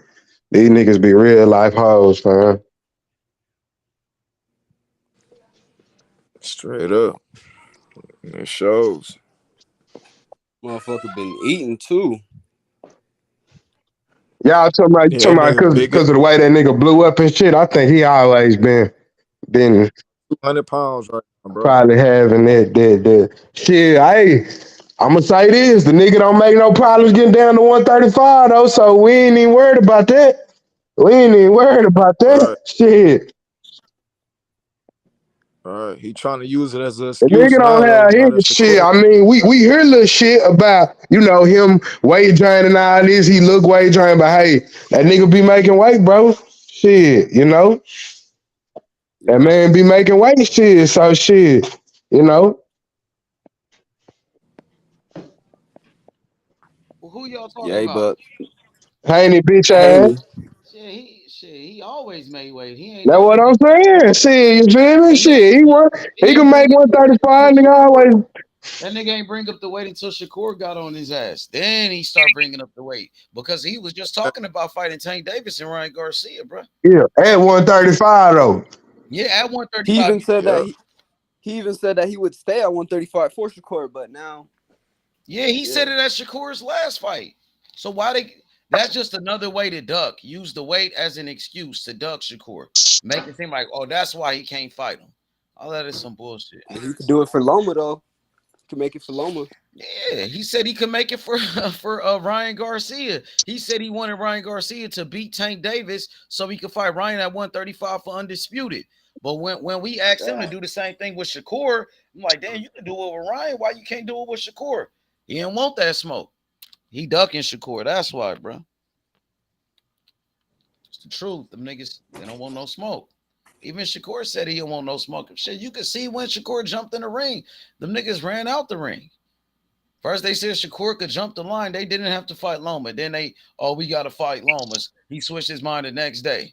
these niggas be real life hoes, fam. Straight up. It shows. Motherfucker been eating too. Y'all talking about because of the way that nigga blew up and shit. I think he always been 200 pounds right now, bro. Probably having that shit. I'ma say this: the nigga don't make no problems getting down to 135 though, so we ain't even worried about that. Right. Shit. All right, he trying to use it as an The excuse. nigga don't have his shit. I mean, we hear little shit about, you know, him weight training and all this. He look weight training, but hey, that nigga be making weight, bro. Shit, you know. That man be making weight shit, so shit, you know. Well, who y'all talking about? Haney bitch ass. He always made weight. He ain't That's never what I'm saying. Shit, you feel me? Shit, he can make 135, nigga, always. That nigga ain't bring up the weight until Shakur got on his ass. Then he start bringing up the weight because he was just talking about fighting Tank Davis and Ryan Garcia, bro. Yeah, at 135 though. Yeah, at 135. He even said that he even said that he would stay at 135 for Shakur, but now. Yeah, he said it at Shakur's last fight. So that's just another way to duck. Use the weight as an excuse to duck Shakur. Make it seem like, oh, that's why he can't fight him. All that is some bullshit. And he could do it for Loma though. He could make it for Loma. Yeah, he said he could make it for Ryan Garcia. He said he wanted Ryan Garcia to beat Tank Davis so he could fight Ryan at 135 for undisputed. But when we asked him to do the same thing with Shakur, I'm like, damn, you can do it with Ryan. Why you can't do it with Shakur? He didn't want that smoke. He ducking Shakur. That's why, bro. It's the truth. Them niggas, they don't want no smoke. Even Shakur said he don't want no smoke. Shit, you could see when Shakur jumped in the ring. Them niggas ran out the ring. First, they said Shakur could jump the line. They didn't have to fight Loma. Then we got to fight Lomas. He switched his mind the next day.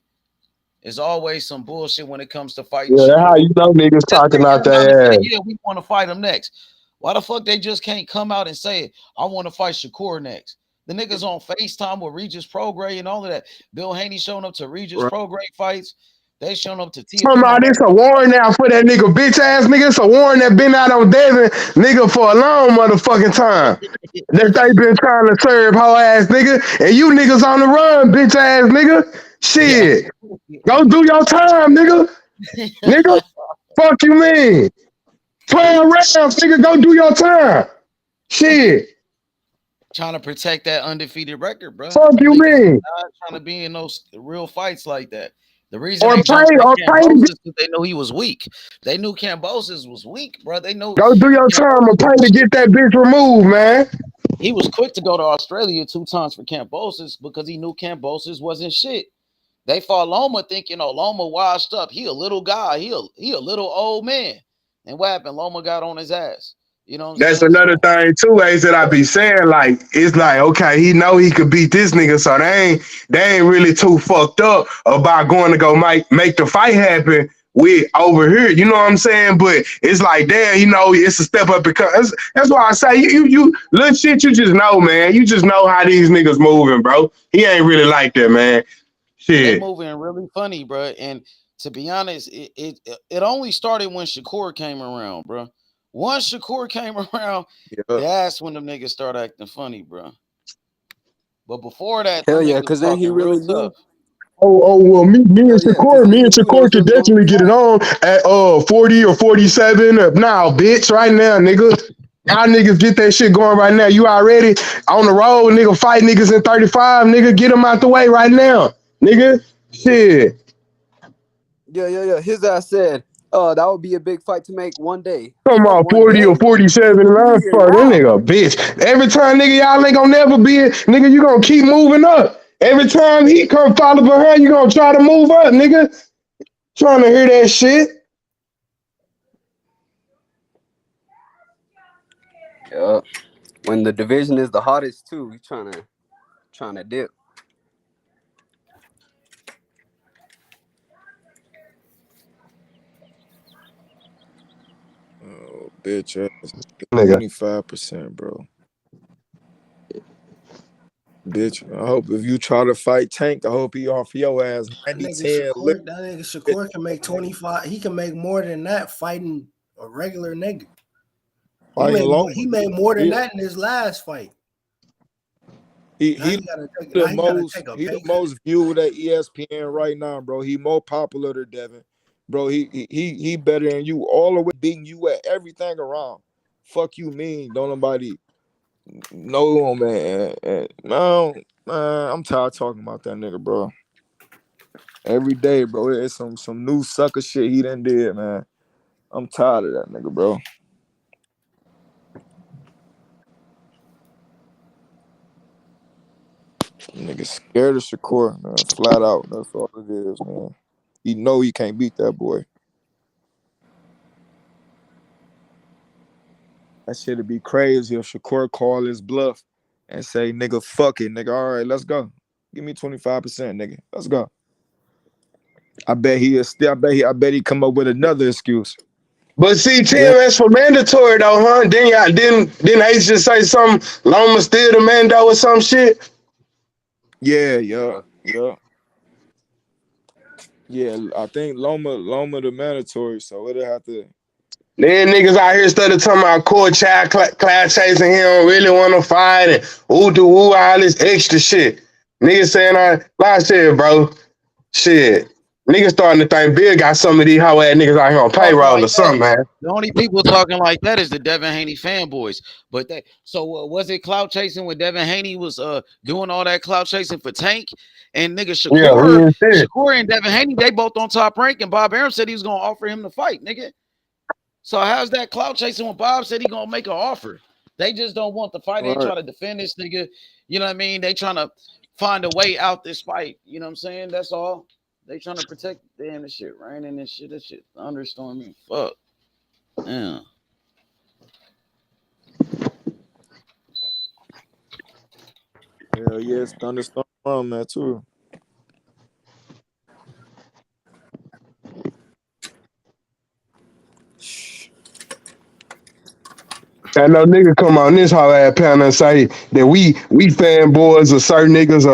There's always some bullshit when it comes to fighting. Yeah, that's how you know niggas talking out their ass. Yeah, we want to fight him next. Why the fuck they just can't come out and say, I want to fight Shakur next? The niggas on FaceTime with Regis Prograis and all of that. Bill Haney showing up to Regis Prograis fights. They showing up to TFP. Talking about this a warrant out for that nigga, bitch ass nigga. It's a warrant that been out on Devin, nigga, for a long motherfucking time. That they been trying to serve hoe ass nigga. And you niggas on the run, bitch ass nigga. Shit. Go do your time, nigga. Nigga. Fuck you mean. Play around, nigga. Go do your time. Shit. Trying to protect that undefeated record, bro. Fuck you mean. Not trying to be in those real fights like that. The reason they jumped Kambosos because they know he was weak. They knew Kambosos was weak, bro. They know. Go do your time and pay to get that bitch removed, man. He was quick to go to Australia 2 times for Kambosos because he knew Kambosos wasn't shit. They fought Loma thinking, oh, Loma washed up. He a little guy. He a little old man. And what happened? Loma got on his ass. You know what I'm That's saying? another So thing too, Ace, that I be saying. Like, it's like, okay, he know he could beat this nigga, so they ain't really too fucked up about going to go make the fight happen with over here. You know what I'm saying? But it's like, damn, it's a step up because that's why I say you little shit. You just know, man. You just know how these niggas moving, bro. He ain't really like that, man. yeah, they Shit. moving really funny, bro. And to be honest, it only started when Shakur came around, bro. Once Shakur came around, Yeah. that's when them niggas start acting funny, bro. But before that, Hell them yeah, niggas was because then he talking real really tough. knew. Well, me and Hell yeah, because Shakur, then me he and knew it was Shakur could him going definitely to get it fight. on at 40 or 47. Now, bitch, right now, nigga. Y'all niggas get that shit going right now. You already on the road, nigga. Fight niggas in 35, nigga. Get them out the way right now, nigga. Shit. Yeah. His ass said, that would be a big fight to make one day. Come Fuck on, one 40 or day. 47 and I'm Nigga, for that now. nigga, bitch. Every time, nigga, y'all ain't gonna never be it. Nigga, you gonna keep moving up. Every time he come follow behind, you gonna try to move up, nigga. Trying to hear that shit. Yeah. When the division is the hottest too, he trying to dip. Oh, bitch ass. Nigga. 25%, bro. Bitch, I hope if you try to fight Tank, I hope he offer your ass That nigga 90-10. Shakur, that nigga Shakur can make 25. He can make more than that fighting a regular nigga. He Fighting made more. Loma. He made more than He that in his last fight. he Now he he gotta take. the Now he gotta most take a he the pay cut. most viewed at ESPN right now, bro. He more popular than Devin. Bro, he better than you all the way, beating you at everything around. Fuck you mean? Don't nobody know him, man. No, man, I'm tired of talking about that nigga, bro. Every day, bro. It's some new sucker shit he done did, man. I'm tired of that nigga, bro. Nigga scared of Shakur, man. Flat out. That's all it is, man. He know he can't beat that boy. That shit'd be crazy if Shakur call his bluff and say, nigga, fuck it, nigga. All right, let's go. Give me 25%, nigga. Let's go. I bet he come up with another excuse. But see, Then Tim, that's for mandatory though, huh? Didn't Ace just say something? Loma still the Mando or some shit? yeah. Yeah. Yeah, I think Loma the mandatory, so it'll have to. Then niggas out here started talking about court child class chasing. He don't really want to fight and all this extra shit. Niggas saying like I said, bro. Shit. Niggas starting to think Bill got some of these hoe ass niggas out here on Talking payroll or like that. something, man. The only people talking like that is the Devin Haney fanboys. But was it clout chasing when Devin Haney was doing all that clout chasing for Tank and nigga Yeah, Shakur, real shit. Shakur and Devin Haney, they both on Top Rank, and Bob Arum said he was gonna offer him the fight, nigga. So how's that clout chasing when Bob said he gonna make an offer? They just don't want the fight. They All right. try to defend this nigga. You know what I mean? They trying to find a way out this fight. You know what I'm saying? That's all. They trying to protect damn this shit, raining this shit. This shit thunderstorming. Fuck. Yeah. Hell yeah, it's thunderstorm around that too. And no nigga come on this whole ass panel and say that we fanboys of certain niggas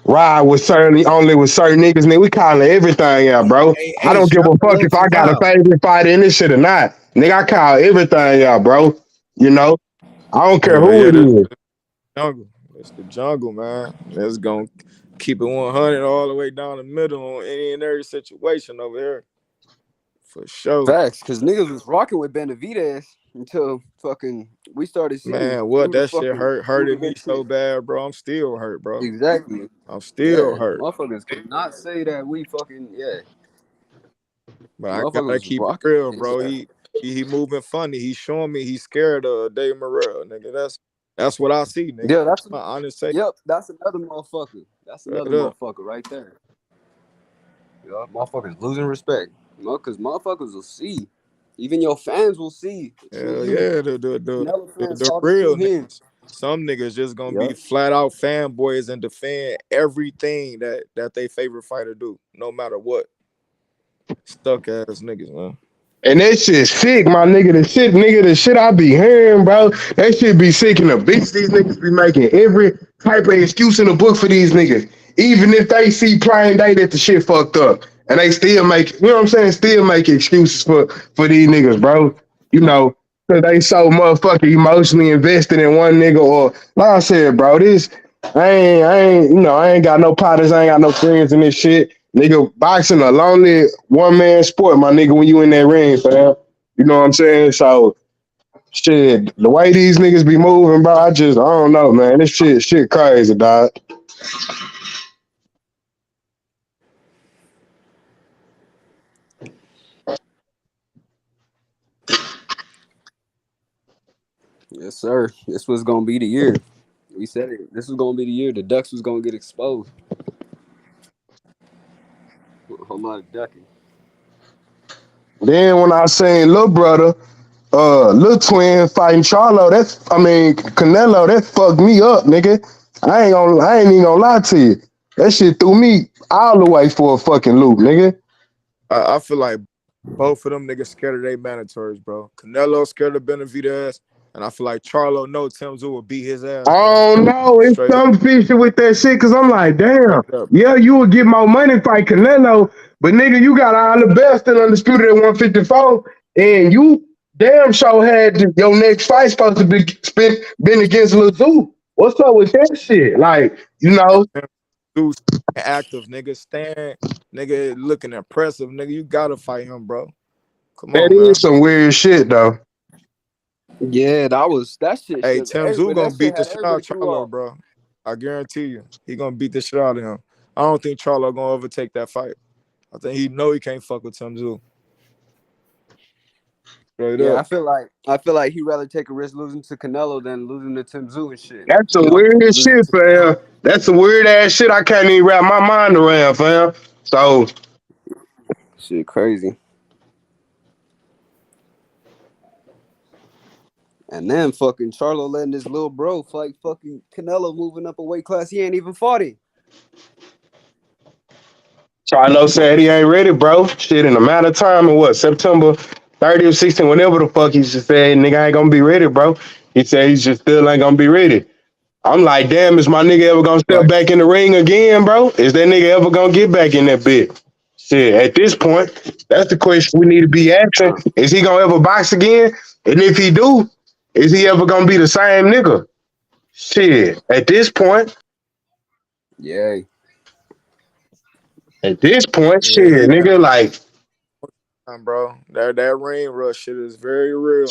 ride with only with certain niggas. Nigga, we calling everything out, bro. Hey, I don't Ace, give drop a the fuck link if for I got a Bob. favorite fighter in this shit or not. Nigga, I call everything out, bro. You know? I don't care Hell who yeah, it this is. jungle. It's the jungle, man. It's gonna keep it 100 all the way down the middle on any and every situation over here. For sure. Facts, because niggas was rocking with Benavidez until fucking we started seeing Man, what through the that shit fucking through the hurted me good so shit. bad, bro. I'm still hurt, bro. Exactly. I'm Yeah. still hurt. Motherfuckers could not say that we fucking But I Motherfuckers gotta was keep it rocking real, against bro. that. He moving funny. He's showing me he's scared of Dave Morrell, nigga. That's what I see, nigga. Yeah, that's My honest say. that's another motherfucker. That's another Straight up. motherfucker right there. Yeah, motherfuckers losing respect. Because motherfuckers will see. Even your fans will see true Hell you. yeah, Canelo fans the saw the real true him. niggas. Some niggas just gonna be Yep. flat out fanboys and defend everything that they favorite fighter do, no matter what. Stuck ass niggas, man. And that shit sick, my nigga. The shit I be hearing, bro. That shit be sick in the bitch. These niggas be making every type of excuse in the book for these niggas. Even if they see plain day that the shit fucked up. And they still make, you know what I'm saying? Still make excuses for these niggas, bro. You know, cause they so motherfucking emotionally invested in one nigga or like I said, bro, I ain't got no partners, I ain't got no friends in this shit. Nigga, boxing a lonely one man sport, my nigga, when you in that ring, fam. You know what I'm saying? So shit, the way these niggas be moving, bro, I don't know, man. This shit crazy, dog. Yes, sir. This was gonna be the year. We said it. This was gonna be the year. The Ducks was gonna get exposed. A whole lot of ducking. Then when I seen Lil Brother, Lil Twin fighting Canelo, that fucked me up, nigga. I ain't even gonna lie to you. That shit threw me all the way for a fucking loop, nigga. I feel like both of them niggas scared of their mandatories, bro. Canelo scared of Benavidez, and I feel like Charlo knows Tim Tszyu will beat his ass, bro. I don't know. It's Straight some fishy with that shit, cause I'm like, damn. straight up. Yeah, you would get more money fight Canelo, but nigga, you got all the best and undisputed at 154, and you damn sure had your next fight supposed to been against Lil Zoo. What's up with that shit? Like, you know, Dude's active, nigga. Stand, nigga, looking impressive, nigga. You gotta fight him, bro. Come that on, man. is some weird shit though. Yeah, that shit. Hey, shook Tim Tszyu everybody. gonna That shit beat the had shit out everybody of threw Charlo, off. bro. I guarantee you, he gonna beat the shit out of him. I don't think Charlo gonna overtake that fight. I think he know he can't fuck with Tim Tszyu. Straight Yeah, up. I feel like he'd rather take a risk losing to Canelo than losing to Tim Tszyu and shit. That's some You know, weird losing shit, to fam. That's some weird ass shit I can't even wrap my mind around, fam. So shit crazy. And then fucking Charlo letting his little bro fight fucking Canelo moving up a weight class he ain't even fought in. Charlo said he ain't ready, bro. Shit, in a matter of time, in what, September 30 or 16, whenever the fuck he just said, nigga ain't gonna be ready, bro. He said he just still ain't gonna be ready. I'm like, damn, is my nigga ever gonna step Right. back in the ring again, bro? Is that nigga ever gonna get back in that bit? Shit, at this point, that's the question we need to be asking. Is he gonna ever box again? And if he do, is he ever gonna be the same nigga? Shit, at this point, Yeah. shit, Yeah, he got nigga, like, time, bro. That ring rush shit is very real.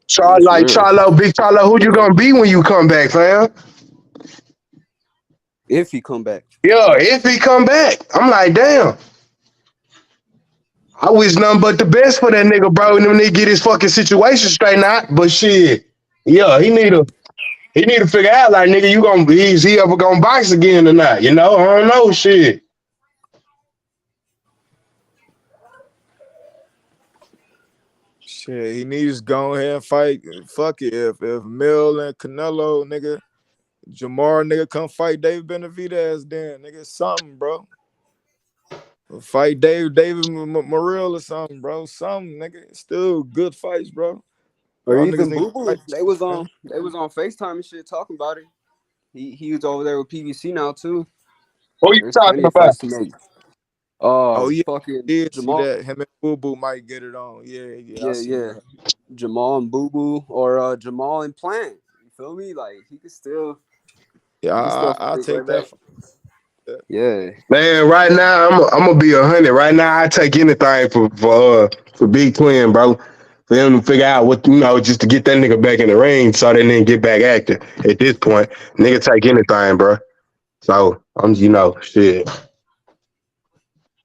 It's real. Big Charlo, who you gonna be when you come back, fam? If he come back. Yeah, if he come back, I'm like, damn. I wish nothing but the best for that nigga, bro, and then they get his fucking situation straightened out. But shit, yeah, he need to figure out, like, nigga, is he ever gonna box again or not? You know, I don't know, shit. Shit, he needs to go ahead and fight. Fuck it. If Mill and Canelo, nigga, Jamar, nigga, come fight David Benavidez, then, nigga, something, bro. Fight David Morrell or something, bro. Something, nigga. Still good fights, bro. Or Y'all even niggas need Boo to Boo. fight, They was man. on FaceTime and shit talking about it. He was over there with PBC now too. Who you There's talking plenty of about? fights to make. Oh, yeah. Fucking Did see Jamal. that. Him and Boo Boo might get it on. Yeah, I see Yeah. that. Jamal and Boo Boo or Jamal and Plant. You feel me? Like he could still Yeah, I fight take right that. back. Yeah. Man, right now, I'm gonna be 100. Right now, I take anything for Big Twin, bro. For him to figure out what, just to get that nigga back in the ring so that nigga get back active. At this point, nigga take anything, bro. So I'm, shit.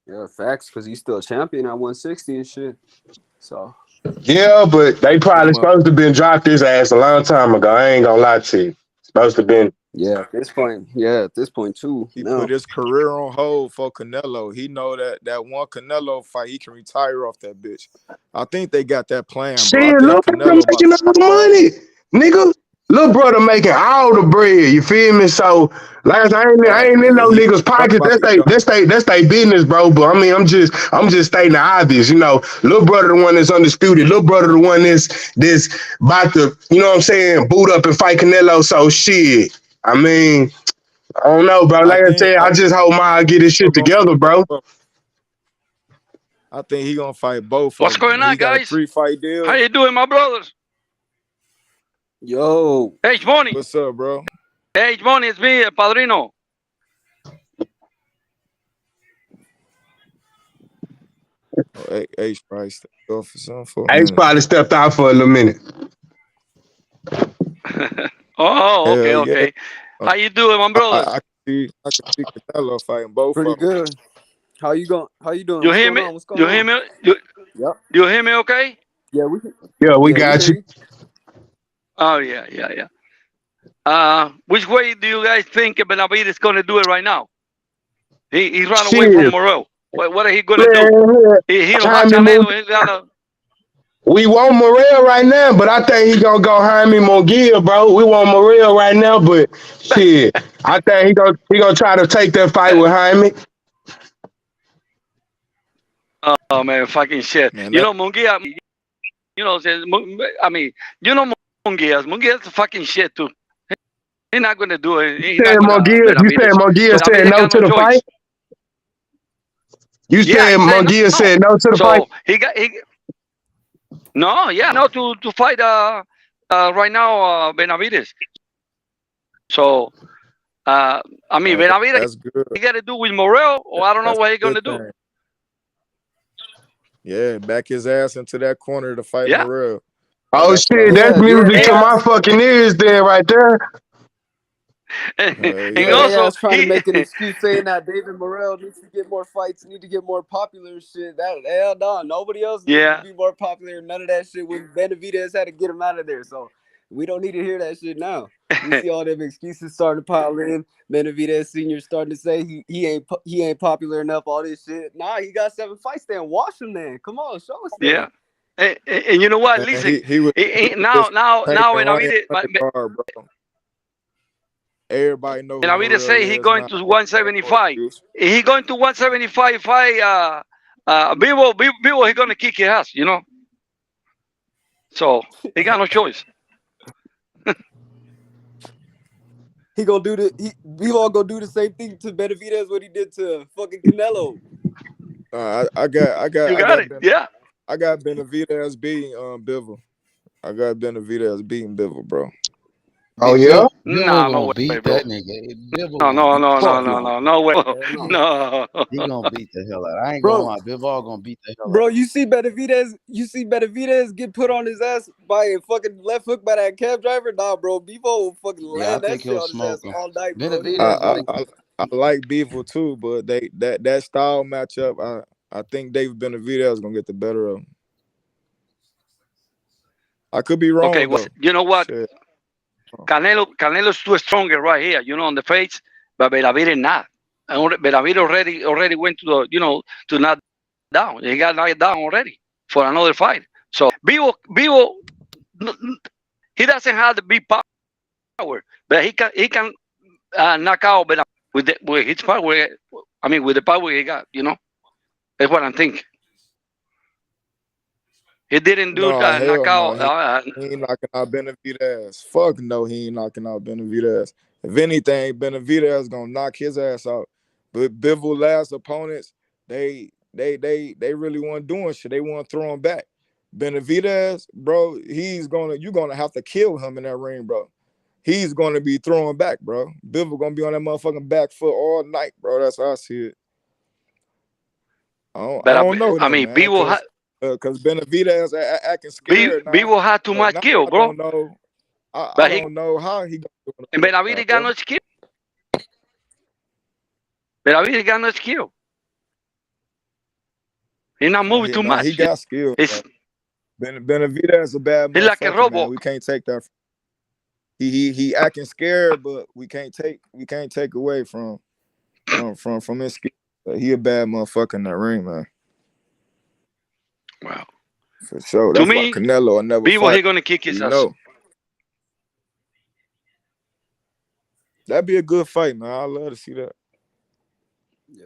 Yeah, facts, because he's still a champion at 160 and shit. So Yeah, but they probably Come on. supposed to been dropped his ass a long time ago. I ain't gonna lie to you. Supposed to been Yeah, at this point too. He No. put his career on hold for Canelo. He know that one Canelo fight, he can retire off that bitch. I think they got that plan, bro. I Shit, little think brother Canelo about making all the money, nigga. Little brother making all the bread. You feel me? So, like I right. ain't in no He niggas' worried pockets. about the young. That's they business, bro. But I mean, I'm just stating the obvious. You know, little brother the one that's undisputed. Little brother the one that's about to, you know what I'm saying, boot up and fight Canelo. So shit. I mean, I don't know, bro. I Like I think said, I just hope Ma get his shit gonna fight together, bro. both of 'em. I think he gonna fight both What's of them. going on, He got a guys? 3-fight How deal. you doing, my brothers? Yo. Hey, Money. What's up, bro? Hey, Money, it's me, Padrino. Oh, H probably stepped off for something for a Ace minute. probably stepped out for a little minute. Oh, okay, Hell yeah. okay. How you doing, my brothers? I can see Canelo fighting both Pretty of them. good. How you doing? You What's hear going me? on? What's going You hear on? me? Yep. You hear me? Okay. Yeah, we can. Yeah, we Yeah, we got hear you. you. Oh yeah. Which way do you guys think Benavides is gonna do it right now? He ran away from Shit, Morel. What are he gonna do? man. He don't have Jaime Munguia. Canelo. He got We want Morel right now, but I think he gonna go Jaime Munguia, bro. We want Morel right now, but shit, I think he gonna try to take that fight with Jaime. oh man, fucking shit. Man, You that know Munguia. You know, I mean, you know Munguia. Munguia's fucking shit too. He's not gonna do it. He's not gonna You said Benavides. Munguia said Benavides no got to no the fight? choice. You Yeah, said he said Munguia no. said no to the fight? So no to fight right now Benavides. So I mean Benavides that's good. he got to do with Morel, or I don't know That's what he's a gonna good do. thing. Yeah, back his ass into that corner to fight Yeah. Morel. Oh That's what I shit, hope. that's Yeah, music to AI. my fucking ears there right there. And Yeah, also AI's trying to make an excuse saying that David Morrell needs to get more fights, need to get more popular and shit. That hell no, nobody else needs yeah. to be more popular. None of that shit when Benavidez had to get him out of there. So we don't need to hear that shit now. We see all them excuses starting to pile in. Benavidez Senior starting to say he ain't popular enough. All this shit. Nah, he got 7 fights. Then wash him. Then come on, show us. Yeah. Then. And you know what? Man, Listen, he was now taking Benavides, right guard, bro. Everybody know who Benavides Morel say he is going now. to No 175. excuse. He going to 175 fight Vivo he gonna kick his ass, you know. So he got no choice. We all gonna do the same thing to Benavidez what he did to fucking Canelo. I You got it. Yeah. got Benavidez beating Bivol. I got Benavidez beating Bivol, bro. Oh yeah? Bivol Nah, no gonna way, beat bro. that nigga. Bivol No, gonna no, beat no, the no, Fuck hell no, out of no. no, him. no way. Hell no. No. He gonna beat the hell out of him. I ain't Bro, gonna lie. Bivol gonna beat the hell out bro, of him. you see Benavidez get put on his ass by a fucking left hook by that cab driver? Nah, bro, Bevo will fucking Yeah, I land that think shit he'll on his ass smoke him. all night, bro. He Benavidez, not I going. I like Bivol too, but that style matchup, I think David Benavidez gonna get the better of him. I could be Okay, wrong though. you know what? Shit. Canelo's too stronger right here, you know, on the face, but Benavides not. Benavides already went to the, you know, to knock down. He got knocked down already for another fight. So Vivo, he doesn't have the big power, but he can knock out Benavides with his power. I mean, with the power he got, you know. That's what I'm thinking. He didn't do No, hell no. knockout. He ain't knocking out Benavidez. Fuck no, he ain't knocking out Benavidez. If anything, Benavidez gonna knock his ass out. But Bivol last opponents, they really weren't doing shit. They weren't throwing back. Benavidez, bro, you're gonna have to kill him in that ring, bro. He's gonna be throwing back, bro. Bivol gonna be on that motherfucking back foot all night, bro. That's how I see it. I don't know I them, mean, man, because Benavidez acting scared now. Vivo had too much Now skill, I bro. don't know. I But don't know how he got to and Benavides got no skill. Benavides got no skill. He's not moving too much. He got skill. It's Benavidez is a bad he's like a motherfucker, man. robot. We can't take that. he acting scared, but we can't take away from his skill. He a bad motherfucker in that ring, man. Wow. For sure. To That's why me, Canelo will never Vivo fight. he gonna kick his You ass. know. That'd be a good fight, man. I love to see that.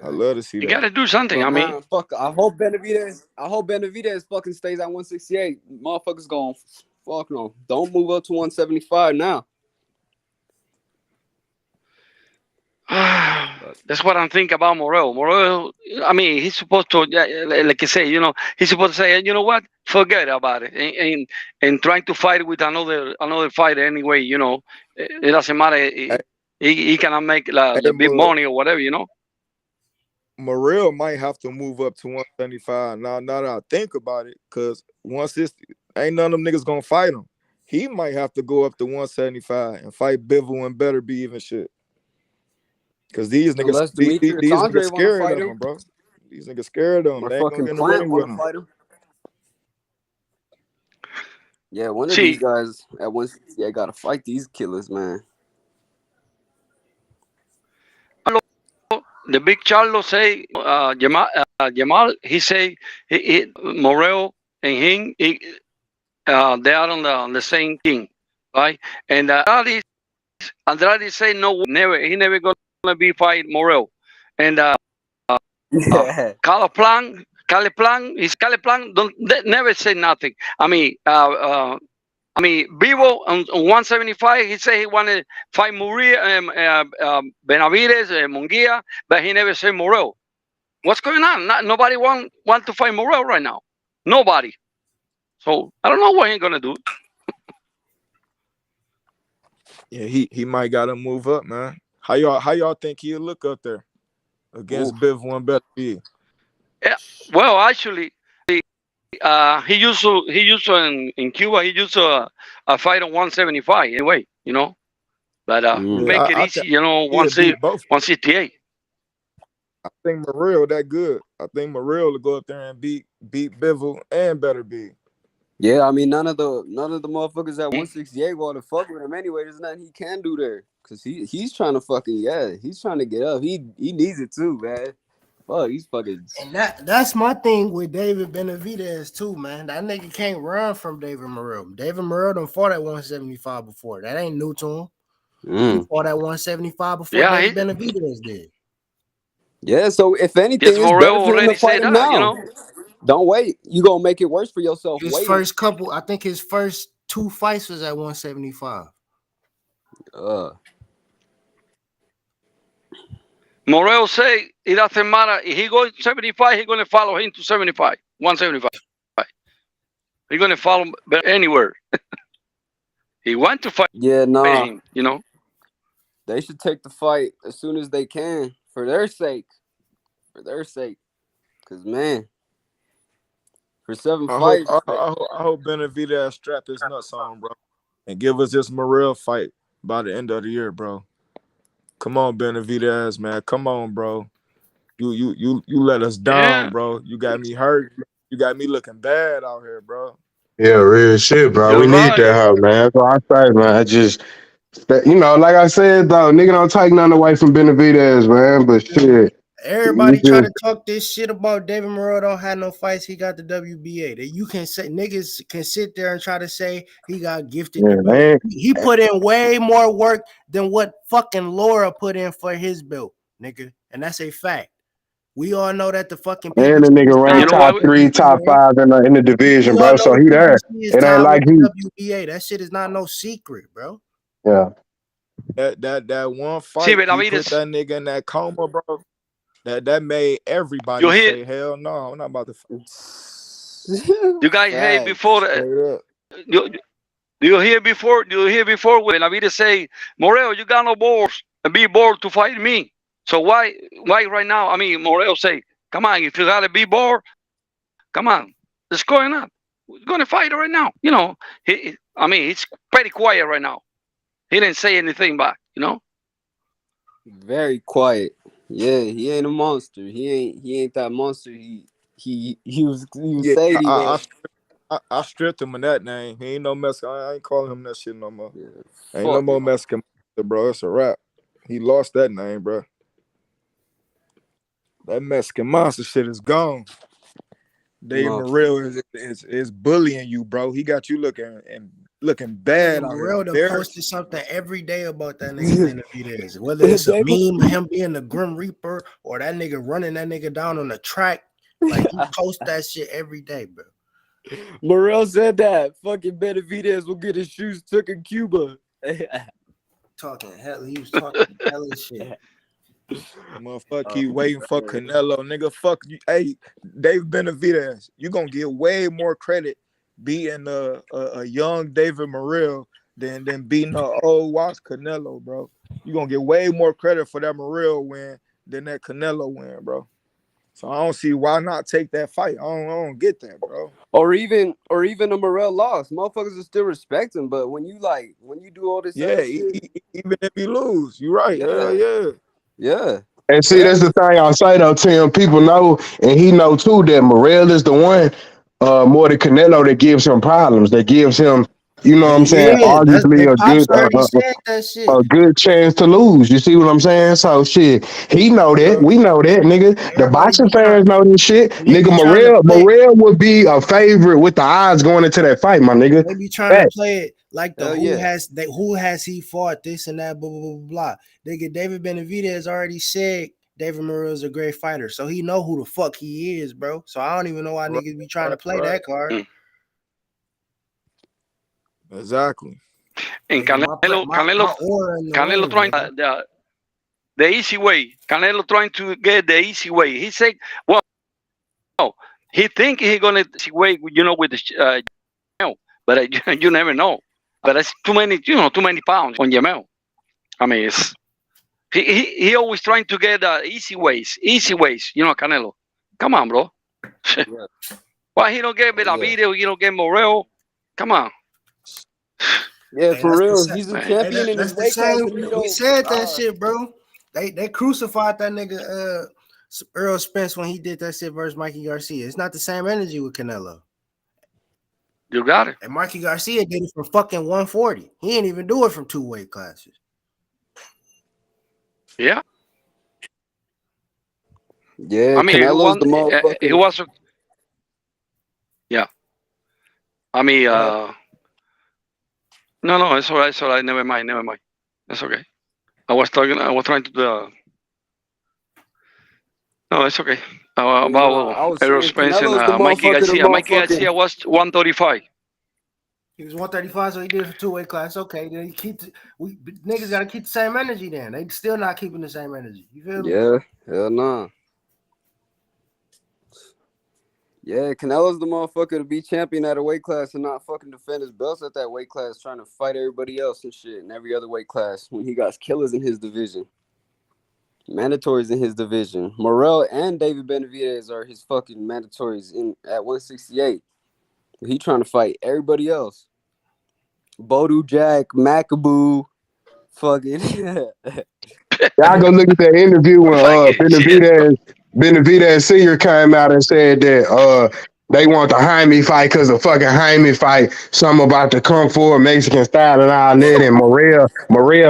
I love to see You that. gotta do something. But I mean, man, fuck. I hope Benavidez fucking stays at 168. Motherfuckers going fuck no. Don't move up to 175 now. that's what I'm thinking about Morel. Morel, I mean, he's supposed to, like you say, he's supposed to say, you know what, forget about it, and trying to fight with another fighter anyway. It doesn't matter. He cannot make the big money or whatever. Morel might have to move up to 175 now that I think about it, because ain't none of them niggas gonna fight him. He might have to go up to 175 and fight Bivol and Better Be even shit. Because these niggas, Unless these Demetrius niggas Andre wanna scared fight of him. him, bro. These niggas scared of him. Or They ain't gonna fucking get in the Plant ring with wanna him. fight him. Yeah, one of these guys at 168 gotta fight these killers, man. The big Charlo say, Jamal, he say, Morel and him, they are on the same team, right? And Andrade say no, he never gonna be fight Morel. And Caliplan never say nothing. I mean, Vivo on 175, he said he wanted to fight Benavidez, Munguia, but he never said Morel. What's going on? Nobody want to fight Morel right now. Nobody. So I don't know what he's gonna do. Yeah, he might gotta move up, man. How y'all think he'll look up there against Bivol and Better Be? Yeah. Well, actually, he used to in Cuba. He used to fight on 175 anyway. But make it easy. 168. I think Morel that good. I think Morel will go up there and beat Bivol and Better Be. Yeah, I mean none of the motherfuckers at 168 want to fuck with him anyway. There's nothing he can do there. Cause he's trying to he's trying to get up. He needs it too, man. Fuck, he's fucking. And that's my thing with David Benavidez too, man. That nigga can't run from David Morrell. David Morrell done fought at 175 before. That ain't new to him. He fought at 175 before David Benavidez did. Yeah, so if anything, it's better for him to fight him now. Don't wait. You gonna make it worse for yourself. His first 2 fights was at 175. Morel say it doesn't matter. If he goes 75, he's gonna follow him to 75, 175. He's gonna follow anywhere. He want to fight. Yeah, nah. Him, They should take the fight as soon as they can for their sake. Cause man, for 7 fights. I hope Benavidez strap his nuts on, bro, and give us this Morel fight by the end of the year, bro. Come on, Benavidez, man. Come on, bro. You let us down, bro. You got me hurt. You got me looking bad out here, bro. Yeah, real shit, bro. We need that help, man. That's what I say, man. I just, like I said, though, nigga don't take nothing away from Benavidez, man. But shit. Everybody try to talk this shit about David Morrell don't have no fights. He got the WBA. That you can say niggas can sit there and try to say he got gifted. Yeah, he put in way more work than what fucking Laura put in for his belt, nigga. And that's a fact. We all know that the fucking and the nigga ranked top 3, top 5 in the division, bro. So he there. It ain't like he WBA. That shit is not no secret, bro. Yeah. That one fight he put that nigga in that coma, bro. That made everybody say, hell no, I'm not about to fight. You guys heard before do you hear before when Benavidez say, Morel, you got no balls and be bored to fight me. So why right now? I mean, Morel say, come on, if you gotta be bored, come on, what's going on? We're gonna fight right now. He's pretty quiet right now. He didn't say anything back, Very quiet. Yeah, he ain't a monster. He ain't that monster. He was saying. I I stripped him of that name. He ain't no Mexican. I ain't calling him that shit no more. Yeah, Ain't no fuck more him. Mexican, bro. It's a wrap. He lost that name, bro. That Mexican monster shit is gone. Dave No, Morrell is bullying you, bro. He got you looking bad out here. Morrell done Embarrassed. posted something every day about that nigga Benavidez. Whether it's a David- meme of him being the Grim Reaper or that nigga running that nigga down on the track, like he post that shit every day, bro. Morrell said that fucking Benavidez will get his shoes took in Cuba. Talking hell, he was talking hella shit. Motherfucker, keep waiting for Canelo, nigga. Fuck you. Hey, Dave Benavidez, you gonna get way more credit beating a young David Morrell than beating an old watch Canelo, bro. You gonna get way more credit for that Morrell win than that Canelo win, bro. So I don't see why not take that fight. I don't get that, bro. Or even a Morrell loss. Motherfuckers will still respect him, but when you do all this Yeah, other shit, even if you lose, you're right. Yeah. And see, that's the thing I'll say though, Tim. People know, and he know too, that Morrell is the one more than Canelo that gives him problems. That gives him, you know what I'm saying, Yeah, that's arguably the pops already said that shit. a good chance to lose. You see what I'm saying? So shit, he know that. We know that, nigga. The boxing fans know this shit. Nigga, Morrell would be a favorite with the odds going into that fight, my nigga. They be trying to play it like the Hell who yeah. who has he fought this and that, blah blah blah blah. Nigga, David Benavidez already said David Morrell's a great fighter, so he know who the fuck he is, bro. So I don't even know why niggas be trying to play that card. Exactly. And Canelo trying the easy way. Canelo trying to get the easy way. He said, well, he think he gonna easy way, you know, with the but you never know. But it's too many pounds on Jamel. I mean, it's he always trying to get easy ways, you know, Canelo. Come on, bro. Why he don't get Benavidez? He don't get Morrell? Come on. Yeah, for real. He's a champion in his weight class. We said that shit, bro. They crucified that nigga Earl Spence when he did that shit versus Mikey Garcia. It's not the same energy with Canelo. You got it. And Mikey Garcia did it from fucking 140. He ain't even do it from 2 weight classes. Yeah. Yeah, I mean, Canelo's the motherfucker. He was. Yeah. I mean, no, it's all right. It's all right. Never mind. That's okay. I was trying to do. No, it's okay. About Errol Spence and Mikey Garcia. Mikey Garcia was 135. He was 135, so he did it for 2 weight class. Okay, then niggas gotta keep the same energy. Then they still not keeping the same energy. You feel me? Yeah, hell nah. Yeah, Canelo's the motherfucker to be champion at a weight class and not fucking defend his belts at that weight class, trying to fight everybody else and shit in every other weight class when he got killers in his division. Mandatories in his division. Morrell and David Benavidez are his fucking mandatories at 168. He trying to fight everybody else. Bodu Jack, Macaboo, fucking. Y'all go look at that interview when Benavidez Sr. came out and said that they want the Jaime fight because the fucking Jaime fight, something about the Kung Fu Mexican style and all that, and Morrell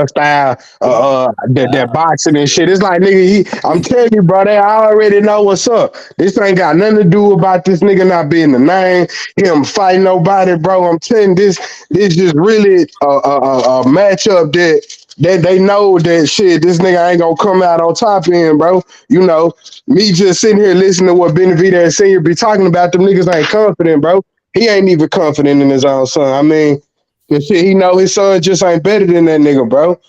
style, that boxing and shit. It's like, nigga, I'm telling you, bro, they already know what's up. This ain't got nothing to do about this nigga not being the name, him fighting nobody, bro. I'm telling you, this just really a matchup that they know that shit, this nigga ain't gonna come out on top in, bro. You know, me just sitting here listening to what Benavidez Sr. be talking about, them niggas ain't confident, bro. He ain't even confident in his own son. I mean, the shit, he know his son just ain't better than that nigga, bro.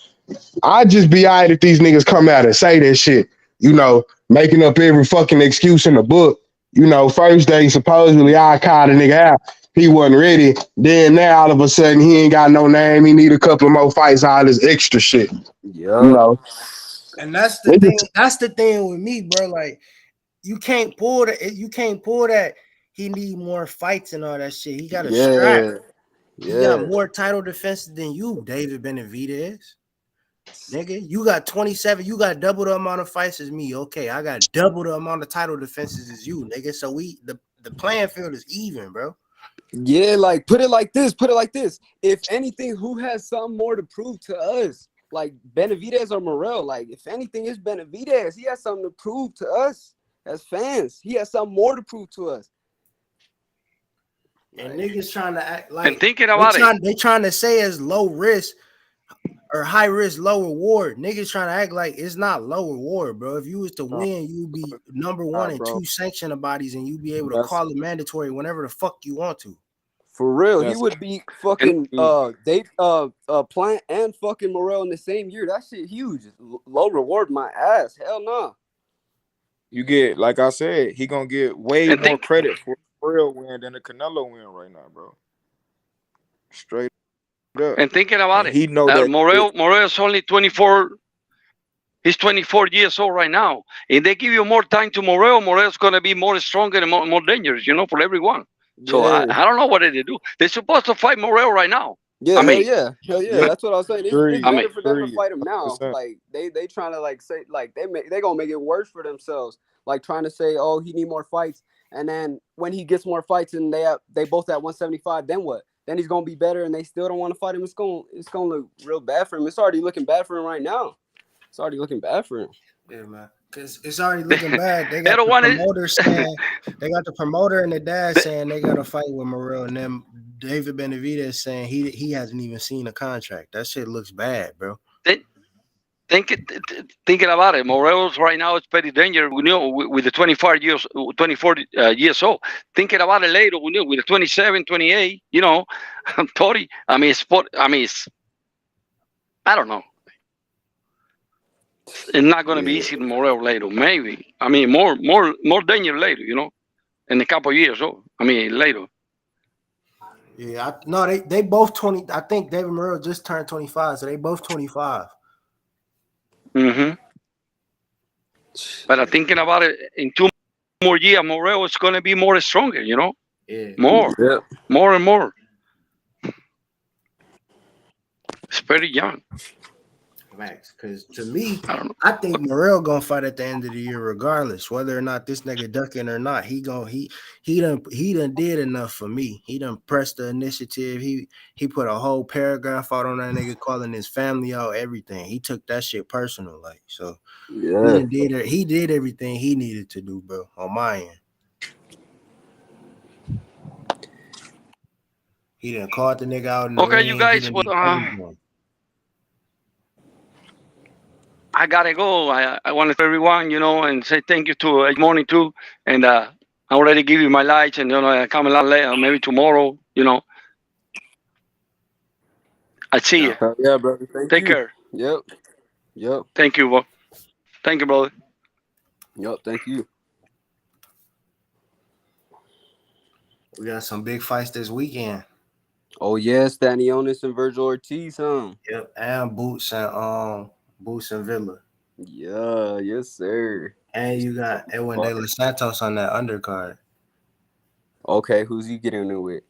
I'd just be alright if these niggas come out and say that shit, you know, making up every fucking excuse in the book. You know, first day, supposedly, I called a nigga out. He wasn't ready. Then now all of a sudden he ain't got no name. He need a couple more fights, all this extra shit. Yeah. You know. And that's the thing. That's the thing with me, bro. Like, you can't pull that. He need more fights and all that shit. He got a strap. He got more title defenses than you, David Benavidez. Nigga, you got 27. You got double the amount of fights as me. Okay, I got double the amount of title defenses as you, nigga. So the playing field is even, bro. Yeah, like put it like this. Put it like this. If anything, who has something more to prove to us? Like Benavidez or Morel? Like if anything, it's Benavidez. He has something to prove to us as fans. He has something more to prove to us. And niggas trying to act And like thinking about it, they trying to say it's low risk or high risk, low reward. Niggas trying to act like it's not low reward, bro. If you was to win, you'd be number one in bro. 2 sanctioned bodies, and you'd be able to That's call it mandatory whenever the fuck you want to. for real. He That's would be fucking Plant and fucking Morel in the same year. That shit huge. Low reward my ass. Hell no. you get, like I said, he gonna get way and more think credit for the real win than the Canelo win right now, bro. Straight up. and thinking about And it, he know that Morel's only 24. He's 24 years old right now. If they give you more time to Morel's gonna be more stronger and more dangerous, for everyone. So Yeah. I don't know what they do. They're supposed to fight Morel right now. Yeah, I hell mean, yeah, hell yeah. Yeah. That's what I was saying. It's Agreed. I better mean, for them to Agreed. fight him now. 100%. Like they trying to like say like they gonna make it worse for themselves. Like trying to say, oh, he need more fights, and then when he gets more fights and they both at 175, then what? Then he's gonna be better, and they still don't want to fight him. It's gonna look real bad for him. It's already looking bad for him right now. It's already looking bad for him. Yeah, man. Because it's already looking bad. They they got don't the want it. promoter saying they got the promoter and the dad saying they got to fight with Morel, and then David Benavidez saying he hasn't even seen a contract. That shit looks bad, bro. Thinking about it, Morel's right now is very dangerous. With the 24 years old. Thinking about it later, with the 27, 28, 30. I mean, I don't know. It's not going to be easy to Morel later. Maybe. I mean, more danger later. In a couple of years. Later. Yeah, no, they both 20. I think David Morel just turned 25, so they both 25. Mm-hmm. But I'm thinking about it, in 2 more years, Morel is going to be more stronger. Yeah. More and more. It's very young. Max, because to me, I don't know. I think Morel gonna fight at the end of the year regardless, whether or not this nigga ducking or not. He done did enough for me. He done pressed the initiative. He put a whole paragraph out on that nigga, calling his family out, everything. He took that shit personal, like, so. Yeah. He did everything he needed to do, bro, on my end. He done called the nigga out in the Okay, ring. you guys. I gotta go. I want to thank everyone, and say thank you to Morning too. And I already give you my lights, and I come a lot later, maybe tomorrow. I see you. Yeah, brother. Take care. Yep. Thank you, bro. Thank you, brother. Yep. Thank you. We got some big fights this weekend. Oh yes, Stanionis and Virgil Ortiz, huh? Yep, and Boots and Villa. Yeah, yes, sir. And you got Edwin De Los Santos on that undercard. Okay, who's he getting in with?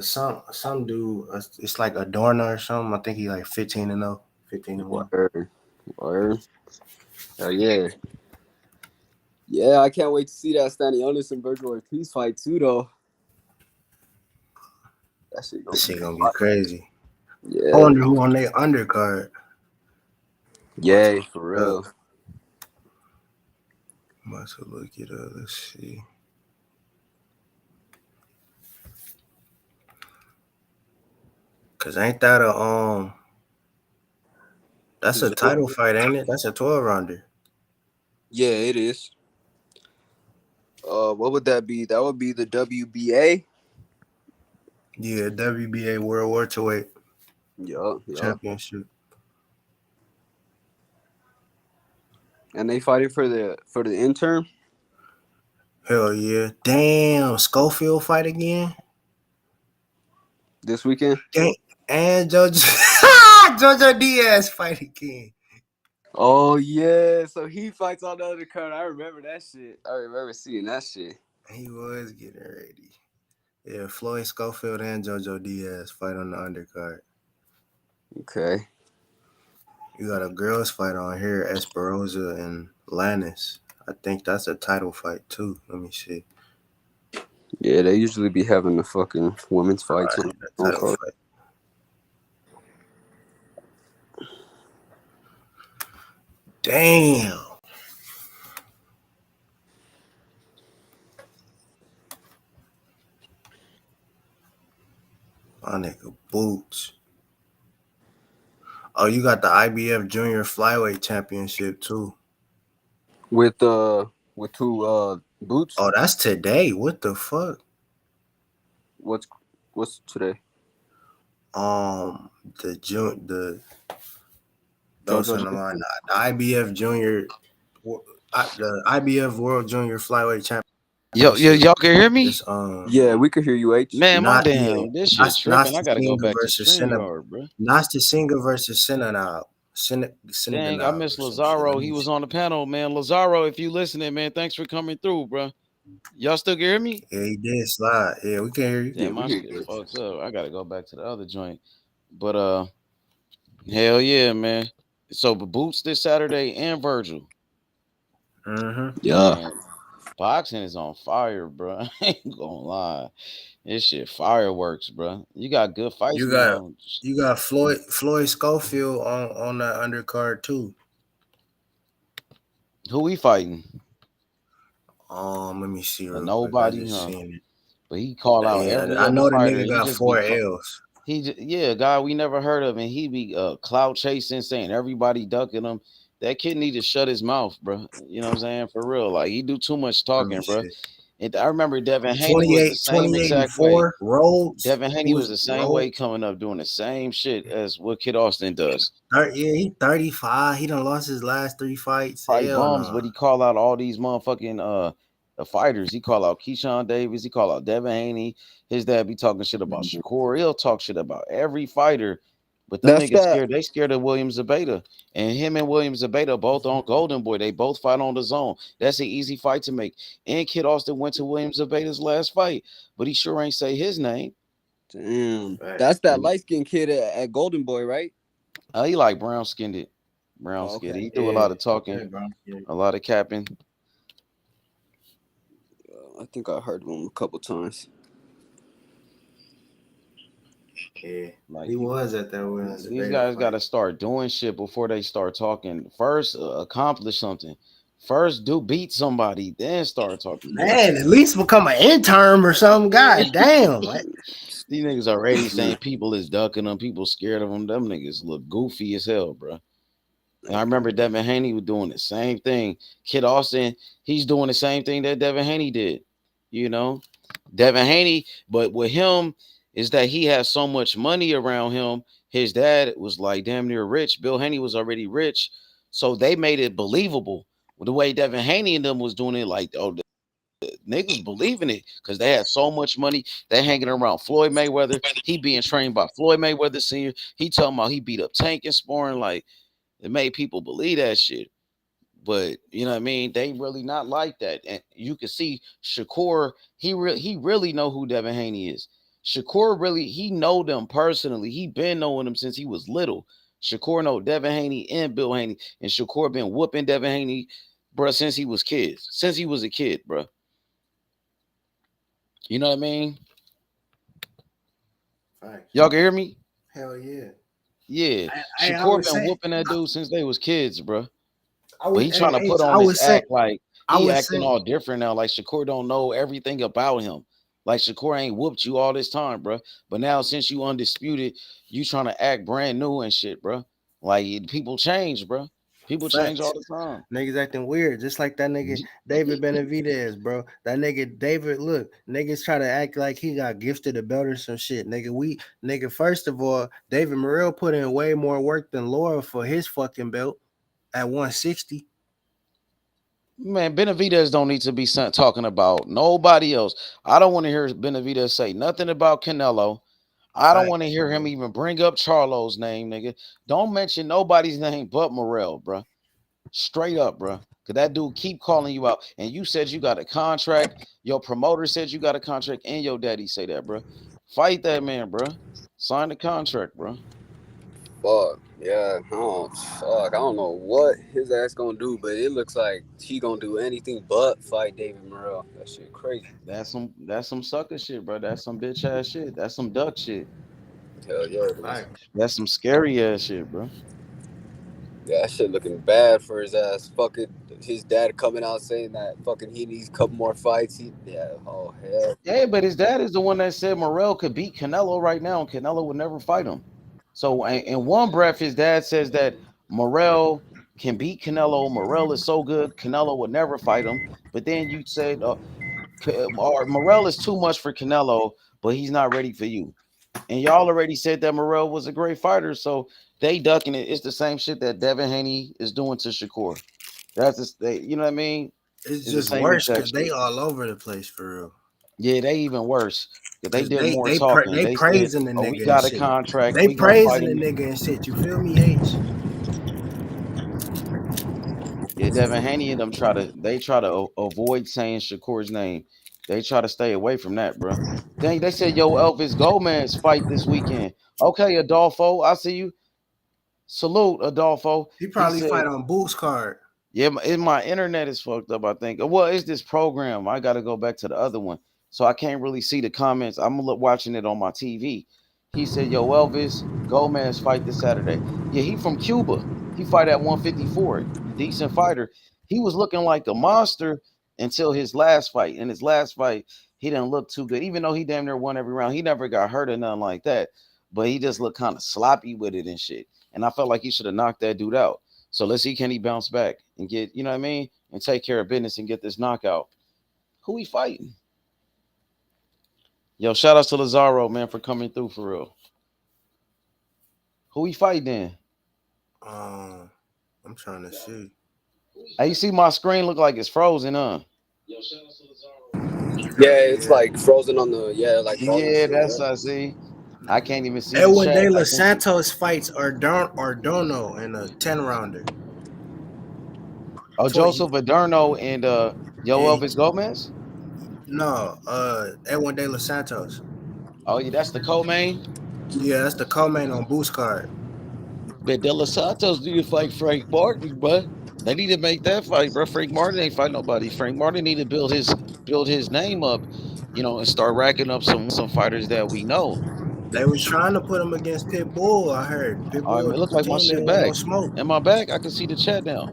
Some dude. It's like Adorno or something. I think he like 15-0, 15-1. Word. Oh yeah. Yeah, I can't wait to see that Stanionis and Virgil Ortiz fight too, though. That shit gonna be crazy. Yeah. I wonder who on their undercard. Yeah, for real. I'm about to look it up. Let's see. Cause ain't that that's a title fight, ain't it? That's a 12-rounder. Yeah, it is. What would that be? That would be the WBA. Yeah, WBA World Welterweight. Yup. Championship. And they fighting for the interim? Hell yeah. Damn, Schofield fight again? This weekend? And Jojo Diaz fight again. Oh yeah, so he fights on the other card. I remember that shit. I remember seeing that shit. He was getting ready. Yeah, Floyd Schofield and Jojo Diaz fight on the undercard. Okay. You got a girls fight on here, Esperoza and Lannis. I think that's a title fight too. Let me see. Yeah, they usually be having the fucking women's fights on Title card. fight. Damn. My nigga Boots. Oh, you got the IBF Junior Flyweight Championship too. With two Boots. Oh, that's today. What the fuck? What's today? The Jojo the IBF Junior, the IBF World Junior Flyweight Championship. Y'all can hear me? It's, Yeah, we can hear you, H. Man, my not damn, this shit tripping. I gotta go Nastisinga back to versus Senna. StreamYard, bro. Nastisinga versus Senna now. Dang, I miss Lazaro. He was on the panel, man. Lazaro, if you listening, man, thanks for coming through, bro. Y'all still can hear me? Yeah, he did slide. Yeah, we can hear you. Damn, my shit fucked up. I gotta go back to the other joint. But hell yeah, man. So Boots this Saturday and Virgil. Mm-hmm. Yeah. Man, boxing is on fire, bro. I ain't gonna lie. This shit fireworks, bro. You got good fights. You got Floyd Schofield on that undercard too. Who he fighting? Let me see. Nobody, huh? But he called out every I know other the fighter. nigga got 4 L's. Guy we never heard of, and he be clout chasing, saying everybody ducking him. That kid need to shut his mouth, bro. You know what I'm saying? For real, like he do too much talking, bro. And I remember Devin Haney was the same exact way. Devin Haney was the same way coming up doing the same shit as what Kid Austin does. Yeah, he 35. He done lost his last 3 fights. Fight bums, but he call out all these motherfucking fighters. He call out Keyshawn Davis. He call out Devin Haney. His dad be talking shit about Shakur. He'll talk shit about every fighter. But them niggas scared. They scared of William Zabata. And him and William Zabata both on Golden Boy. They both fight on the zone. That's an easy fight to make. And Kid Austin went to William Zabata's last fight, but he sure ain't say his name. Damn. That's that light-skinned kid at Golden Boy, right? He like brown-skinned it. Brown-skinned. He do a lot of talking, a lot of capping. I think I heard him a couple times. Yeah, like he was at that one. These guys got to start doing shit before they start talking. First, accomplish something. First, beat somebody, then start talking. Man, at least become an intern or something. God damn. These niggas already saying people is ducking them. People scared of them. Them niggas look goofy as hell, bro. And I remember Devin Haney was doing the same thing. Kid Austin, he's doing the same thing that Devin Haney did. You know, Devin Haney, but with him is that he has so much money around him. His dad was like damn near rich. Bill Haney was already rich. So they made it believable. The way Devin Haney and them was doing it, like, oh, the niggas believing it because they had so much money. They hanging around Floyd Mayweather. He being trained by Floyd Mayweather Sr. He talking about he beat up Tank and sparring. Like, it made people believe that shit. But you know what I mean? They really not like that. And you can see Shakur, he really know who Devin Haney is. Shakur really, he know them personally. He been knowing them since he was little. Shakur know Devin Haney and Bill Haney. And Shakur been whooping Devin Haney, bro, since he was kids. Since he was a kid, bro. You know what I mean? Right. Y'all can hear me? Hell yeah. Yeah. Shakur been whooping that dude since they was kids, bro. But he trying to put on this act like he acting all different now. Like Shakur don't know everything about him. Like Shakur ain't whooped you all this time, bro. But now since you undisputed, you trying to act brand new and shit, bro. Like people change, bro. People change all the time. Niggas acting weird, just like that nigga David Benavidez, bro. That nigga David, look, niggas try to act like he got gifted a belt or some shit. Nigga, first of all, David Morrell put in way more work than Laura for his fucking belt at 160. Man, Benavidez don't need to be talking about nobody else. I don't want to hear Benavidez say nothing about Canelo. I don't want to hear him even bring up Charlo's name, nigga. Don't mention nobody's name but Morrell, bro. Straight up, bro. Because that dude keep calling you out. And you said you got a contract. Your promoter said you got a contract. And your daddy say that, bro. Fight that man, bro. Sign the contract, bro. Fuck. Yeah, I don't know what his ass gonna do, but it looks like he gonna do anything but fight David Morrell. That shit crazy. That's some sucker shit, bro. That's some bitch ass shit. That's some duck shit. Hell yeah, Facts. That's some scary ass shit, bro. yeah, that shit looking bad for his ass. Fucking his dad coming out saying that fucking he needs a couple more fights. Oh hell. Yeah, but his dad is the one that said Morrell could beat Canelo right now, and Canelo would never fight him. So in one breath, his dad says that Morrell can beat Canelo. Morrell is so good, Canelo would never fight him. But then you said, or Morrell is too much for Canelo, but he's not ready for you. And y'all already said that Morrell was a great fighter, so they ducking it. It's the same shit that Devin Haney is doing to Shakur. That's just, you know what I mean? It's the just same worse exact because they shit. all over the place for real. Yeah, they even worse. 'Cause they 'Cause did more they talking. they They said, praising the "Oh, we nigga and got a shit. contract. They We gonna fight praising the him." nigga and shit. You feel me, H? Yeah, Devin Haney and them try to avoid saying Shakur's name. They try to stay away from that, bro. Dang, they said, "Yo, Elvis Gomez fight this weekend." Okay, Adolfo, I see you. Salute, Adolfo. He He probably said, fight on Boost card. "Yeah, my internet is fucked up. I think. Well, it's this program. I got to go back to the other one, so I can't really see the comments. I'm watching it on my TV." He said, "Yo, Elvis Gomez fight this Saturday." Yeah, he from Cuba. He fight at 154. Decent fighter. He was looking like a monster until his last fight. In his last fight, he didn't look too good, even though he damn near won every round. He never got hurt or nothing like that, but he just looked kind of sloppy with it and shit. And I felt like he should have knocked that dude out. So let's see, can he bounce back and get, you know what I mean, and take care of business and get this knockout. Who he fighting? Yo, shout outs to Lazaro, man, for coming through for real. Who he fighting then? I'm trying to see. Hey, you see my screen look like it's frozen, huh? Yeah, it's like frozen on the like volume Yeah, shit. that's Yeah. I see. I can't even see the Edwin chat. De I Los can see. Santos fights Ardono in a 10-rounder. Oh, Joseph Adorno and Yo Elvis Gomez. No, Edwin De Los Santos. Oh, yeah, that's the co-main. Yeah, that's the co-main on Boost card. But De Los Santos need to fight Frank Martin, bro. They need to make that fight, bro. Frank Martin ain't fight nobody. Frank Martin need to build his name up, and start racking up some fighters that we know. They was trying to put him against Pitbull. I heard All right, Pitbull man, look like my team shit didn't want no back. smoke. Am I back? I can see the chat now.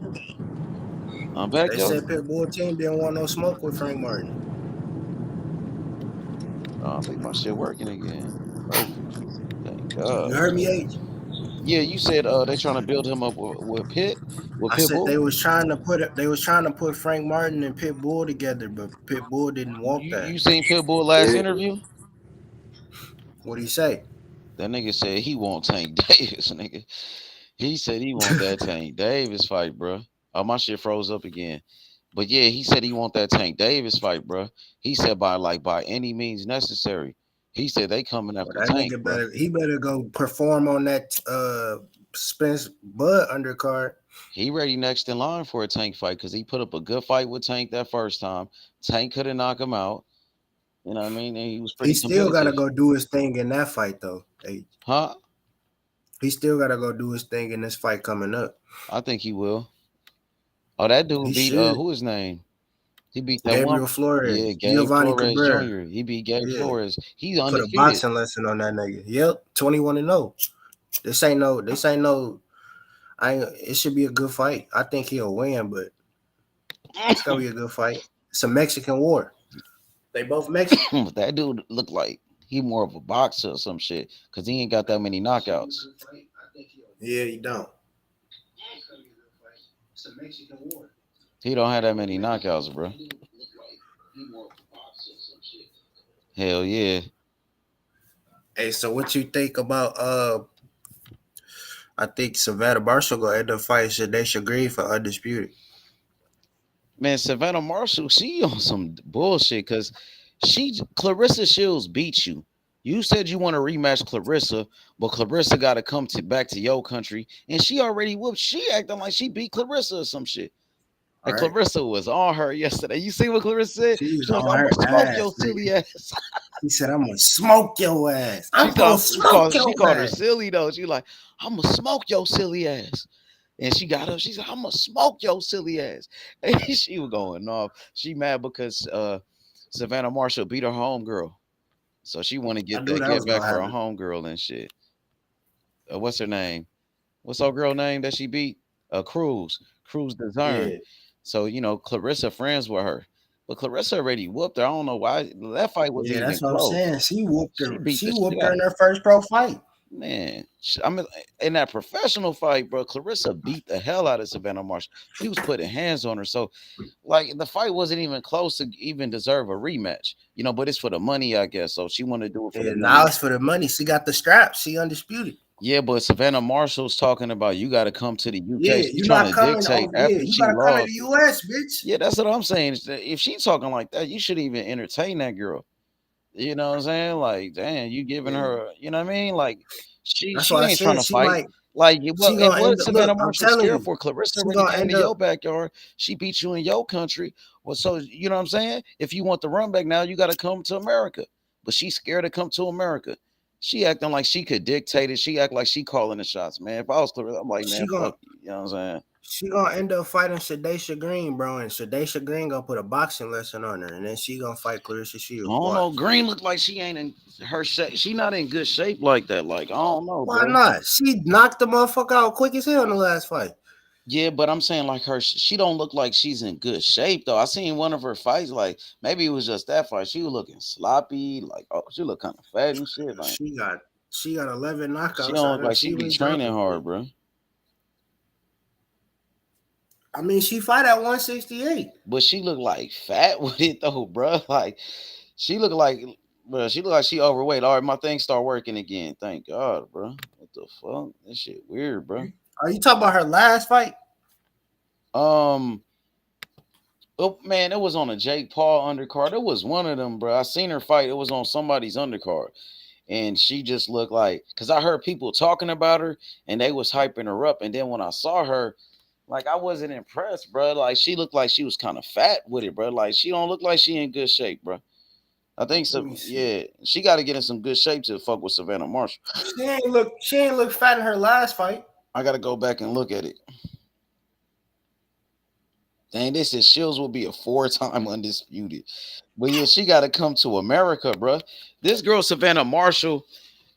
I'm back, They yo. said Pitbull team didn't want no smoke with Frank Martin. Oh, I think my shit working again. Perfect. Thank God. You heard me, H? Yeah, you said they trying to build him up with I said they Pitbull. was trying to put Frank Martin and Pitbull together, but Pitbull didn't want You that. you seen Pitbull last interview? What'd he say? That nigga said he won't Tank Davis, nigga. He said he want that Tank Davis fight, bro. Oh, my shit froze up again. But yeah, he said he want that Tank Davis fight, bro. He said by any means necessary. He said they coming after That Tank, nigga bro. better go perform on that Spence Bud undercard. He ready next in line for a Tank fight because he put up a good fight with Tank that first time. Tank couldn't knock him out. You know what I mean? And he was pretty He still gotta competitive. go do his thing in that fight though. Huh? He still gotta go do his thing in this fight coming up. I think he will. Oh, that dude He beat should. who his name? He beat that Gabriel one. Flores. Yeah, Gabe Giovanni Flores Cabrera. Jr. He beat Gabe Yeah. Flores. He's Put a undefeated. boxing lesson on that nigga. Yep, 21-0. This ain't no. It should be a good fight. I think he'll win, but it's gonna be a good fight. It's a Mexican war. They both Mexican. That dude looked like he more of a boxer or some shit because he ain't got that many knockouts. Yeah, you don't. It's a Mexican war. He don't have that many knockouts, bro. Hell yeah. Hey, so what you think about I think Savannah Marshall gonna end up fighting Shadesha Green for undisputed. Man, Savannah Marshall, she on some bullshit because Clarissa Shields beat you. You said you want to rematch Clarissa, but Clarissa got to come back to your country, and she already whooped. She acting like she beat Clarissa or some shit. And right? Clarissa was on her yesterday. You see what Clarissa said? She was She's like, on I'm her gonna smoke ass, your nigga. silly ass. He said, I'm gonna smoke your ass. She I'm gonna thought smoke she your called her ass. silly though. She like, I'm gonna smoke your silly ass. And she got up. She said, I'm gonna smoke your silly ass. And she was going off. She mad because Savannah Marshall beat her homegirl. So she want to I knew that get was back gonna for her happen. homegirl and shit. What's her name? What's her girl name that she beat? Cruz. Cruz Dezern. Yeah, So, you know, Clarissa friends with her. But Clarissa already whooped her. I don't know why. That fight wasn't yeah, even that's what I'm close. saying. She whooped She her. beat She the shit whooped her out in of her first pro fight. man. I mean, in that professional fight, bro, Clarissa beat the hell out of Savannah Marshall. She was putting hands on her. So, like, the fight wasn't even close to even deserve a rematch, you know, but it's for the money, I guess. So she wanted to do it for the And money. now it's for the money. She got the strap. She undisputed. Yeah, but Savannah Marshall's talking about you got to come to the UK. Yeah, She's you're trying not to coming dictate over. Yeah, after you she gotta come to lost. the US, bitch. Yeah, that's what I'm saying. Is that if she's talking like that, you shouldn't even entertain that girl. You know what I'm saying? Like, damn, you giving Yeah. her, you know what I mean? Like, That's she why I ain't trying said to she fight. might. Like, She and gonna what end is up. Look, Savannah I'm Marshall telling scared you, for? Clarissa she already gonna came end to your up. backyard. She beat you in your country. Well, so you know what I'm saying? If you want the run back now, you got to come to America. But she's scared to come to America. She acting like she could dictate it. She act like she calling the shots, man. If I was Clarissa, I'm like, She man, gonna. fuck you. You know what I'm saying? She gonna end up fighting Shadesha Green, bro, and Shadesha Green gonna put a boxing lesson on her, and then she gonna fight Clarissa I Shields. don't know. Watch. Green look like she ain't in her shape. She not in good shape like that. Like, I don't know, Why bro. not? She knocked the motherfucker out quick as hell in the last fight. Yeah, but I'm saying like she don't look like she's in good shape though. I seen one of her fights, like maybe it was just that fight. She was looking sloppy, like oh, she look kind of fat and shit. Like She got 11 she knockouts don't out look of her. like she She be was training jumping. hard, bro. I mean, she fight at 168. But she look like fat with it though, bro. Like she look like, bro. She look like she overweight. All right, my thing start working again. Thank God, bro. What the fuck? This shit weird, bro. Are you talking about her last fight? Oh man, it was on a Jake Paul undercard. It was one of them, bro. I seen her fight. It was on somebody's undercard. And she just looked like, because I heard people talking about her and they was hyping her up. And then when I saw her, like I wasn't impressed, bro. Like she looked like she was kind of fat with it, bro. Like she don't look like she in good shape, bro. I think Let so. me see. Yeah, she got to get in some good shape to fuck with Savannah Marshall. She ain't look fat in her last fight. I got to go back and look at it. Dang, this is Shields will be a 4-time undisputed. But yeah, she got to come to America, bro. This girl, Savannah Marshall,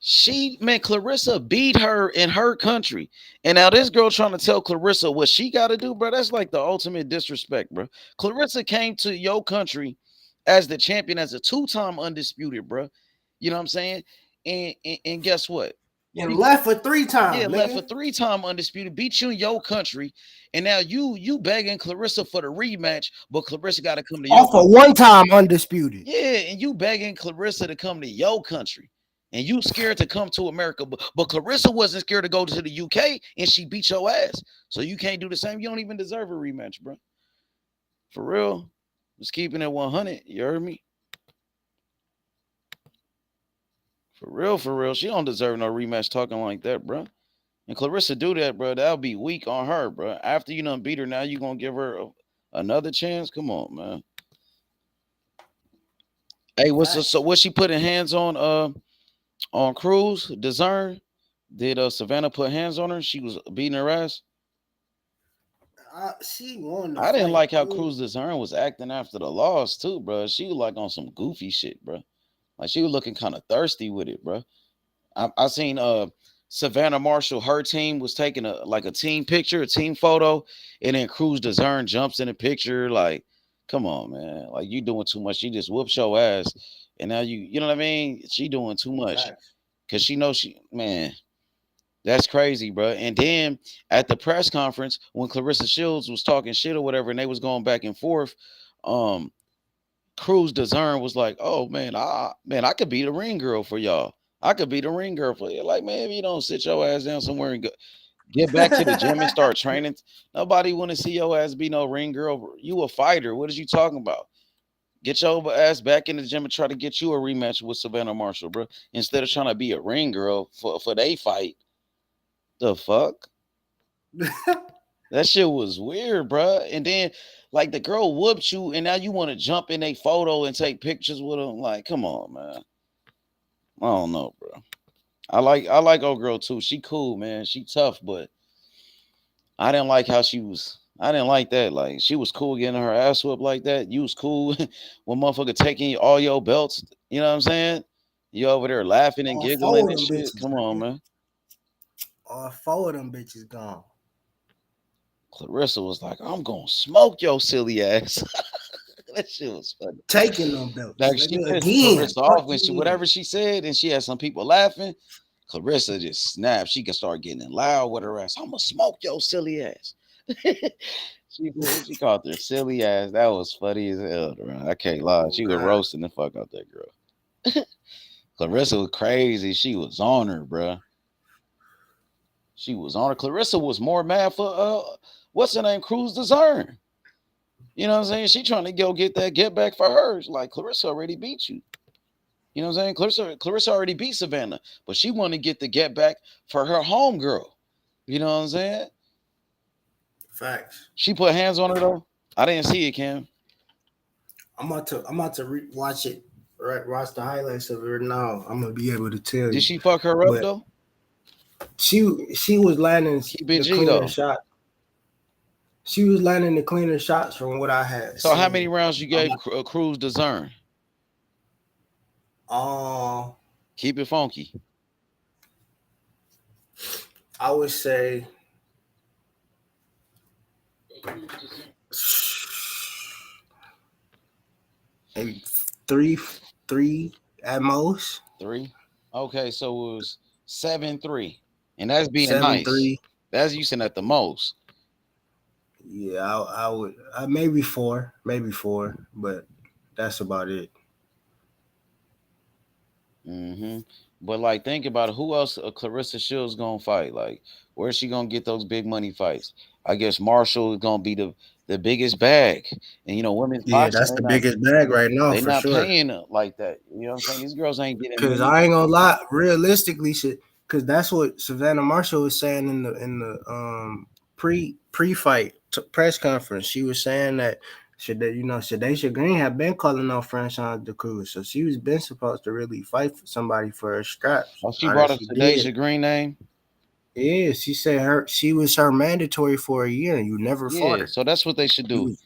Clarissa beat her in her country. And now this girl trying to tell Clarissa what she got to do, bro. That's like the ultimate disrespect, bro. Clarissa came to your country as the champion, as a 2-time undisputed, bro. You know what I'm saying? And guess what? And left for 3 times. Yeah, nigga. left for 3-time undisputed, beat you in your country, and now you begging Clarissa for the rematch, but Clarissa got to come to your Off a 1-time undisputed. yeah, and you begging Clarissa to come to your country, and you scared to come to America, but Clarissa wasn't scared to go to the UK, and she beat your ass, so you can't do the same. You don't even deserve a rematch, bro. For real, just keeping it 100. You heard me? For real, she don't deserve no rematch talking like that, bro. And Clarissa do that, bro. That'll be weak on her, bro. After you done beat her, now you gonna give her another chance? Come on, man. Hey, what's she putting hands on Cruz Dezern? Did Savannah put hands on her? She was beating her ass. She won. I didn't like how Cruz Dezern was acting after the loss too, bro. She was like on some goofy shit, bro. Like she was looking kind of thirsty with it, bro. I seen Savannah Marshall, her team was taking a team picture, a team photo, and then Cruz Dezern jumps in the picture. Like, come on, man. Like you doing too much. She just whoops your ass. And now you know what I mean? She doing too much. Cause she knows man, that's crazy, bro. And then at the press conference, when Clarissa Shields was talking shit or whatever, and they was going back and forth, Cruz Dezern was like, "Oh man, I could be the ring girl for y'all. I could be the ring girl for you." Like, man, if you don't sit your ass down somewhere and get back to the gym and start training, nobody want to see your ass be no ring girl. You a fighter. What is you talking about? Get your ass back in the gym and try to get you a rematch with Savannah Marshall, bro. Instead of trying to be a ring girl for they fight. The fuck? That shit was weird, bruh. And then, like, the girl whooped you, and now you want to jump in a photo and take pictures with them. Like, come on, man. I don't know, bro. I like old girl too. She cool, man. She tough, but I didn't like how she was. I didn't like that. Like, she was cool getting her ass whooped like that. You was cool when motherfucker taking all your belts. You know what I'm saying? You over there laughing and All giggling four of and them shit. bitches, Come on, man. man. All four of them bitches gone. Clarissa was like, I'm gonna smoke your silly ass. That shit was funny. Taking them belts. Like, she Nigga, pissed again. Clarissa Fuck off when you she in. whatever she said, and she had some people laughing. Clarissa just snapped. She could start getting loud with her ass. I'm gonna smoke your silly ass. she called her silly ass. That was funny as hell, bro. I can't lie. She was God. roasting the fuck out that girl. Clarissa was crazy. She was on her, bro. She was on her. Clarissa was more mad for what's her name? Cruz Dezern. You know what I'm saying? She trying to go get that get back for hers. Like, Clarissa already beat you. You know what I'm saying? Clarissa already beat Savannah, but she want to get the get back for her homegirl. You know what I'm saying? Facts. She put hands on her though. I didn't see it, Cam. I'm about to watch it. Right, watch the highlights of it right now. I'm gonna be able to tell you. Did she fuck her up But though? she was landing Keep the it G cleaner though. shot. She was landing the cleaner shots from what I had. So how seen. many rounds you gave Cruz Dezern? Keep it funky. I would say maybe three at most. 3. Okay, so it was 7-3, and that's being 7-3. nice. That's using at the most. Yeah, I would maybe 4, but that's about it. But like, think about it. Who else Clarissa Shields gonna fight? Like, where's she gonna get those big money fights? I guess Marshall is gonna be the biggest bag, and you know, women's Yeah, boxing. that's the biggest bag right now They're for not sure. paying like that. You know what I'm saying? These girls ain't getting. Cause I ain't gonna lie, realistically, cause that's what Savannah Marshall was saying in the pre-fight press conference. She was saying that Shadaysha Green had been calling out Franchise de Cruz, so she was been supposed to really fight for somebody for her scraps. Oh, she brought up Shadaysha Green name. Yeah, she said she was her mandatory for a year, and you never fought her. So that's what they should do.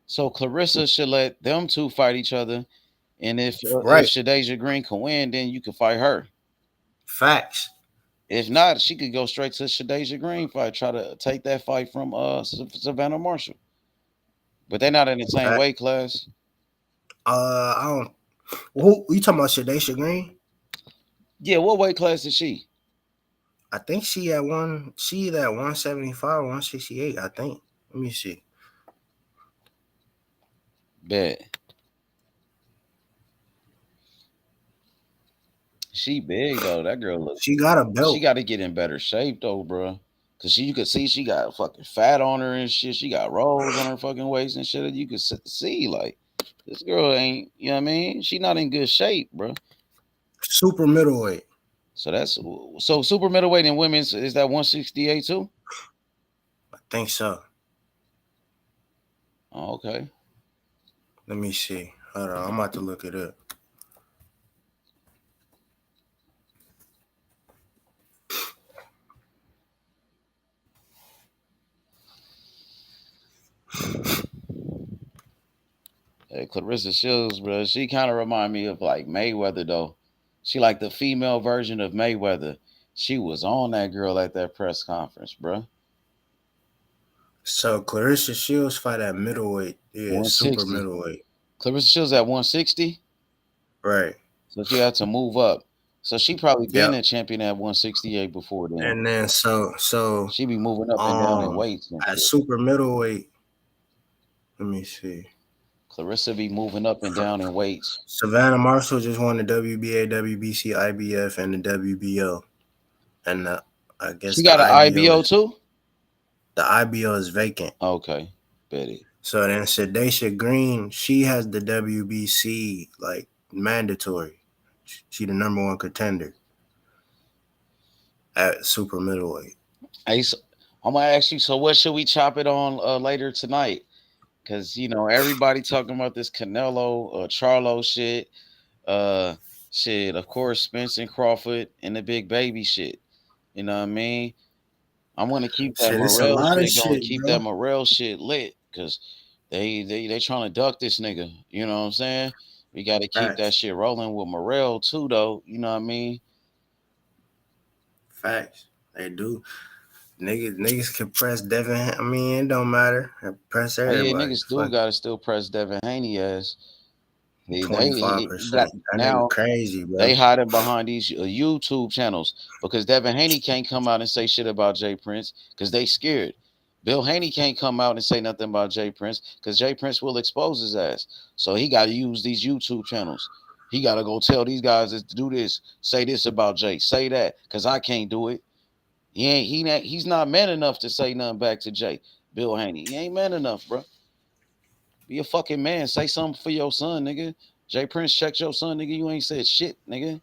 So Clarissa should let them two fight each other, and if Shadaysha Green can win, then you can fight her. Facts. If not, she could go straight to Shadaysha Green fight, try to take that fight from Savannah Marshall. But they're not in the same weight class. I don't. Who you talking about? Shadaysha Green? Yeah, what weight class is she? I think she at 175 or 168. I think. Let me see. Bet. She big though. That girl looks. She got a belt. She got to get in better shape though, bro. Cause you could see she got fucking fat on her and shit. She got rolls on her fucking waist and shit. You could see like this girl ain't. You know what I mean? She not in good shape, bro. Super middleweight. So super middleweight in women's is that 168 too? I think so. Oh, okay. Let me see. Hold on, I'm about to look it up. Hey, Clarissa Shields, bro. She kind of remind me of like Mayweather though. She like the female version of Mayweather. She was on that girl at that press conference, bro. So Clarissa Shields fight at middleweight. Yeah, super middleweight. Clarissa Shields at 160? Right. So she had to move up. So she probably been a champion at 168 before then. And then so she be moving up and down in weights. At super middleweight. Let me see. Clarissa be moving up and down in weights. Savannah Marshall just won the WBA, WBC, IBF, and the WBO. And I guess she got an IBO too? The IBO is vacant. Okay. Bet it. So then Shadaysha Green, she has the WBC like mandatory. She the number 1 contender at super middleweight. Hey, I'm gonna ask you. So, what should we chop it on later tonight? Because everybody talking about this Canelo, Charlo shit. Uh, Shit. Of course, Spence and Crawford and the big baby shit. You know what I mean? I'm gonna keep that Shit, it's a Morel lot of shit going. shit, Keep bro. that Morel shit lit. Cause they trying to duck this nigga. You know what I'm saying? We got to keep that Facts. shit rolling with Morel too, though. You know what I mean? Facts. They do. Niggas can press Devin. I mean, it don't matter. Press Oh yeah, everybody. niggas do Fuck gotta still press Devin Haney as they 25%. got That nigga now. crazy, They bro. hiding behind these YouTube channels because Devin Haney can't come out and say shit about Jay Prince because they scared. Bill Haney can't come out and say nothing about Jay Prince because Jay Prince will expose his ass. So he got to use these YouTube channels. He got to go tell these guys to do this, say this about Jay, say that, because I can't do it. He's not man enough to say nothing back to Jay. Bill Haney, he ain't man enough, bro. Be a fucking man. Say something for your son, nigga. Jay Prince checked your son, nigga. You ain't said shit, nigga.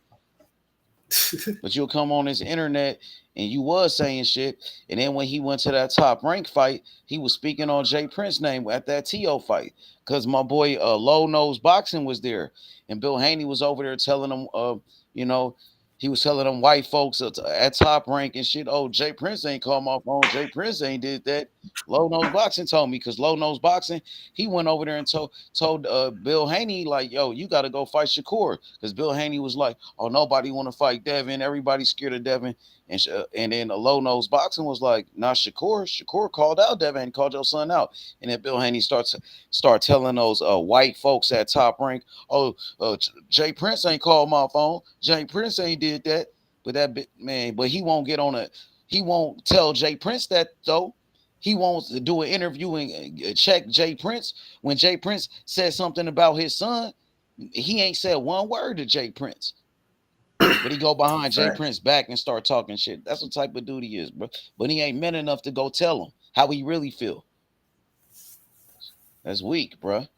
But you'll come on this internet and you was saying shit. And then when he went to that Top Rank fight, he was speaking on Jay Prince's name at that TO fight. Because my boy Low Nose Boxing was there. And Bill Haney was over there telling him, he was telling them white folks at Top Rank and shit, oh, Jay Prince ain't called my phone. Jay Prince ain't did that. Low Nose Boxing told me because Low Nose Boxing, he went over there and told Bill Haney, like, yo, you got to go fight Shakur. Because Bill Haney was like, oh, nobody want to fight Devin. Everybody's scared of Devin. And then the Low Nose Boxing was like, nah, Shakur. Shakur called out Devin and called your son out. And then Bill Haney start telling those white folks at Top Rank, oh, Jay Prince ain't called my phone. Jay Prince ain't did that. But but he won't get on he won't tell Jay Prince that though. He wants to do an interview and check Jay Prince. When Jay Prince said something about his son, he ain't said one word to Jay Prince. But he go behind Jay Prince back and start talking shit. That's what type of dude he is, bro. But he ain't man enough to go tell him how he really feel. That's weak, bro.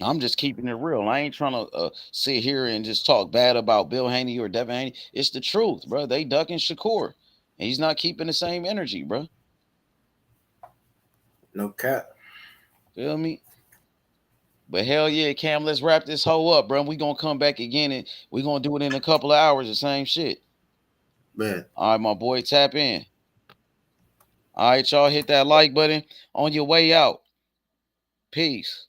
I'm just keeping it real. I ain't trying to sit here and just talk bad about Bill Haney or Devin Haney. It's the truth, bro. They ducking Shakur, and he's not keeping the same energy, bro. No cap. Feel me? But hell yeah, Cam, let's wrap this hoe up, bro. We gonna come back again, and we gonna do it in a couple of hours. The same shit. Man. All right, my boy, tap in. All right, y'all, hit that like button on your way out. Peace.